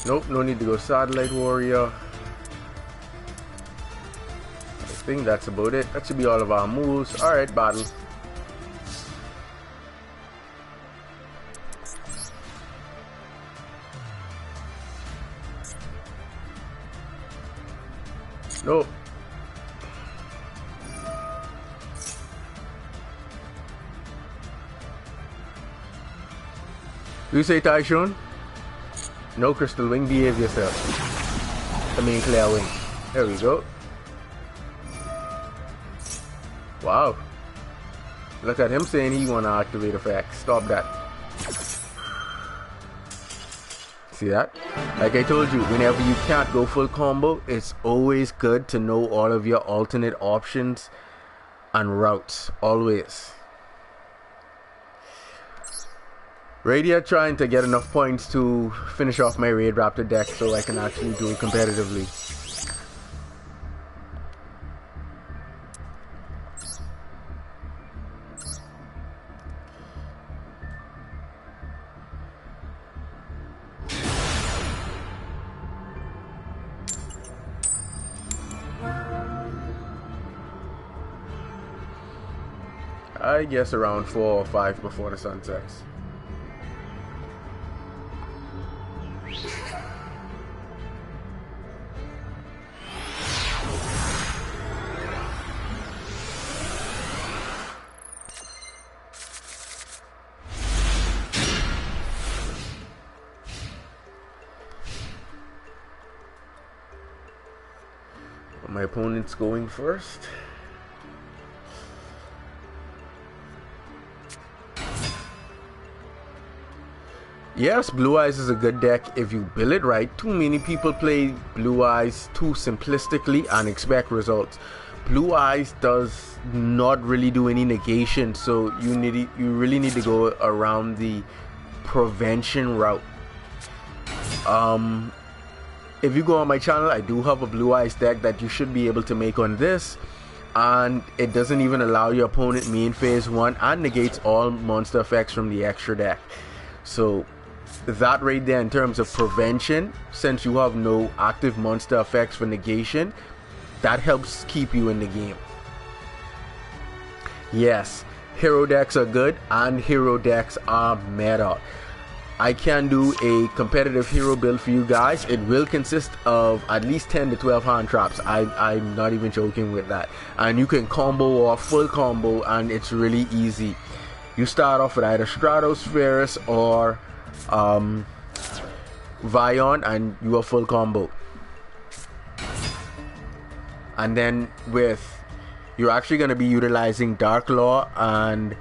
Nope, no need to go Satellite Warrior. I think that's about it. That should be all of our moves. Alright, battle. No. You say Tyshon? No, Crystal Wing, behave yourself. I mean, Clear Wing. There we go. Wow. Look at him saying he want to activate effects. Stop that. See that? Like I told you, whenever you can't go full combo, it's always good to know all of your alternate options and routes. Always. Right here, trying to get enough points to finish off my Raid Raptor deck so I can actually do it competitively. I guess around 4 or 5 before the sun sets. My opponent's going first. Yes, Blue Eyes is a good deck if you build it right. Too many people play Blue Eyes too simplistically and expect results. Blue Eyes does not really do any negation, so you really need to go around the prevention route. If you go on my channel, I do have a Blue Eyes deck that you should be able to make on this, and it doesn't even allow your opponent main phase 1 and negates all monster effects from the extra deck. So that right there, in terms of prevention, since you have no active monster effects for negation, that helps keep you in the game. Yes, hero decks are good and hero decks are meta. I can do a competitive hero build for you guys. It will consist of at least 10 to 12 hand traps. I'm not even joking with that. And you can combo or full combo, and it's really easy. You start off with either Stratospherus or Vion, and you are full combo. And then you're actually going to be utilizing Dark Law and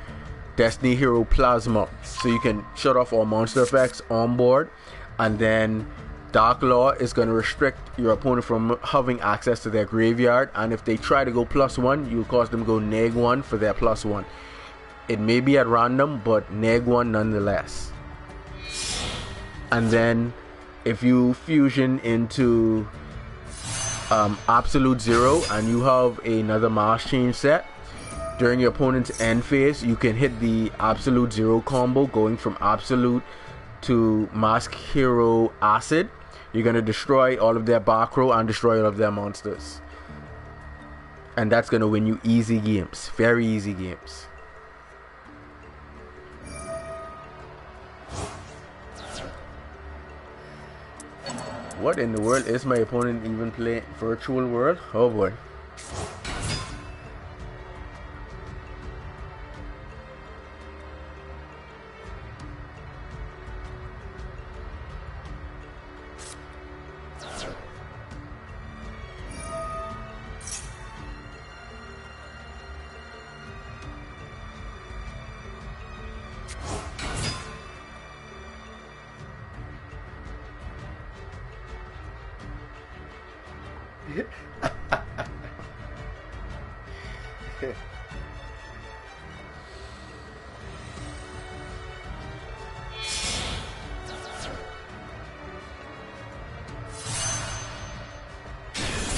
Destiny Hero Plasma, so you can shut off all monster effects on board, and then Dark Law is going to restrict your opponent from having access to their graveyard, and if they try to go +1, you'll cause them to go -1 for their +1. It may be at random, but -1 nonetheless. And then if you fusion into Absolute Zero and you have another Mass Change set, during your opponent's end phase, you can hit the Absolute Zero combo, going from Absolute to Mask Hero Acid. You're going to destroy all of their back row and destroy all of their monsters. And that's going to win you easy games. Very easy games. What in the world is my opponent even playing? Virtual World? Oh boy.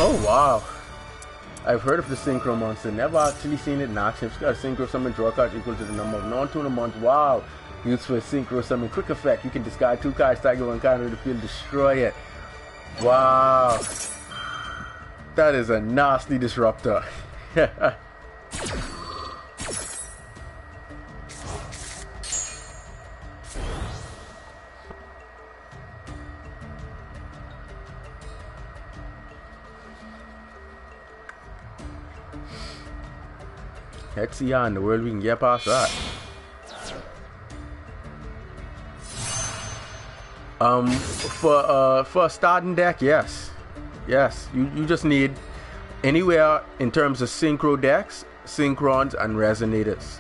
Oh wow, I've heard of the Synchro Monster, never actually seen it in action. It's got a Synchro Summon draw cards equal to the number of non-tuner monsters. Wow, used for a Synchro Summon quick effect. You can discard 2 cards, target 1 card of the field, destroy it. Wow, that is a nasty disruptor. Let's see how in the world we can get past that. For a starting deck, yes. You just need anywhere in terms of synchro decks, synchrons, and resonators.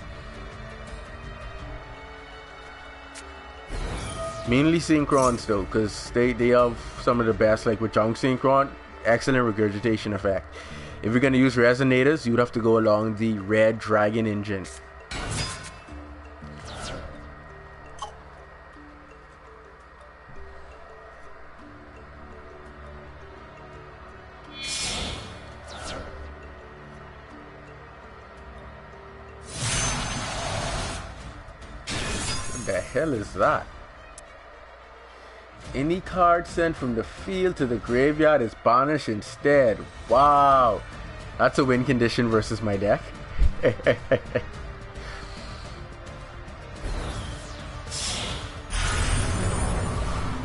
Mainly synchrons though, because they have some of the best, like with junk synchron, excellent regurgitation effect. If you're gonna use resonators, you'd have to go along the Red Dragon engine. What the hell is that? Any card sent from the field to the graveyard is banished instead. Wow. That's a win condition versus my deck.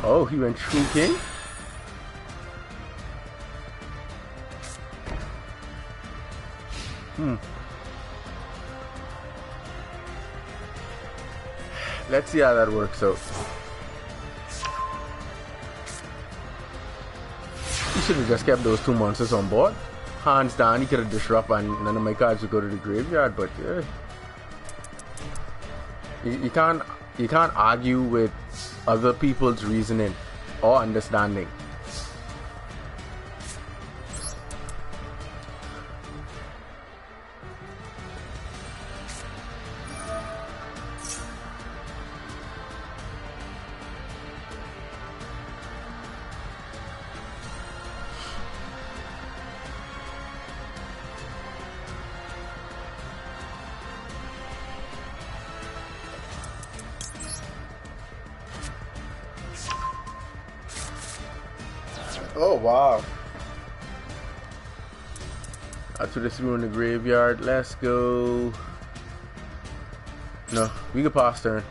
Oh, he went True King? Let's see how that works out. He should have just kept those two monsters on board. Hands down, he could have disrupted and none of my cards would go to the graveyard, but yeah. You can't argue with other people's reasoning or understanding. Oh wow. That's what this threw in the graveyard. Let's go. No, we can pass turn.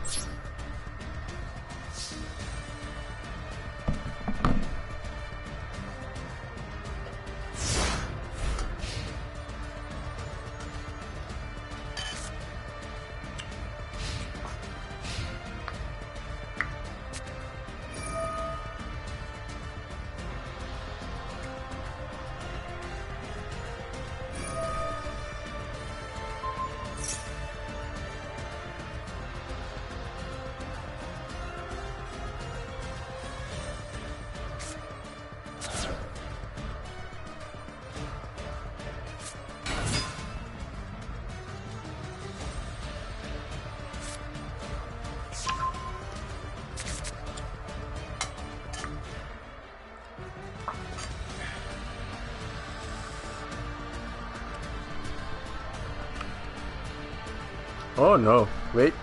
Oh no, wait.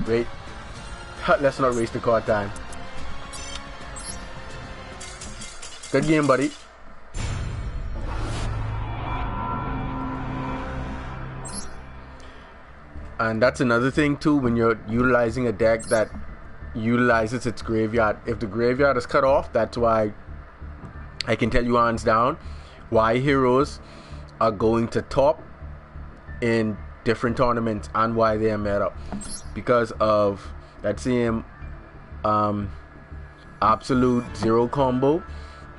Let's not waste the card time. Good game, buddy. And that's another thing too, when you're utilizing a deck that utilizes its graveyard. If the graveyard is cut off, that's why I can tell you hands down why heroes are going to top in different tournaments and why they are meta, because of that same absolute zero combo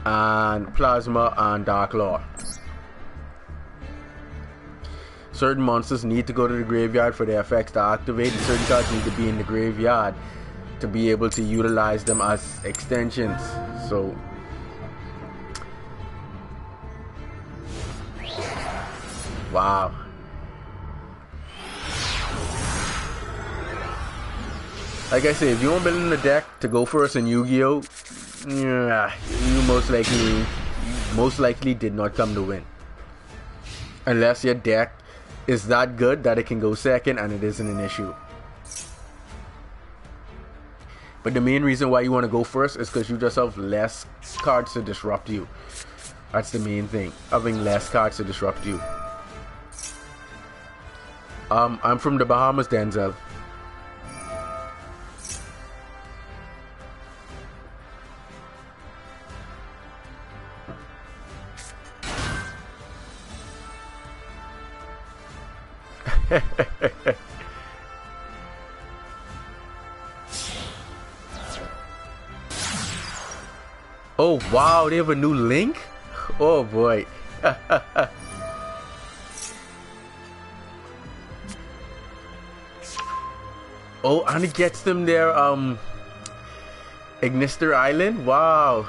and plasma and dark law. Certain monsters need to go to the graveyard for their effects to activate, and certain cards need to be in the graveyard to be able to utilize them as extensions. So wow. Like I say, if you don't build in the deck to go first in Yu-Gi-Oh, yeah, you most likely did not come to win. Unless your deck is that good that it can go second and it isn't an issue. But the main reason why you want to go first is because you just have less cards to disrupt you. That's the main thing, having less cards to disrupt you. I'm from the Bahamas, Denzel. Oh wow, they have a new link? Oh boy. Oh, and it gets them their Ignister Island? Wow.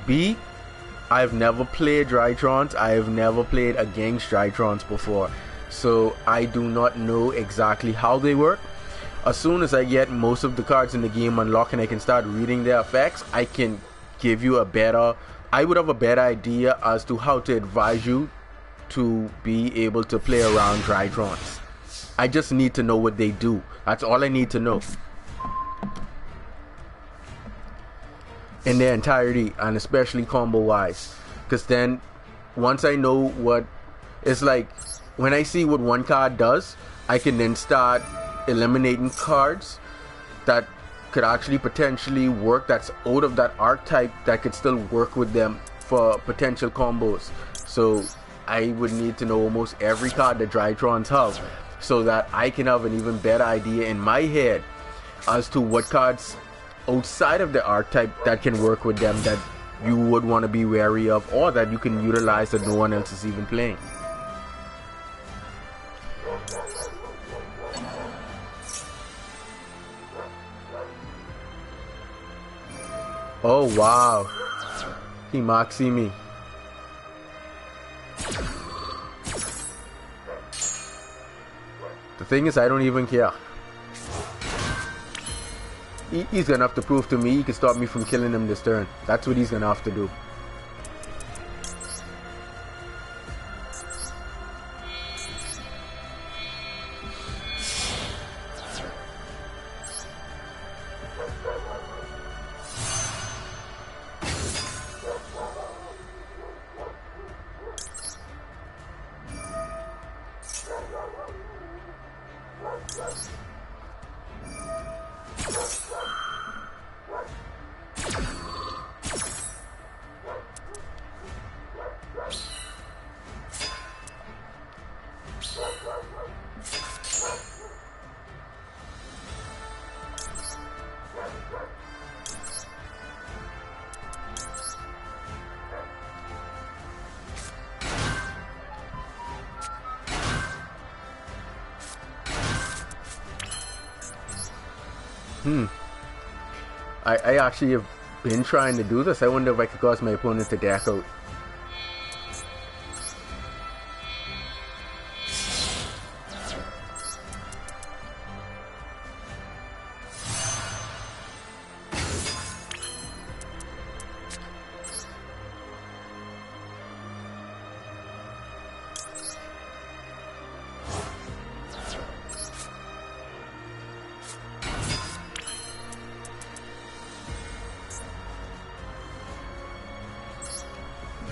B, I've never played Drytrons. I've never played against Drytrons before, so I do not know exactly how they work. As soon as I get most of the cards in the game unlocked and I can start reading their effects, I can give you I would have a better idea as to how to advise you to be able to play around Drytrons. I just need to know what they do. That's all I need to know. In their entirety, and especially combo wise, because then once I know what it's like, when I see what one card does, I can then start eliminating cards that could actually potentially work, that's out of that archetype, that could still work with them for potential combos. So I would need to know almost every card that Drytrons have, so that I can have an even better idea in my head as to what cards outside of the archetype that can work with them that you would want to be wary of, or that you can utilize that no one else is even playing. Oh wow, he maxi me. The thing is, I don't even care. He's gonna have to prove to me he can stop me from killing him this turn. That's what he's gonna have to do. I actually have been trying to do this. I wonder if I could cause my opponent to deck out.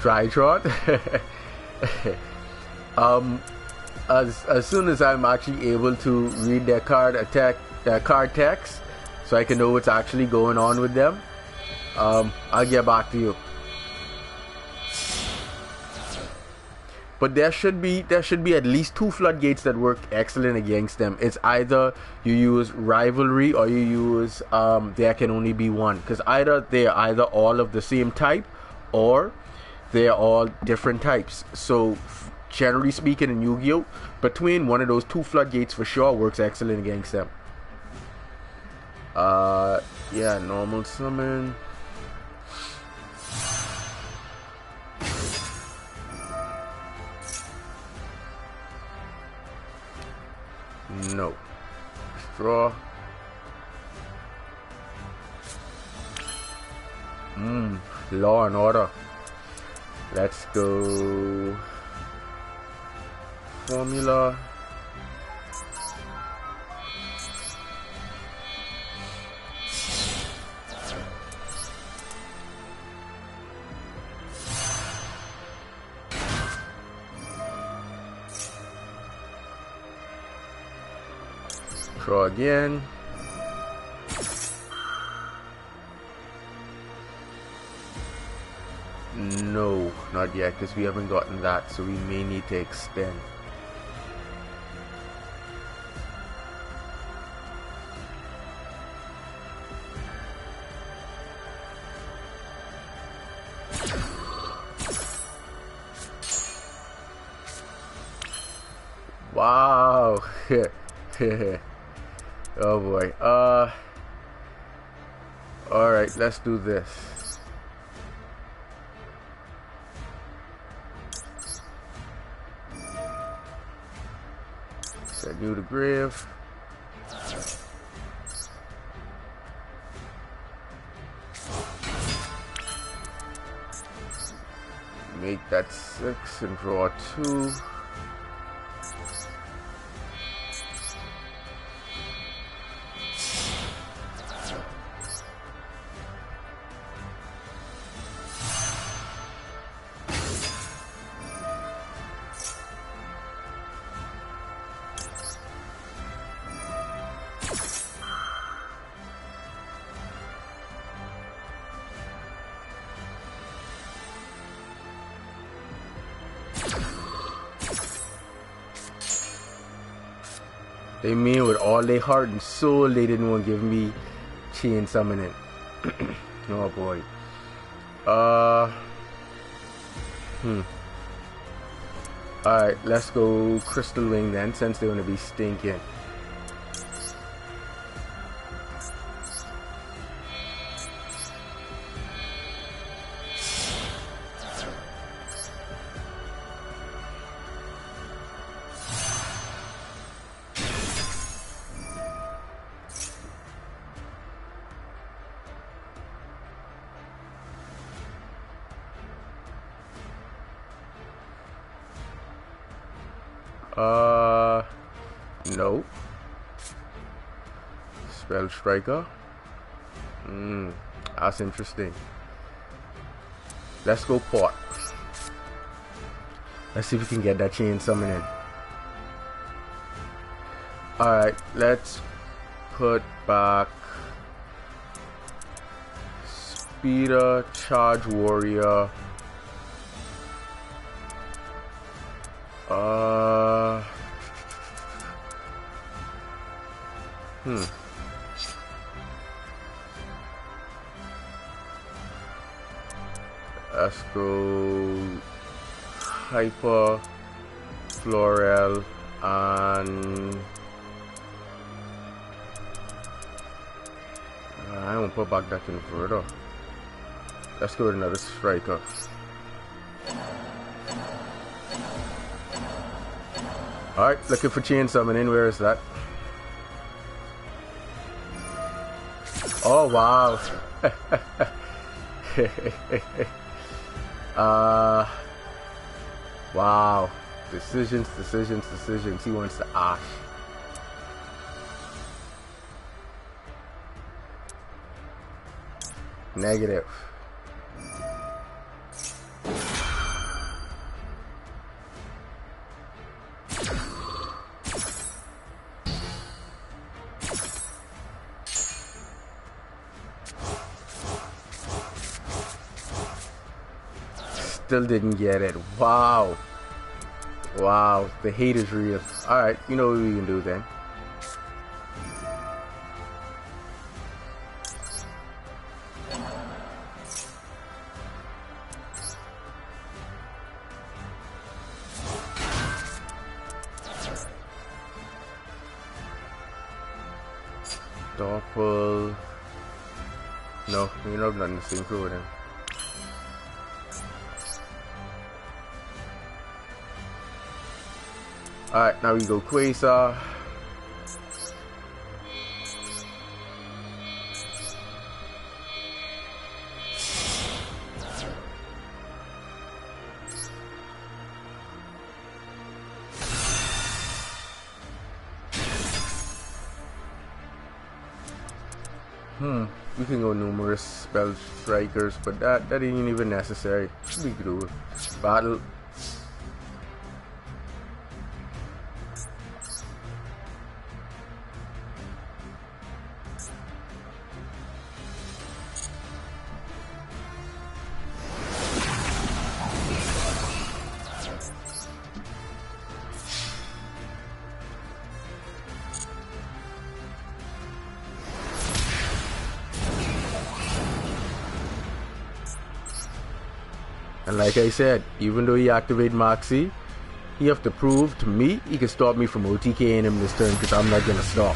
Drytron. As soon as I'm actually able to read their card text, so I can know what's actually going on with them, I'll get back to you. But there should be at least 2 floodgates that work excellent against them. It's either you use rivalry or you use there can only be one, because they are either all of the same type or they are all different types. So generally speaking, in Yu-Gi-Oh, between one of those 2 floodgates for sure works excellent against them. Yeah, normal summon. No. Straw. Law and Order. Let's go. Formula. Draw again. No, not yet, because we haven't gotten that, so we may need to extend. Wow. Oh boy. All right, let's do this. Send you to grave. Make that 6 and draw 2. They mean with all their heart and soul they didn't want to give me chain summoning. Oh boy. Alright, let's go Crystal Wing then, since they want to be stinking. No. Spell Striker. That's interesting. Let's go Port. Let's see if we can get that chain summoning. Alright, let's put back Speeder, Charge Warrior. Let's go Hyper, Florel, and I won't put back that converter. Let's go with another striker. Alright, looking for chain summoning. Where is that? Oh wow. Wow. Decisions. He wants to ash. Negative. Still didn't get it. Wow. Wow. The hate is real. Alright, you know what we can do then. Doppel. No, you're not nothing to synchro with him. Alright, now we go Quasar. We can go numerous spell strikers, but that ain't even necessary. We could do battle. And like I said, even though he activate Moxie, he have to prove to me he can stop me from OTKing him this turn, because I'm not gonna stop.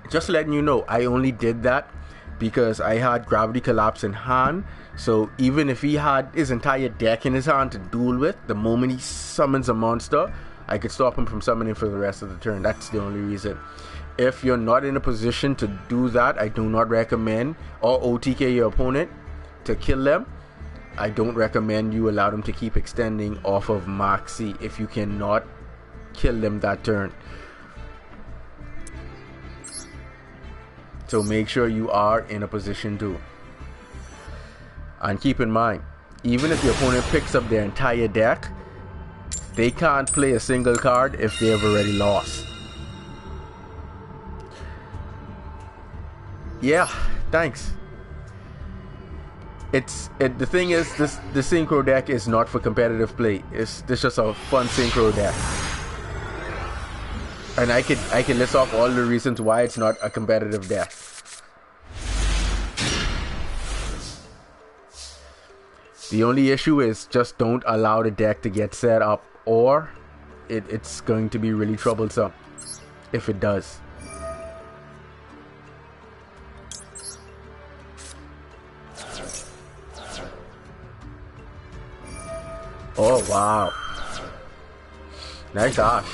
Just letting you know, I only did that because I had Gravity Collapse in hand. So even if he had his entire deck in his hand to duel with, the moment he summons a monster, I could stop him from summoning for the rest of the turn. That's the only reason. If you're not in a position to do that, I do not recommend, or OTK your opponent to kill them, I don't recommend you allow them to keep extending off of Moxie if you cannot kill them that turn. So make sure you are in a position to. And keep in mind, even if your opponent picks up their entire deck, they can't play a single card if they have already lost. Yeah, thanks. The thing is, the synchro deck is not for competitive play. It's just a fun synchro deck. And I can list off all the reasons why it's not a competitive deck. The only issue is just don't allow the deck to get set up, or it's going to be really troublesome if it does. Oh wow. Nice Ash.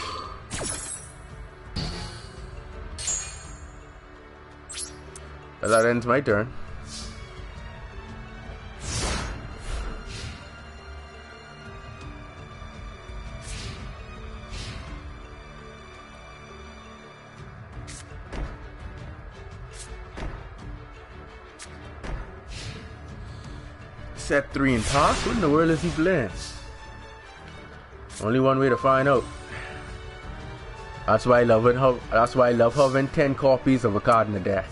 Well, that ends my turn. Set 3 and toss? What in the world is he playing? Only one way to find out. That's why I love it. That's why I love having 10 copies of a card in the deck.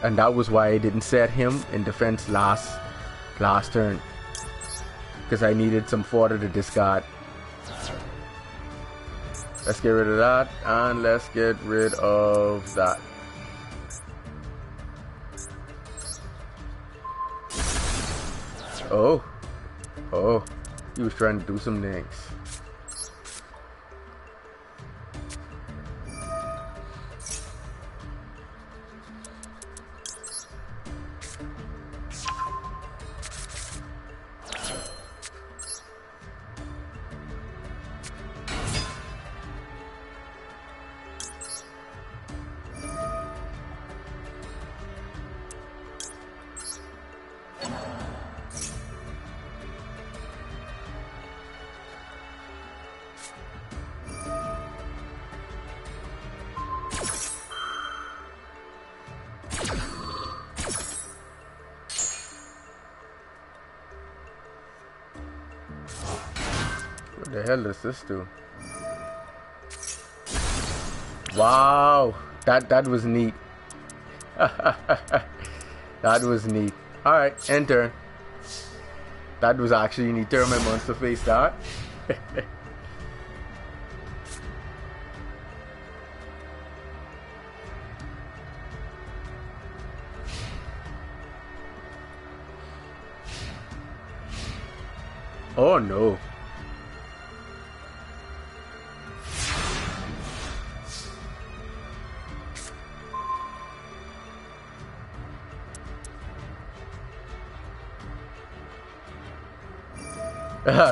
And that was why I didn't set him in defense last turn, because I needed some fodder to discard. Let's get rid of that, and let's get rid of that. Oh, he was trying to do some things. What the hell does this do? Wow, that was neat. That was neat. Alright, end turn. That was actually neat. Turn my monster face that. Oh no.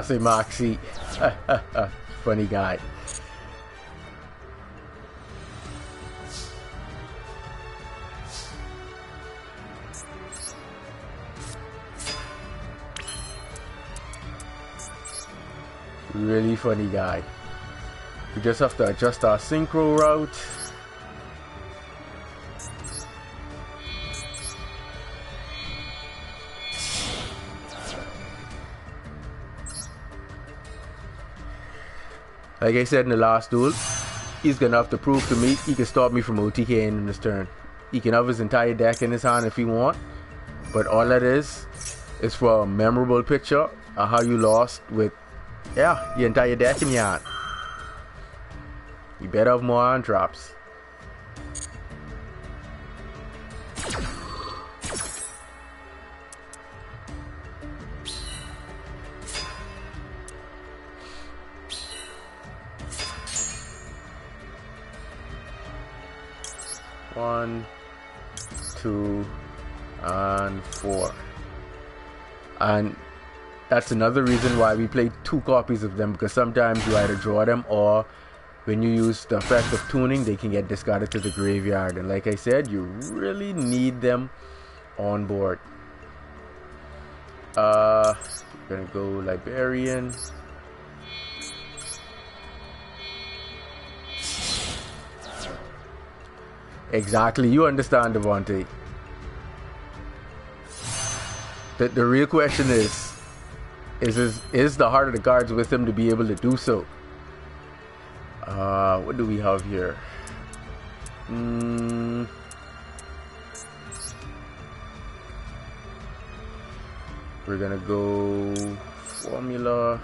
Say Moxie. Funny guy. Really funny guy. We just have to adjust our synchro route. Like I said in the last duel, he's gonna have to prove to me he can stop me from OTKing in this turn. He can have his entire deck in his hand if he want, but all that is for a memorable picture of how you lost with, yeah, your entire deck in your hand. You better have more hand drops. One, two, and four. And that's another reason why we play 2 copies of them, because sometimes you either draw them, or when you use the effect of tuning, they can get discarded to the graveyard. And like I said, you really need them on board. Gonna go Librarian. Exactly, you understand, Devontae. The real question is the heart of the cards with him to be able to do so? What do we have here? We're gonna go formula.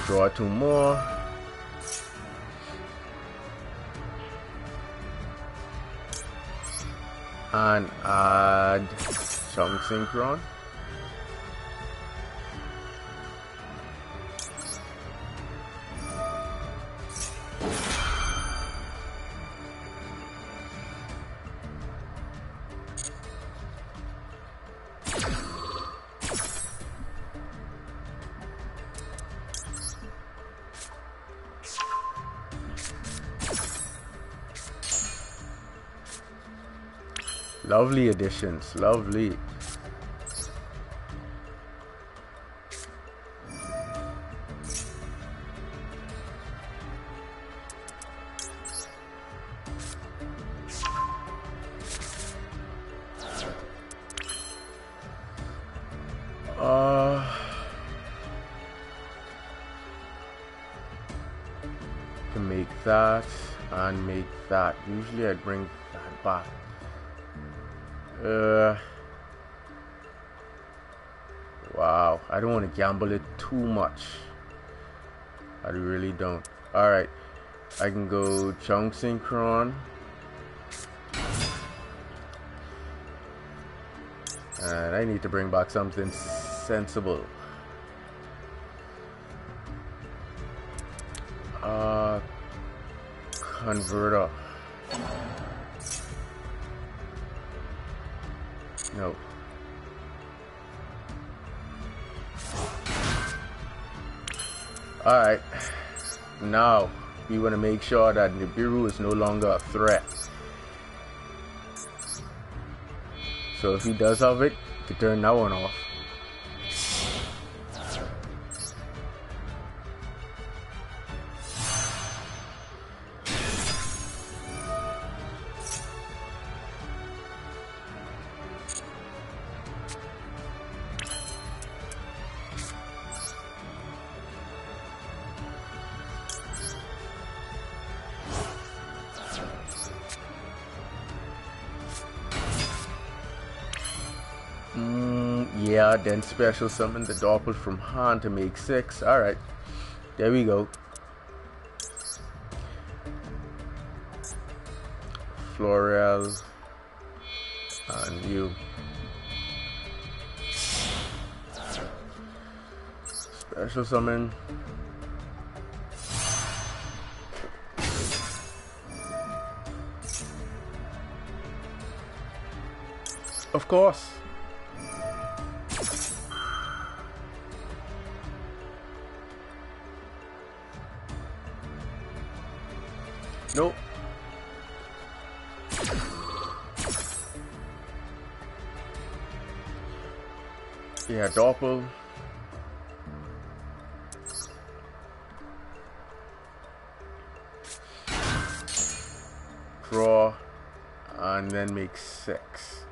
Draw 2 more. And add some synchron. Lovely additions, lovely. To make that and make that. Usually I'd bring that back. Wow, I don't want to gamble it too much. I really don't. Alright, I can go Chunk Synchron. And I need to bring back something sensible. Converter. No. Alright. Now, we want to make sure that Nibiru is no longer a threat. So if he does have it, he can turn that one off. Yeah, then special summon the Doppel from hand to make 6. Alright, there we go. Florel and you. Special summon. Of course. Nope. Yeah, Doppel. Draw and then make 6.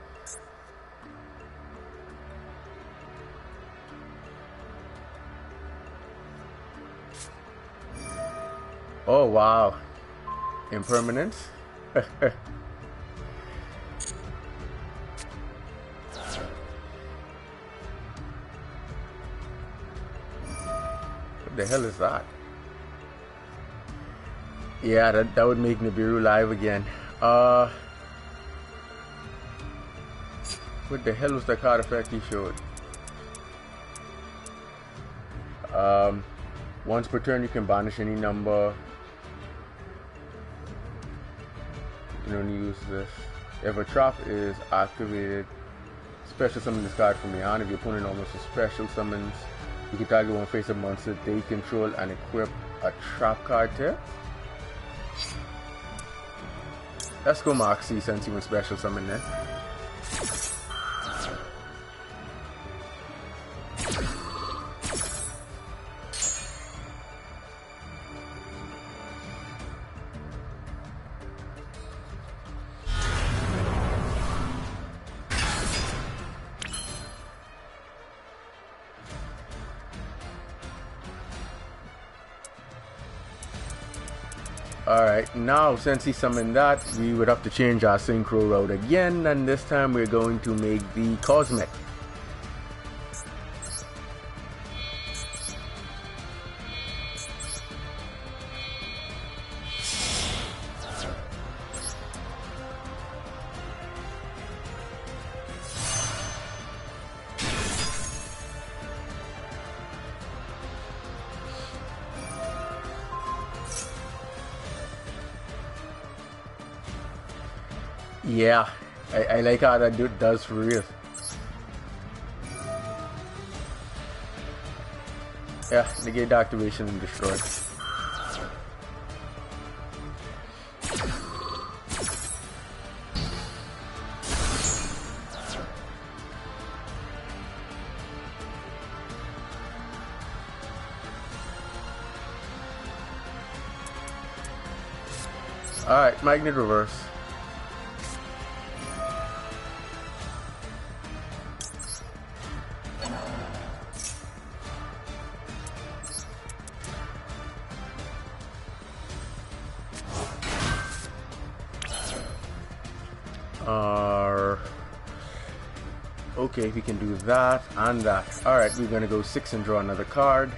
Oh wow, impermanence. What the hell is that? Yeah, that would make Nibiru live again. What the hell was the card effect he showed? Once per turn you can banish any number. You can only use this. If a trap is activated, special summon this card from your hand. If your opponent almost special summons, you can target one face-up monster they control and equip a trap card to. Let's go Moxie since he went special summon then. Alright, now since he summoned that, we would have to change our synchro route again, and this time we're going to make the Cosmic. Yeah, I like how that dude does for real. Yeah, negate activation and destroy. Alright, Magnet Reverse. Okay, we can do that and that. Alright, we're gonna go 6 and draw another card.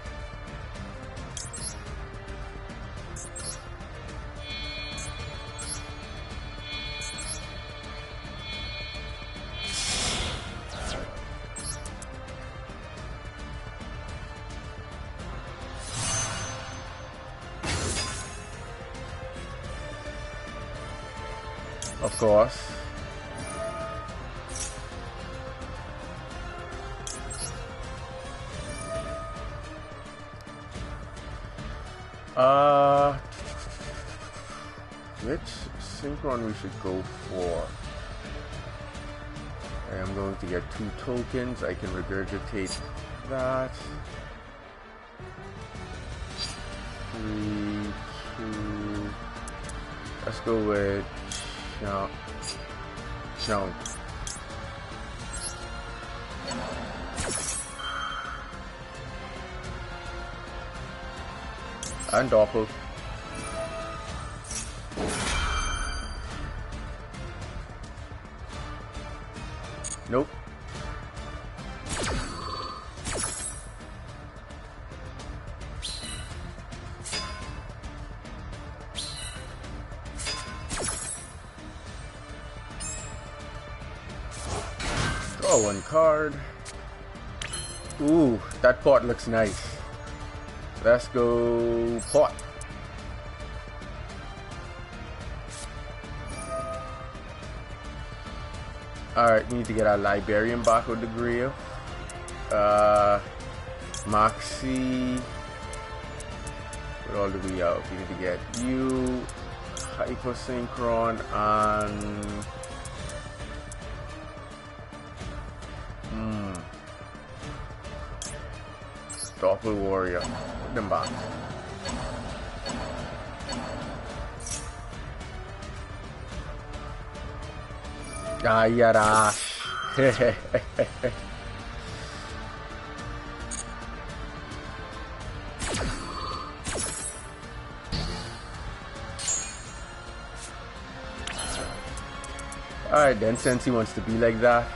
Of course. Which synchron we should go for? I am going to get 2 tokens. I can regurgitate that. 3, 2. Let's go with Chunk. And Doppel. Nope. Draw 1 card. Ooh, that pot looks nice. Let's go pot. Alright, we need to get our Librarian back with the grave. Moxie. What all do we have? We need to get you, Hyper Synchron, and Doppel Warrior. Put them back. Ah, yada. Alright then, since he wants to be like that,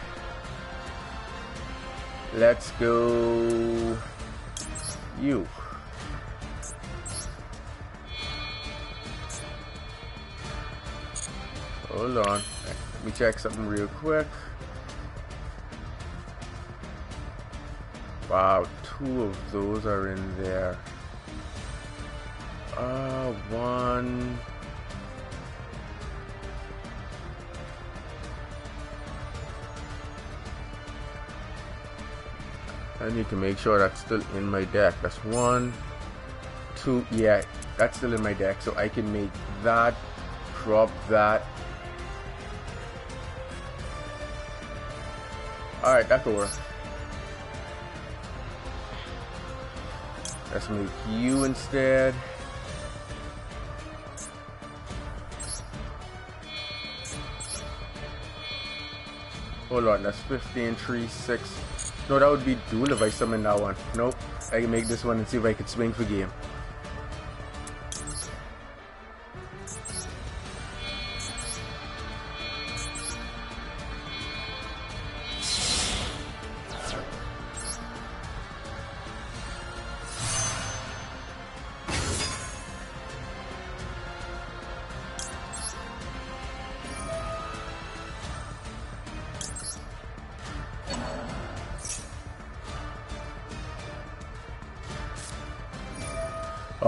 let's go you. Hold on, let me check something real quick. Wow, 2 of those are in there. One. I need to make sure that's still in my deck. That's 1, 2, yeah, that's still in my deck. So I can make that, drop that. Alright, that could work. Let's make you instead. Hold on, that's 15, 3, 6. No, that would be duel if I summon that one. Nope. I can make this one and see if I can swing for game.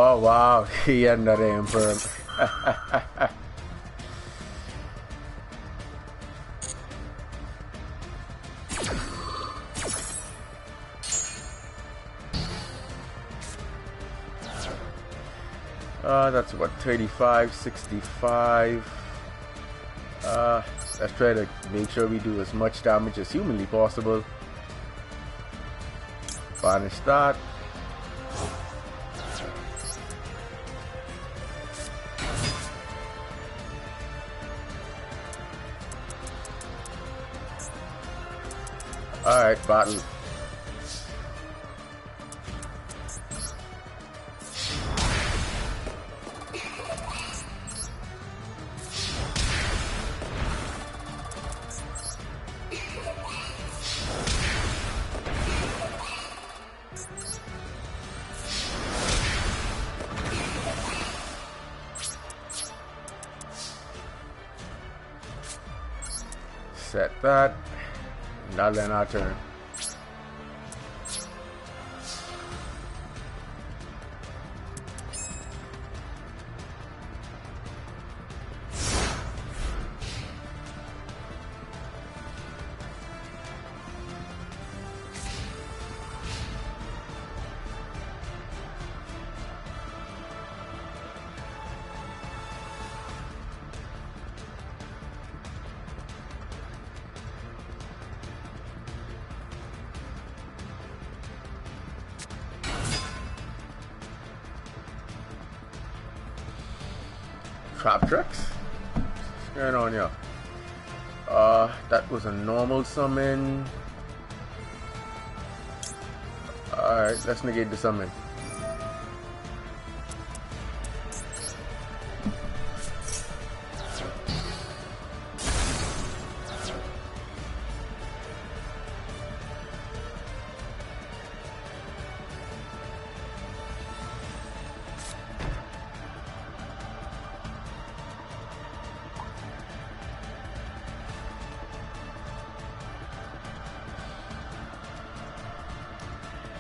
Oh wow, he had another emperor. That's what, 35, 65. Let's try to make sure we do as much damage as humanly possible. Banish that. Alright, battle. Set that. Now then our turn. Trap tricks? What's going on here? That was a normal summon. Alright, let's negate the summon.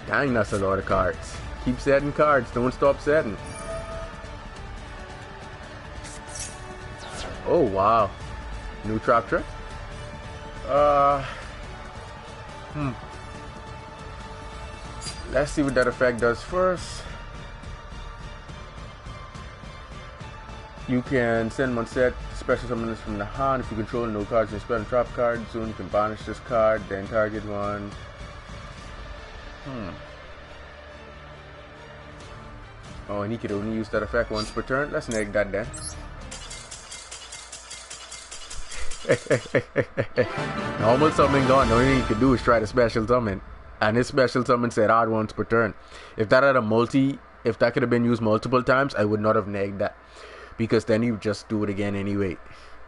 Dang, that's a lot of cards. Keep setting cards, don't stop setting. Oh wow. New trap trick? Let's see what that effect does first. You can send one set special summons from the hand. If you control no cards in your spell and trap card zone, you can banish this card, then target one. Oh, and he could only use that effect once per turn. Let's neg that then. Normal summon gone. The only thing you could do is try to special summon. And his special summon said add once per turn. If that could have been used multiple times, I would not have nagged that. Because then you just do it again anyway.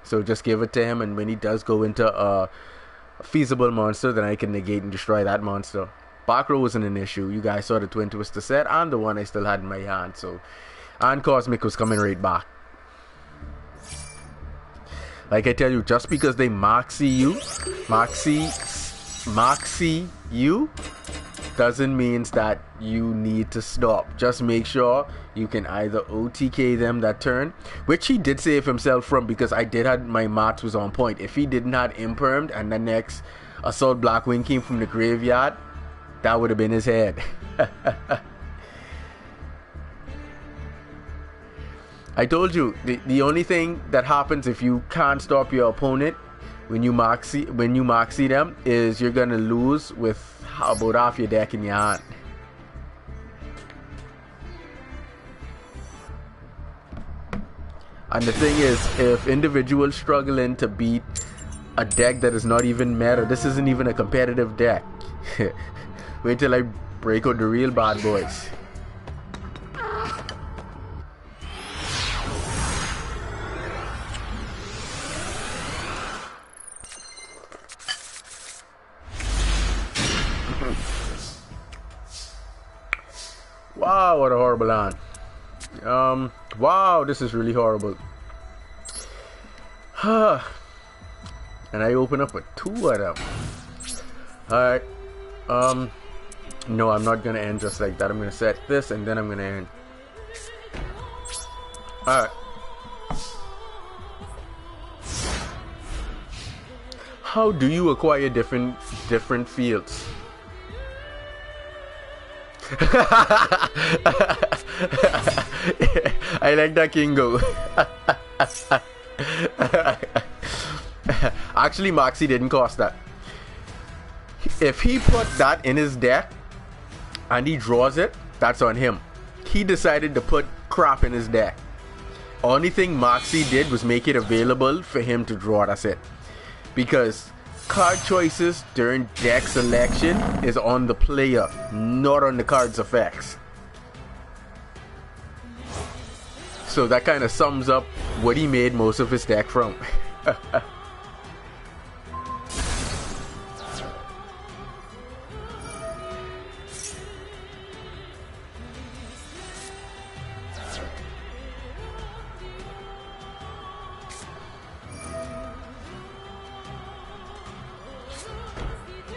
So just give it to him, and when he does go into a feasible monster, then I can negate and destroy that monster. Back row wasn't an issue. You guys saw the Twin Twister set and the one I still had in my hand. So, and Cosmic was coming right back. Like I tell you, just because they moxie you doesn't mean that you need to stop. Just make sure you can either OTK them that turn, which he did save himself from, because I did have my mats was on point. If he didn't have impermed and the next Assault Blackwing came from the graveyard, that would have been his head. I told you, the only thing that happens if you can't stop your opponent when you moxie them is you're gonna lose with about half your deck in your hand. And the thing is, if individuals struggling to beat a deck that is not even meta, this isn't even a competitive deck. Wait till I break out the real bad boys. Wow, what a horrible hand. Wow, this is really horrible. And I open up with 2 of them. Alright. No, I'm not gonna end just like that. I'm gonna set this and then I'm gonna end. Alright. How do you acquire different fields? I like that Kingo. Actually, Moxie didn't cost that. If he put that in his deck and he draws it, that's on him. He decided to put crap in his deck. Only thing Moxie did was make it available for him to draw. That's it. Because card choices during deck selection is on the player, not on the card's effects. So that kind of sums up what he made most of his deck from.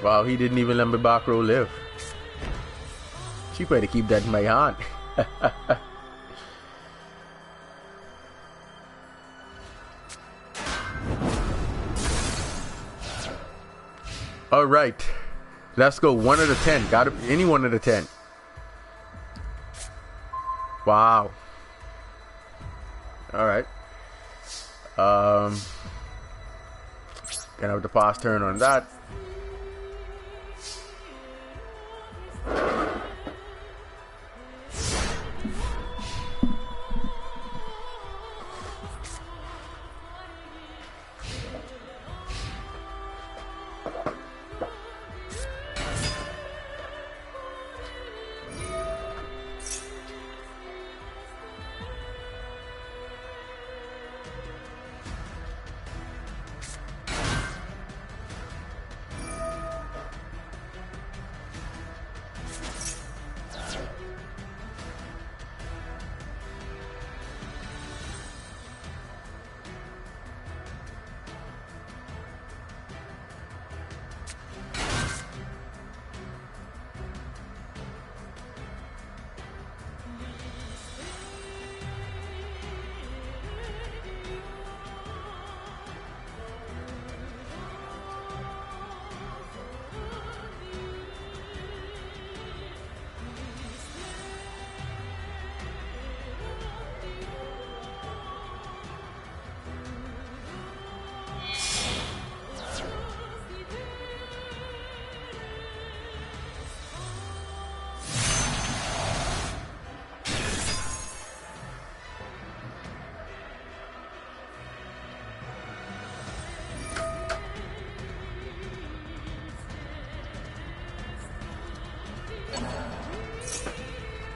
Wow, he didn't even let my back row live. She better keep that in my hand. All right, let's go 1 out of 10. Got to any 1 out of 10. Wow. All right. Gonna have the pass turn on that.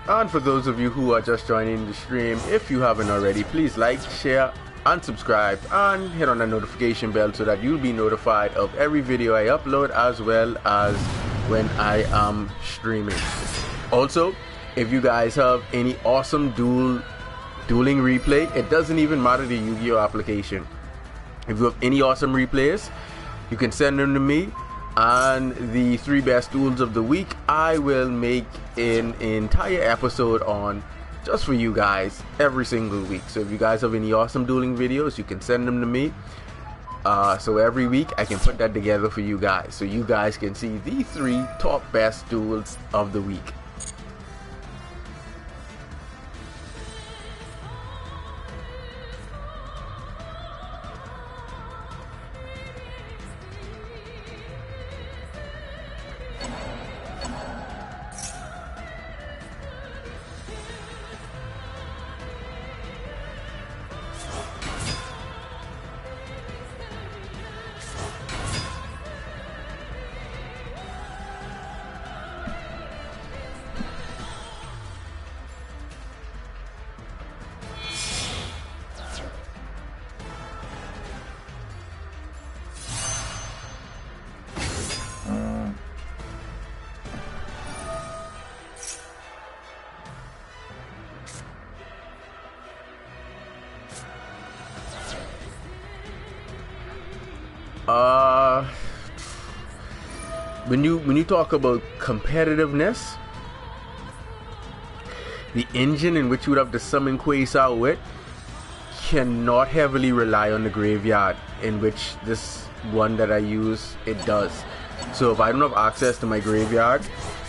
And for those of you who are just joining the stream, if you haven't already, please like, share, and subscribe, and hit on the notification bell so that you'll be notified of every video I upload, as well as when I am streaming. Also, if you guys have any awesome dueling replay, it doesn't even matter the Yu-Gi-Oh application. If you have any awesome replays, you can send them to me, and the 3 best duels of the week, I will make an entire episode on just for you guys every single week. So if you guys have any awesome dueling videos, you can send them to me. So every week I can put that together for you guys, so you guys can see the 3 top best duels of the week. When you talk about competitiveness, the engine in which you would have to summon Quasar with cannot heavily rely on the graveyard, in which this one that I use, it does. So if I don't have access to my graveyard,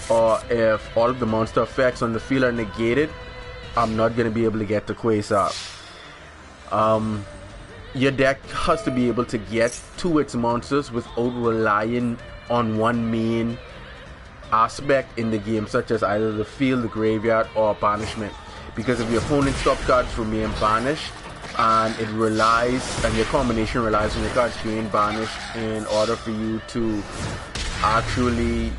or if all of the monster effects on the field are negated, I'm not going to be able to get to Quasar. Your deck has to be able to get to its monsters without relying on one main aspect in the game, such as either the field, the graveyard, or banishment. Because if your opponent's top cards remain banished, and it relies, and your combination relies on your cards being banished in order for you to actually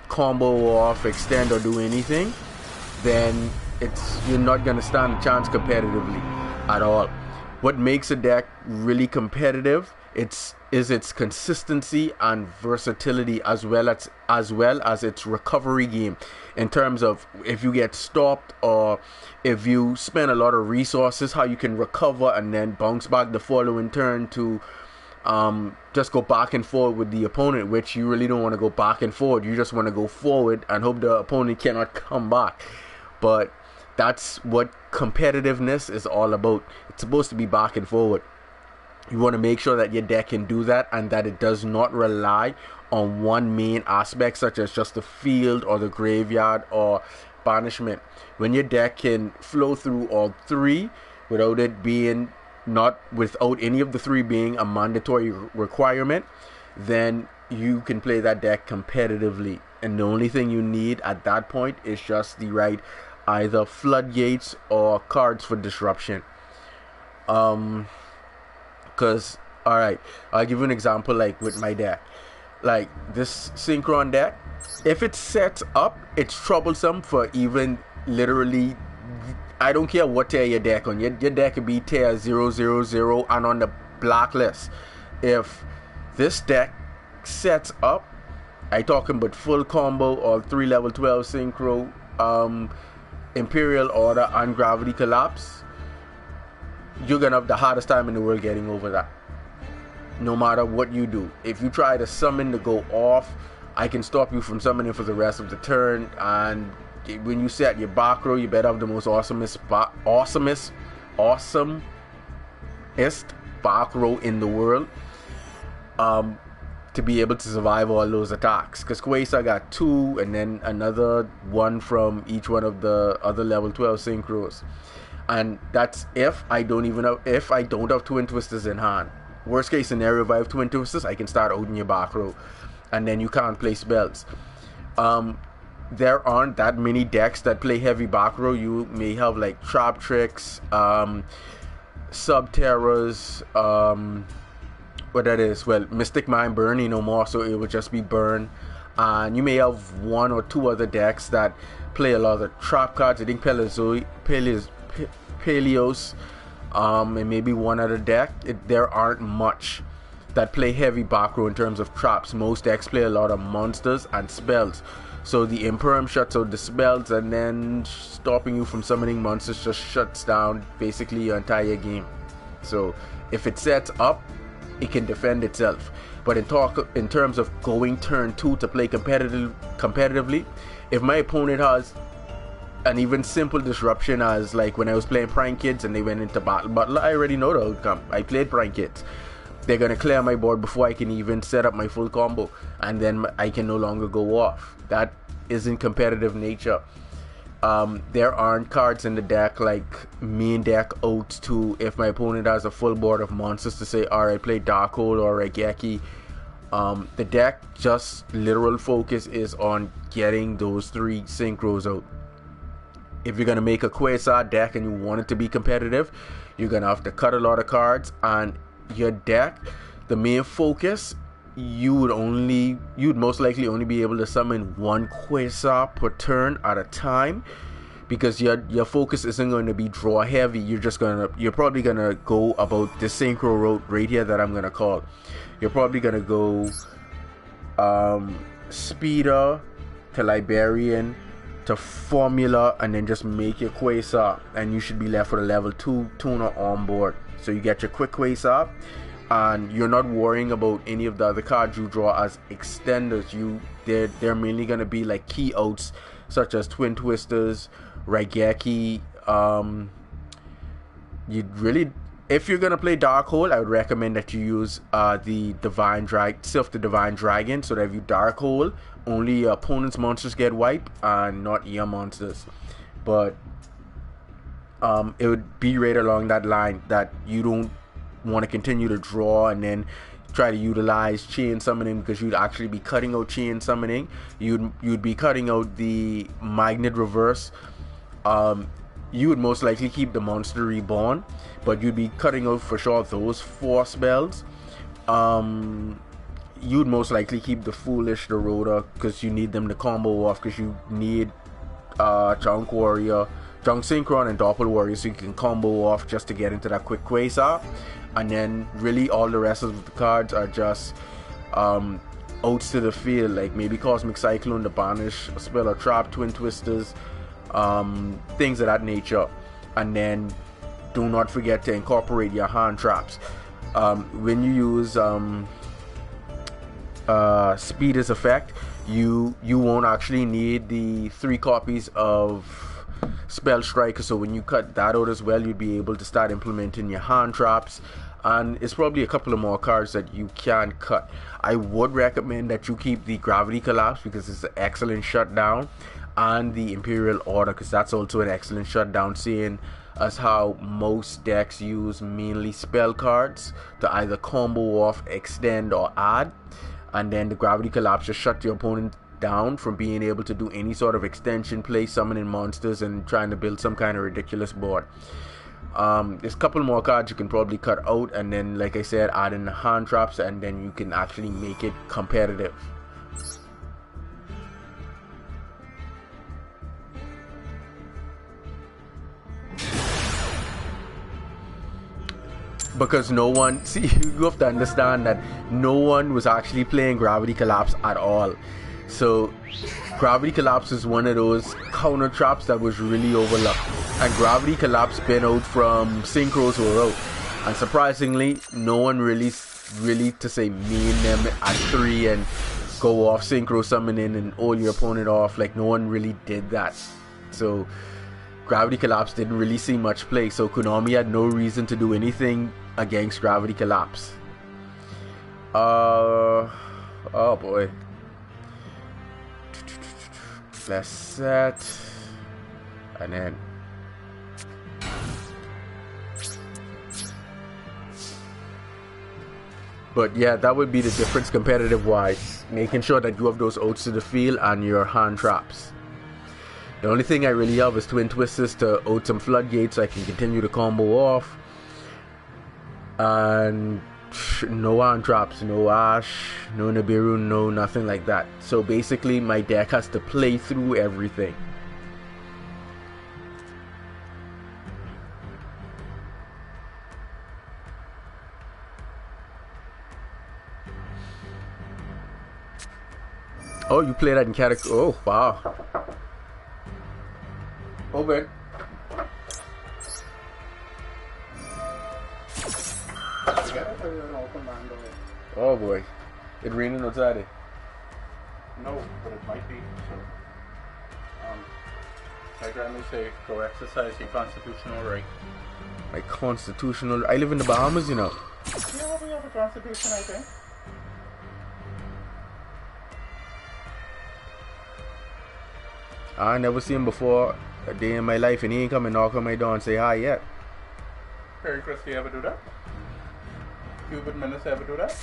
combo off, extend, or do anything, then you're not going to stand a chance competitively at all. What makes a deck really competitive is its consistency and versatility, as well as its recovery game, in terms of if you get stopped or if you spend a lot of resources, how you can recover and then bounce back the following turn to just go back and forward with the opponent, which you really don't want to go back and forward. You just want to go forward and hope the opponent cannot come back. But that's what competitiveness is all about. It's supposed to be back and forward. You want to make sure that your deck can do that, and that it does not rely on one main aspect, such as just the field or the graveyard or banishment. When your deck can flow through all 3 without any of the 3 being a mandatory requirement, then you can play that deck competitively. And the only thing you need at that point is just the right either floodgates or cards for disruption. Because, alright, I'll give you an example, like with my deck. Like this Synchron deck, if it's set up, it's troublesome for even literally, I don't care what tier your deck on. Your deck could be tier 000 and on the blacklist. If this deck sets up, I talking about full combo or 3 level 12 synchro, Imperial Order and Gravity Collapse, you're gonna have the hardest time in the world getting over that, no matter what you do. If you try to summon to go off, I can stop you from summoning for the rest of the turn. And when you set your back row, you better have the most awesomest back row in the world to be able to survive all those attacks. Because Quasar got 2 and then another 1 from each one of the other level 12 synchros. And that's if I don't have Twin Twisters in hand. Worst case scenario, if I have Twin Twisters, I can start out in your back row, and then you can't play spells. There aren't that many decks that play heavy back row. You may have like Trap Tricks, Subterrors, what that is, well, Mystic Mind Burn, no more, so it would just be Burn, and you may have one or two other decks that play a lot of trap cards. I think Peleos, and maybe one other deck. There aren't much that play heavy back row in terms of traps. Most decks play a lot of monsters and spells. So the Imperm shuts out the spells, and then stopping you from summoning monsters just shuts down basically your entire game. So if it sets up, it can defend itself. But in terms of going turn 2 to play competitively, if my opponent has an even simple disruption as like when I was playing Prank Kids and they went into Battle Butler, I already know the outcome. I played Prank Kids. They're going to clear my board before I can even set up my full combo, and then I can no longer go off. That isn't competitive nature. There aren't cards in the deck like main deck outs to, if my opponent has a full board of monsters, to say, alright, play Darkhold or Raigeki. The deck just literal focus is on getting those 3 synchros out. If you're going to make a Quasar deck and you want it to be competitive, you're going to have to cut a lot of cards, and your deck, the main focus, you'd most likely only be able to summon 1 Quasar per turn at a time, because your focus isn't going to be draw heavy. You're probably gonna go about the synchro route right here that I'm gonna call. You're probably gonna go Speeder to Librarian to Formula, and then just make your Quasar, and you should be left with a level 2 tuner on board. So you get your quick Quasar, and you're not worrying about any of the other cards you draw as extenders. They're mainly gonna be like key outs, such as Twin Twisters, Raigeki. If you're gonna play Darkhold, I would recommend that you use the Divine Dragon, so that if you Darkhold, only your opponent's monsters get wiped and not your monsters. But it would be right along that line that you don't want to continue to draw and then try to utilize chain summoning, because you'd actually be cutting out chain summoning. You'd be cutting out the Magnet Reverse. You would most likely keep the Monster Reborn, but you'd be cutting out for sure those 4 spells. You'd most likely keep the Foolish, the Rhoda, because you need them to combo off, because you need Junk Warrior, Junk Synchron, and Doppel Warrior, so you can combo off just to get into that quick Quasar. And then really all the rest of the cards are just outs to the field, like maybe Cosmic Cyclone to banish a spell or trap, Twin Twisters, things of that nature. And then do not forget to incorporate your hand traps. When you use Speeder's effect, you won't actually need the 3 copies of Spell Striker, so when you cut that out as well, you'd be able to start implementing your hand traps. And it's probably a couple of more cards that you can cut. I would recommend that you keep the Gravity Collapse, because it's an excellent shutdown, and the Imperial Order, because that's also an excellent shutdown, seeing as how most decks use mainly spell cards to either combo off, extend, or add. And then the Gravity Collapse just shut your opponent down from being able to do any sort of extension play, summoning monsters, and trying to build some kind of ridiculous board. There's a couple more cards you can probably cut out, and then, like I said, add in the hand traps, and then you can actually make it competitive. Because no one, see, you have to understand that no one was actually playing Gravity Collapse at all. So Gravity Collapse is one of those counter traps that was really overlooked, and Gravity Collapse been out from synchros were out, and surprisingly no one really to say main them at 3 and go off synchro summoning and hold your opponent off. Like, no one really did that. So Gravity Collapse didn't really see much play, so Konami had no reason to do anything against Gravity Collapse. Oh boy. Let's set, and then but yeah, that would be the difference competitive wise, making sure that you have those outs to the field and your hand traps. The only thing I really have is Twin Twisters to out some floodgates so I can continue to combo off, and no on drops, no Ash, no Nibiru, no nothing like that. So basically my deck has to play through everything. Oh, you play that in character. Oh, wow. Over. Oh boy. It raining outside. No, but it might be. So, my grandma say, go exercise your constitutional right. My constitutional. I live in the Bahamas, you know. Yeah, we have a constitution, I think. I never seen him before a day in my life, and he ain't come and knock on my door and say hi yet. Perry Christie ever do that? Cuban minister ever do that?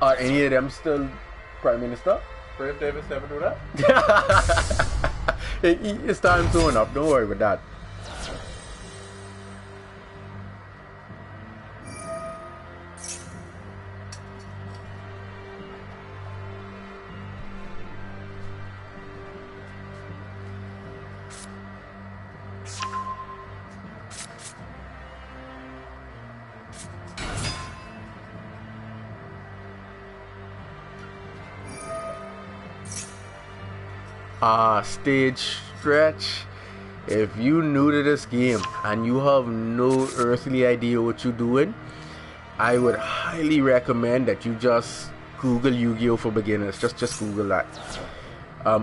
Are any of them still Prime Minister? Brave Davis ever do that? It's time soon up, don't worry about that. Stage stretch. If you new to this game and you have no earthly idea what you're doing, I would highly recommend that you just Google Yu-Gi-Oh for beginners. Just Google that.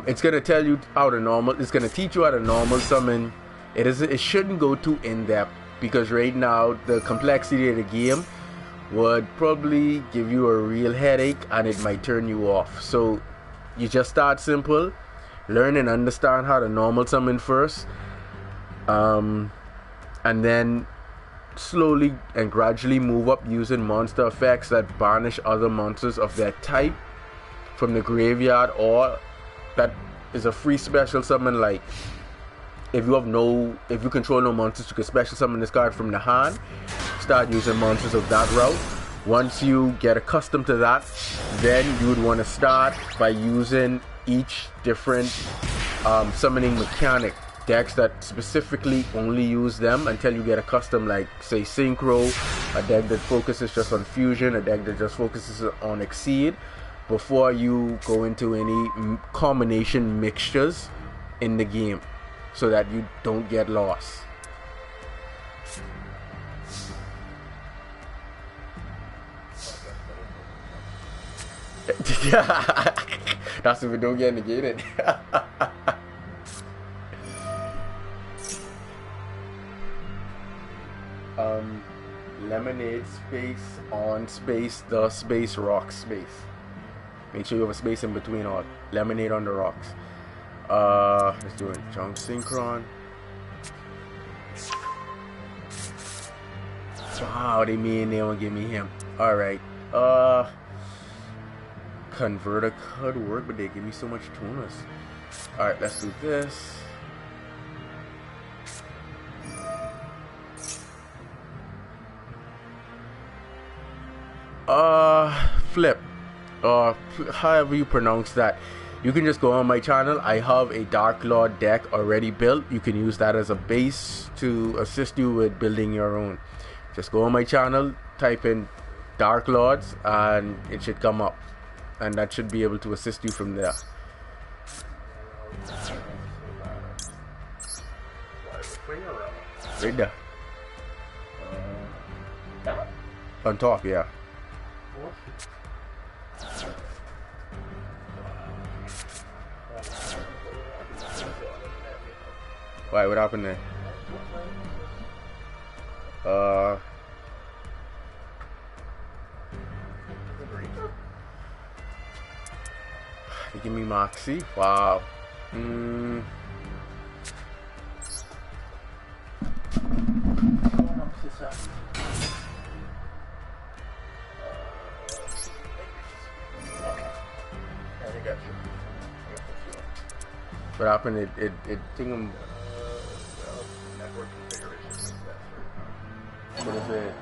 It's gonna tell you how to normal. It's gonna teach you how to normal summon. It shouldn't go too in depth because right now the complexity of the game would probably give you a real headache and it might turn you off. So you just start simple. Learn and understand how to normal summon first, and then slowly and gradually move up using monster effects that banish other monsters of that type from the graveyard, or that is a free special summon. Like if you control no monsters, you can special summon this card from the hand. Start using monsters of that route. Once you get accustomed to that, then you would want to start by using each different summoning mechanic decks that specifically only use them until you get accustomed, like say Synchro, a deck that focuses just on fusion, a deck that just focuses on exceed, before you go into any combination mixtures in the game so that you don't get lost. That's if we don't get negated. Lemonade space, on space, the space, rock space. Make sure you have a space in between all. Lemonade on the rocks. Let's do it. Junk Synchron. Wow, they won't give me him. Alright. Converter could work, but they give me so much tonus. Alright, let's do this. Flip. However you pronounce that. You can just go on my channel. I have a Dark Lord deck already built. You can use that as a base to assist you with building your own. Just go on my channel, type in Dark Lords, and it should come up. And that should be able to assist you from there. Right there. On top, yeah. Why, what happened there? They give me Moxie. Wow. What happened? It think I'm. Network configuration. What is it?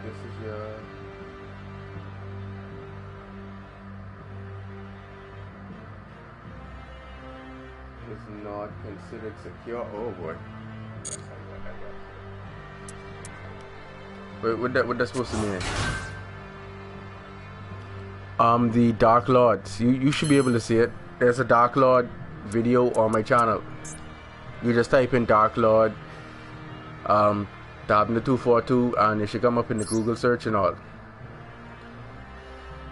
this is your is not considered secure. Oh boy. Wait, what that supposed to mean? The Dark Lords. You should be able to see it. There's a Dark Lord video on my channel. You just type in Dark Lord, Dabna 242, and it should come up in the Google search and all.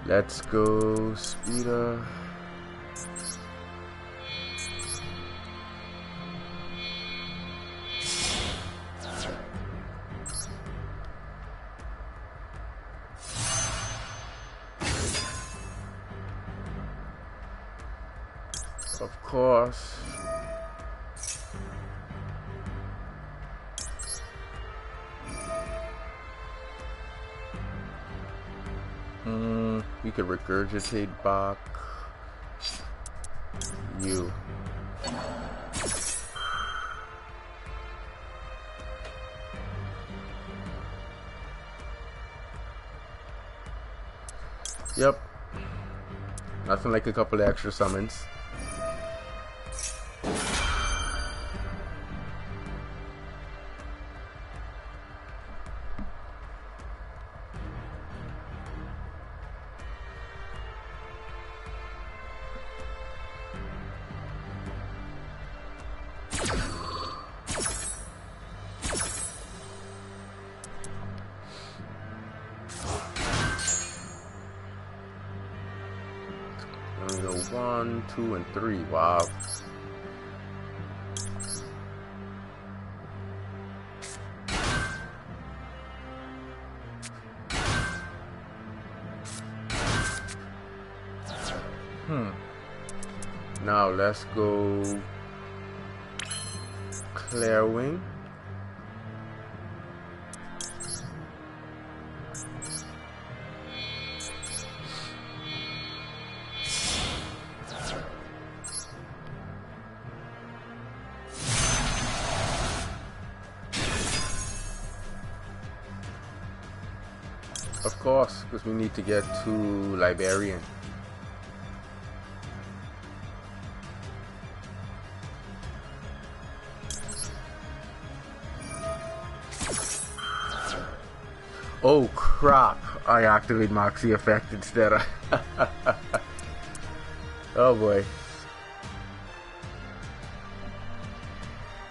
Let's go, speeder. Of course. We could regurgitate back you. Yep. Nothing like a couple of extra summons. We go 1, 2, and 3. Wow. Now let's go Clear Wing. Of course, because we need to get to Liberian. Oh crap, I activate Moxie effect instead of oh boy.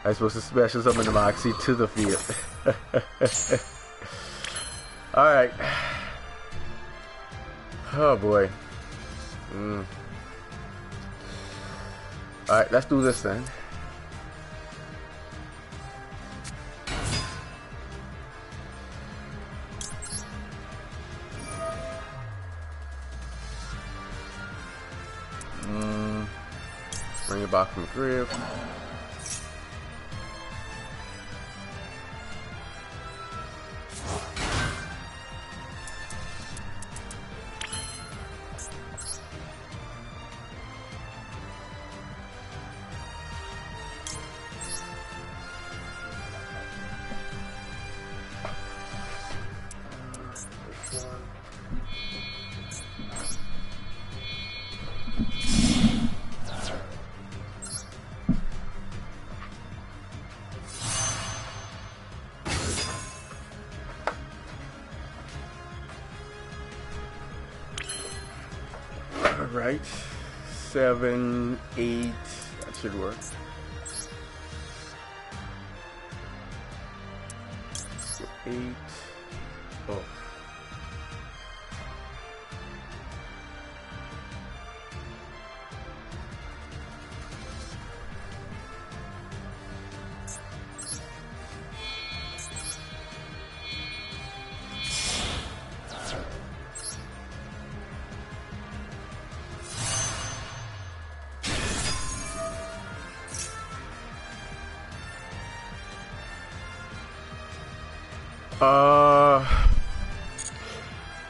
I was supposed to special summon the Moxie to the field. Alright. Oh boy. Alright, let's do this then. Bring it back from the grave. Right, 7, 8, that should work. So 8, oh.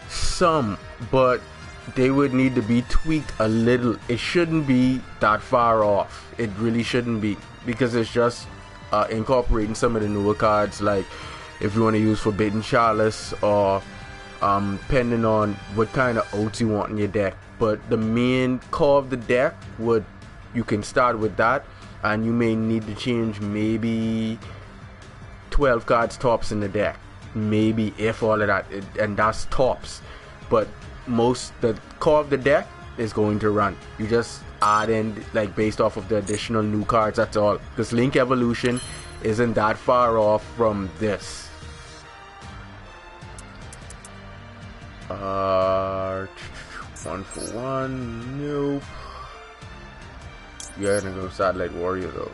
Some, but they would need to be tweaked a little. It shouldn't be that far off. It really shouldn't be, because it's just incorporating some of the newer cards like if you want to use Forbidden Chalice, or depending on what kind of oats you want in your deck. But the main core of the deck you can start with that, and you may need to change maybe 12 cards tops in the deck, maybe, if all of that, and that's tops. But the core of the deck is going to run. You just add in, like, based off of the additional new cards, that's all, because Link Evolution isn't that far off from this. 1 for 1, nope. You're gonna go Satellite Warrior though.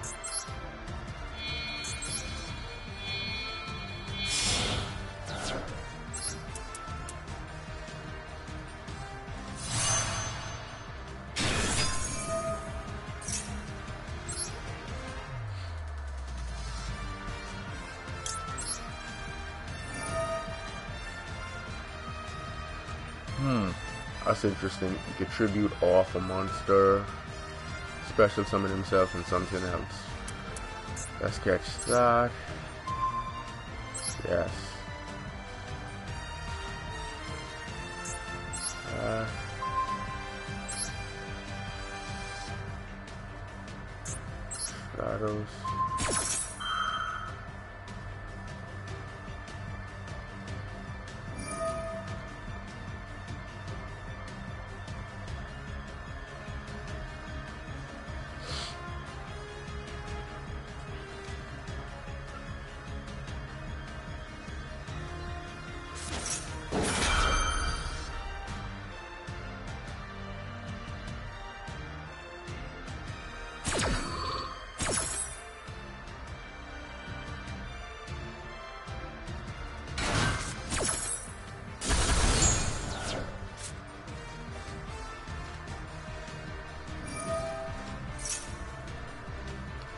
That's interesting. You could tribute off a monster, special summon himself, and something else. Let's catch that. Yes. Shadows.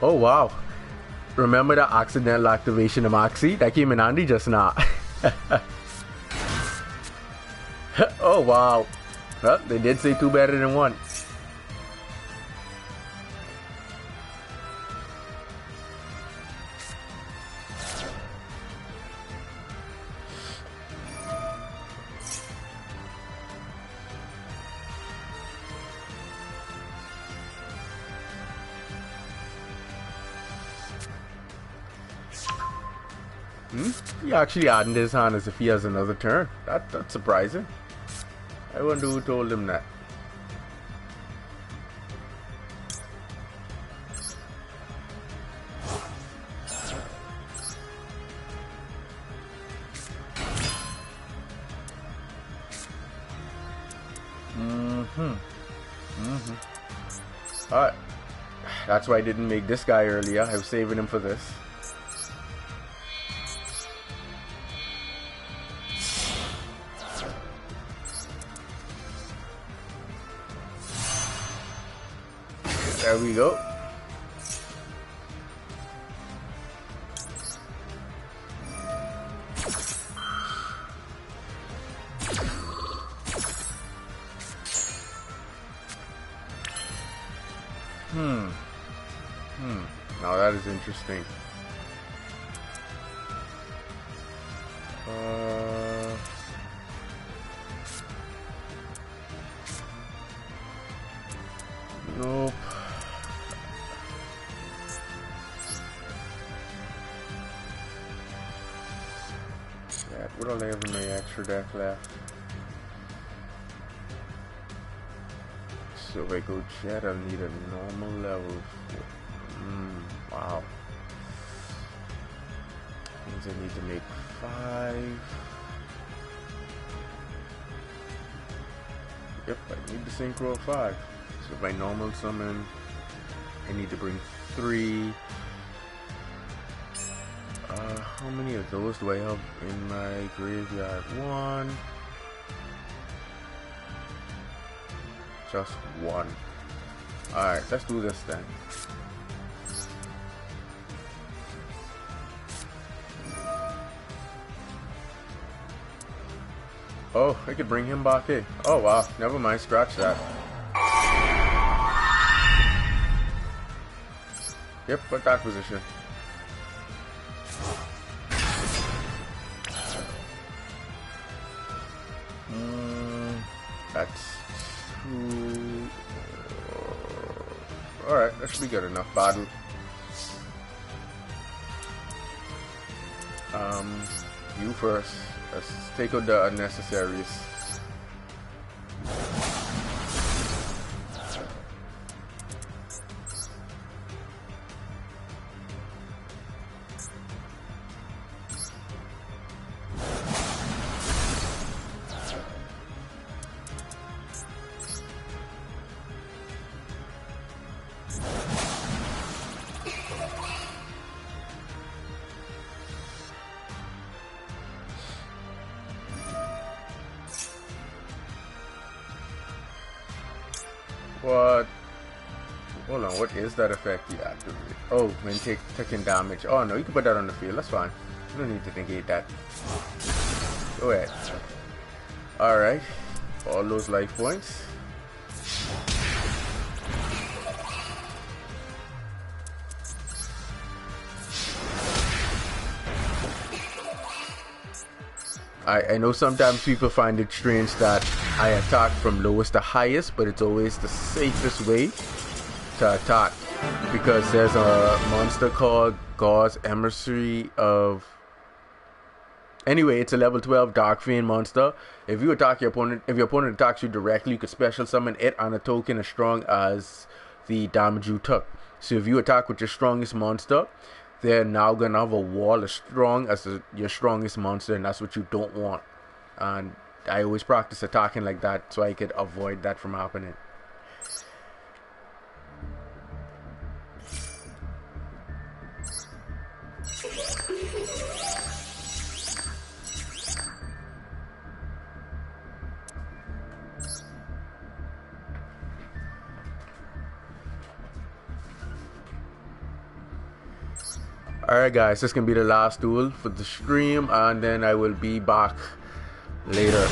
Oh wow, remember the accidental activation of Maxi? That came in handy just now. Oh wow, well, they did say two better than one. He actually adding his hand as if he has another turn. That's surprising. I wonder who told him that. Alright. That's why I didn't make this guy earlier. I was saving him for this. There we go. Now that is interesting. Nope. What do I have in my extra deck left? So if I go Jet, I'll need a normal level. Wow. Means I need to make 5. Yep, I need the synchro of 5. So if I normal summon, I need to bring 3. How many of those do I have in my graveyard? 1. Just 1. Alright, let's do this then. Oh, I could bring him back in. Oh wow, never mind, scratch that. Yep, put that position. That's 2. Alright, that should be good enough. Battle. You first. Let's take out the unnecessaries. What? Hold on, what is that effect you activate? Oh, when taking damage. Oh no, you can put that on the field, that's fine. You don't need to negate that. Go ahead. Alright. All those life points. I know sometimes people find it strange that I attack from lowest to highest, but it's always the safest way to attack, because there's a monster called God's Emissary of... Anyway, it's a level 12 Dark Fiend monster. If you attack your opponent, if your opponent attacks you directly, you could special summon it on a token as strong as the damage you took. So if you attack with your strongest monster, they're now gonna have a wall as strong as your strongest monster, and that's what you don't want. And I always practice attacking like that so I could avoid that from happening. Alright guys, this can be the last duel for the stream, and then I will be back later.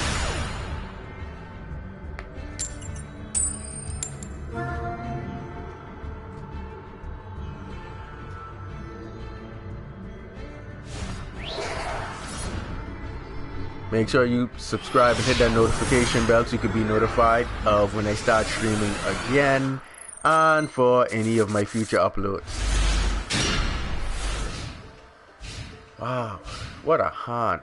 Make sure you subscribe and hit that notification bell so you can be notified of when I start streaming again and for any of my future uploads. Wow, what a hand.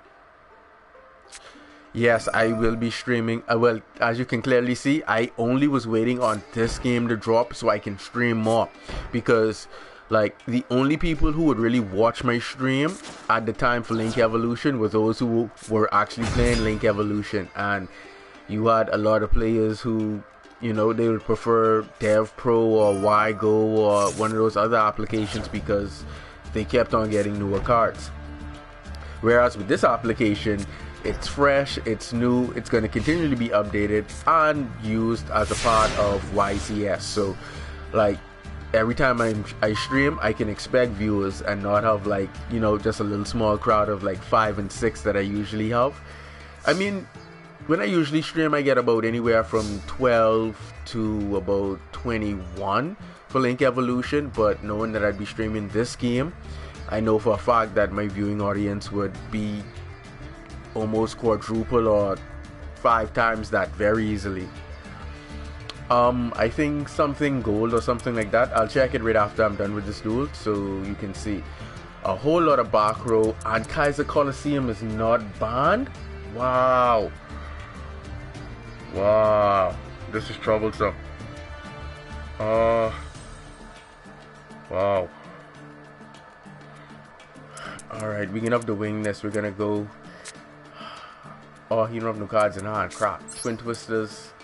Yes, I will be streaming. Well, as you can clearly see, I only was waiting on this game to drop so I can stream more, because like the only people who would really watch my stream at the time for Link Evolution were those who were actually playing Link Evolution, and you had a lot of players who, you know, they would prefer Dev Pro or YGO or one of those other applications because they kept on getting newer cards. Whereas with this application, it's fresh, it's new, it's going to continue to be updated and used as a part of YCS. So like every time I stream, I can expect viewers and not have like, you know, just a little small crowd of like 5 and 6 that I usually have. I mean, when I usually stream, I get about anywhere from 12 to about 21 for Link Evolution, but knowing that I'd be streaming this game, I know for a fact that my viewing audience would be almost quadruple or 5 times that very easily. I think something gold or something like that. I'll check it right after I'm done with this duel so you can see. A whole lot of back row, and Kaiser Coliseum is not banned. Wow. Wow. This is troublesome. Wow. Alright, we can up the wingness. We're gonna go. Oh, he don't have no cards in hand. Crap. Twin Twisters.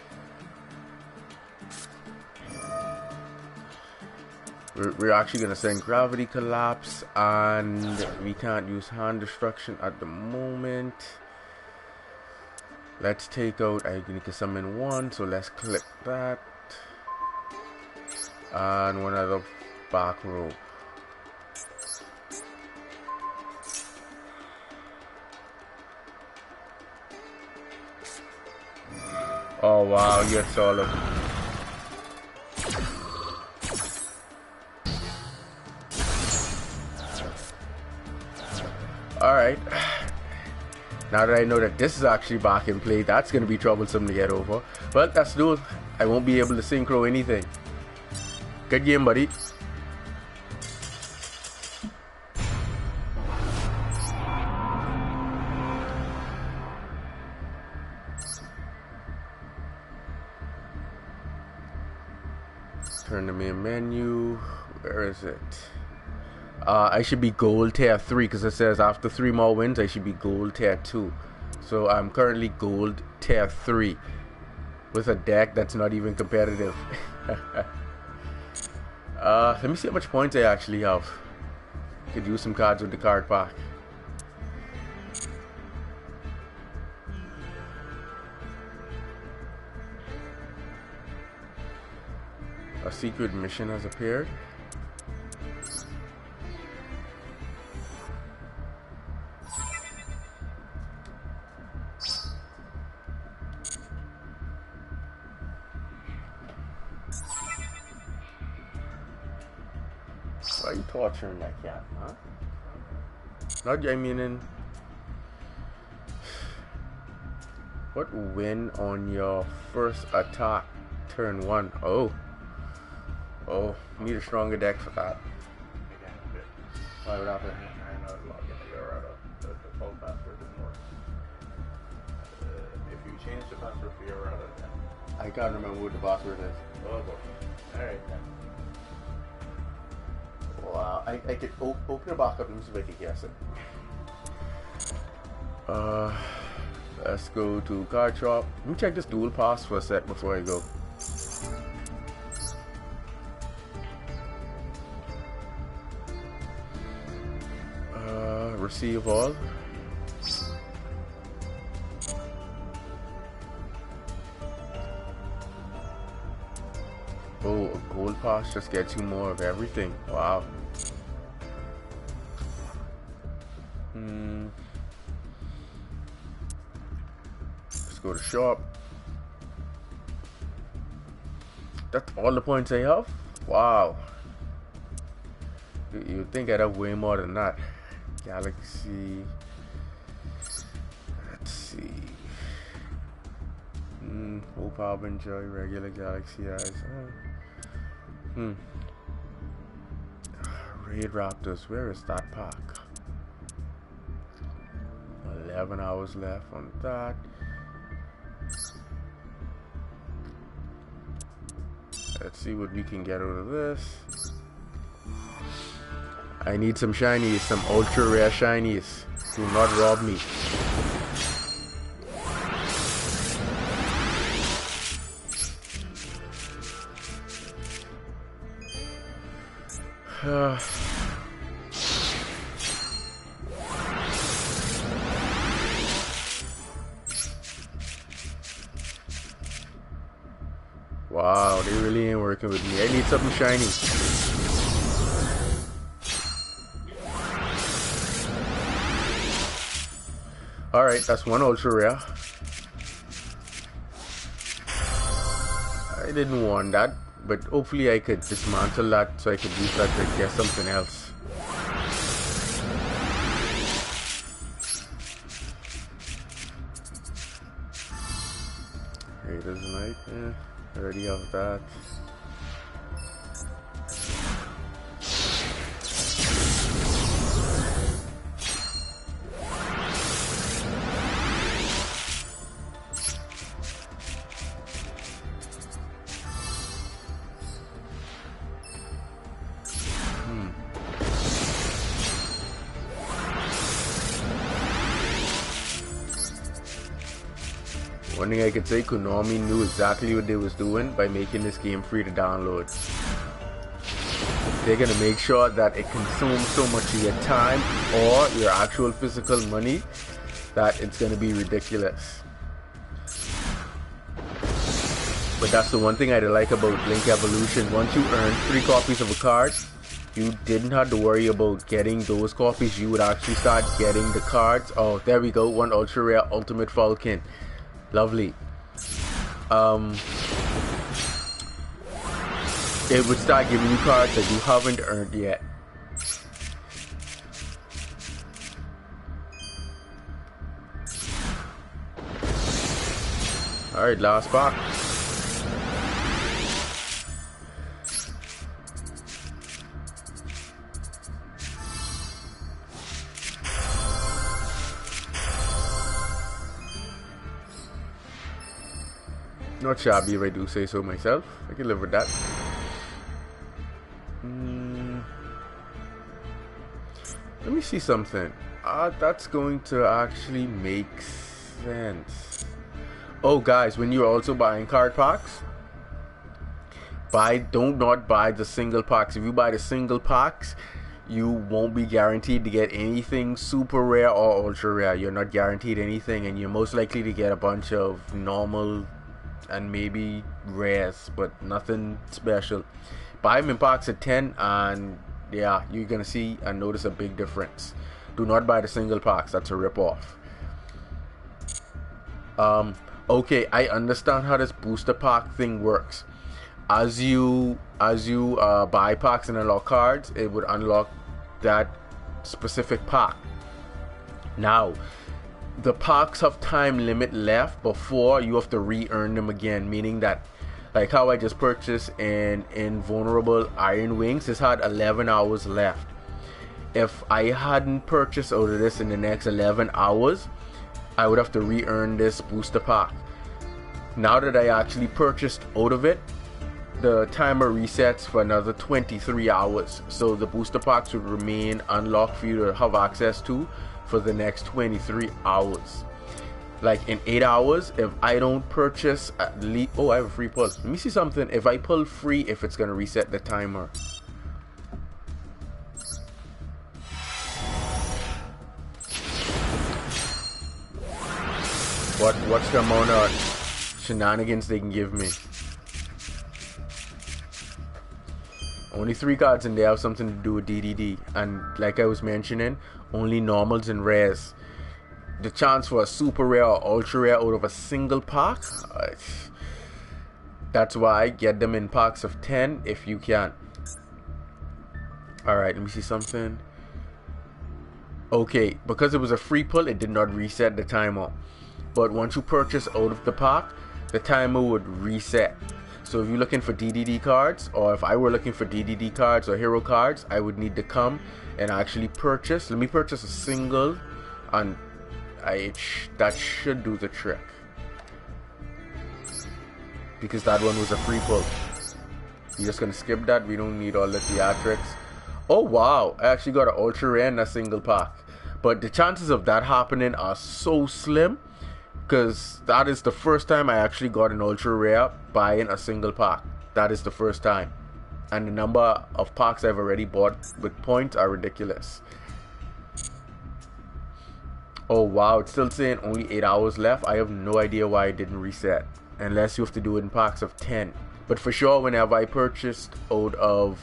We're actually gonna send Gravity Collapse, and we can't use Hand Destruction at the moment. Let's take out. I can summon one, so let's click that. And one other back row. Oh wow, you're solid. Alright. Now that I know that this is actually back in play, that's going to be troublesome to get over. But that's Duel. I won't be able to synchro anything. Good game, buddy. Turn the main menu. Where is it? I should be gold tier 3 because it says after 3 more wins I should be gold tier 2. So I'm currently gold tier 3 with a deck that's not even competitive. Let me see how much points I actually have. Could use some cards with the card pack. A secret mission has appeared. Why are you torturing that cat, huh? Not, I mean, in what win on your first attack turn 1? Oh, need a stronger deck for that. Why would happen? I know it's logged into your the default password didn't work. If you change the password for your router, then I can't remember what the password is. oh boy. Alright then. Wow, I could open it back up and see if I can guess it. Let's go to card shop. Let me check this dual pass for a sec before I go. Receive all. Oh, a gold pass just gets you more of everything. Wow. Let's go to shop. That's all the points I have? Wow. You'd think I'd have way more than that. Galaxy. Let's see. Hope I'll enjoy regular Galaxy eyes. Raid Raptors, where is that pack? 11 hours left on that. Let's see what we can get out of this. I need some shinies, some ultra rare shinies. Do not rob me. Wow, they really ain't working with me. I need something shiny. Alright, that's one ultra rare. I didn't want that, but hopefully I could dismantle that so I could use that to get something else. Raiders Night, yeah, I already have that. One thing I could say, Konami knew exactly what they was doing by making this game free to download. They're gonna make sure that it consumes so much of your time or your actual physical money that it's gonna be ridiculous. But that's the one thing I like about Link Evolution. Once you earn 3 copies of a card, you didn't have to worry about getting those copies. You would actually start getting the cards. Oh, there we go, one ultra rare Ultimate Falcon. Lovely. It would start giving you cards that you haven't earned yet. Alright, last box. Not shabby if I do say so myself. I can live with that. Let me see something. That's going to actually make sense. Oh guys, when you're also buying card packs, do not buy the single packs. If you buy the single packs, you won't be guaranteed to get anything super rare or ultra rare. You're not guaranteed anything, and you're most likely to get a bunch of normal and maybe rares, but nothing special. Buy them in packs of 10, and yeah, you're gonna see and notice a big difference. Do not buy the single packs. That's a rip-off. Okay, I understand how this booster pack thing works. As you buy packs and unlock cards, it would unlock that specific pack. Now, the packs have time limit left before you have to re-earn them again, meaning that, like how I just purchased an invulnerable Iron Wings, this had 11 hours left. If I hadn't purchased out of this in the next 11 hours, I would have to re-earn this booster pack. Now that I actually purchased out of it, the timer resets for another 23 hours. So the booster packs would remain unlocked for you to have access to for the next 23 hours. Like in 8 hours, if I don't purchase at least... Oh, I have a free pull. Let me see something. If I pull free, if it's going to reset the timer. What's the amount of shenanigans they can give me? Only 3 cards and they have something to do with DDD. And like I was mentioning, only normals and rares. The chance for a super rare or ultra rare out of a single pack, that's why get them in packs of 10 if you can. Alright, let me see something. Okay, because it was a free pull, it did not reset the timer. But once you purchase out of the pack, the timer would reset. So if you're looking for DDD cards, or if I were looking for DDD cards or hero cards, I would need to come and actually purchase. Let me purchase a single, and that should do the trick. Because that one was a free pull. You're just gonna skip that. We don't need all the theatrics. Oh wow, I actually got an ultra rare in a single pack. But the chances of that happening are so slim, because that is the first time I actually got an ultra rare buying a single pack. That is the first time. And the number of packs I've already bought with points are ridiculous. Oh wow, it's still saying only 8 hours left. I have no idea why it didn't reset, unless you have to do it in packs of 10. But for sure, whenever I purchased out of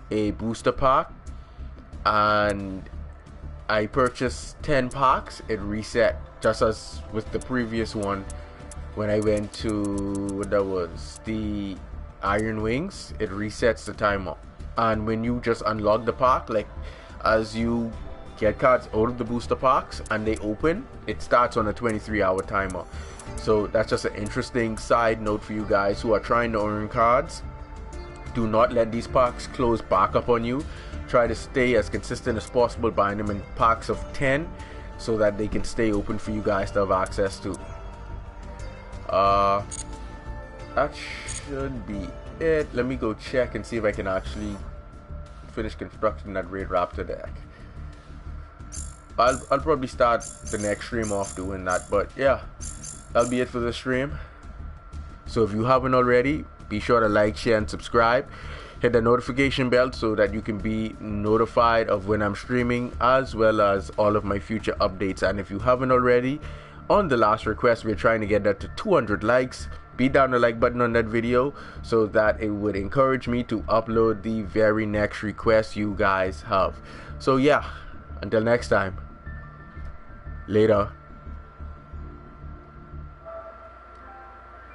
a booster pack and I purchased 10 packs, it reset, just as with the previous one. When I went to, what that was, the Iron Wings, it resets the timer. And when you just unlock the pack, like as you get cards out of the booster packs and they open, it starts on a 23-hour timer. So that's just an interesting side note for you guys who are trying to earn cards. Do not let these packs close back up on you. Try to stay as consistent as possible, buying them in packs of 10 so that they can stay open for you guys to have access to. That should be it. Let me go check and see if I can actually finish constructing that Raid Raptor deck. I'll probably start the next stream off doing that, but yeah, that'll be it for the stream. So if you haven't already, be sure to like, share, and subscribe. Hit the notification bell so that you can be notified of when I'm streaming, as well as all of my future updates. And if you haven't already, on the last request, we're trying to get that to 200 likes. Beat down the like button on that video so that it would encourage me to upload the very next request you guys have. So yeah, until next time, later.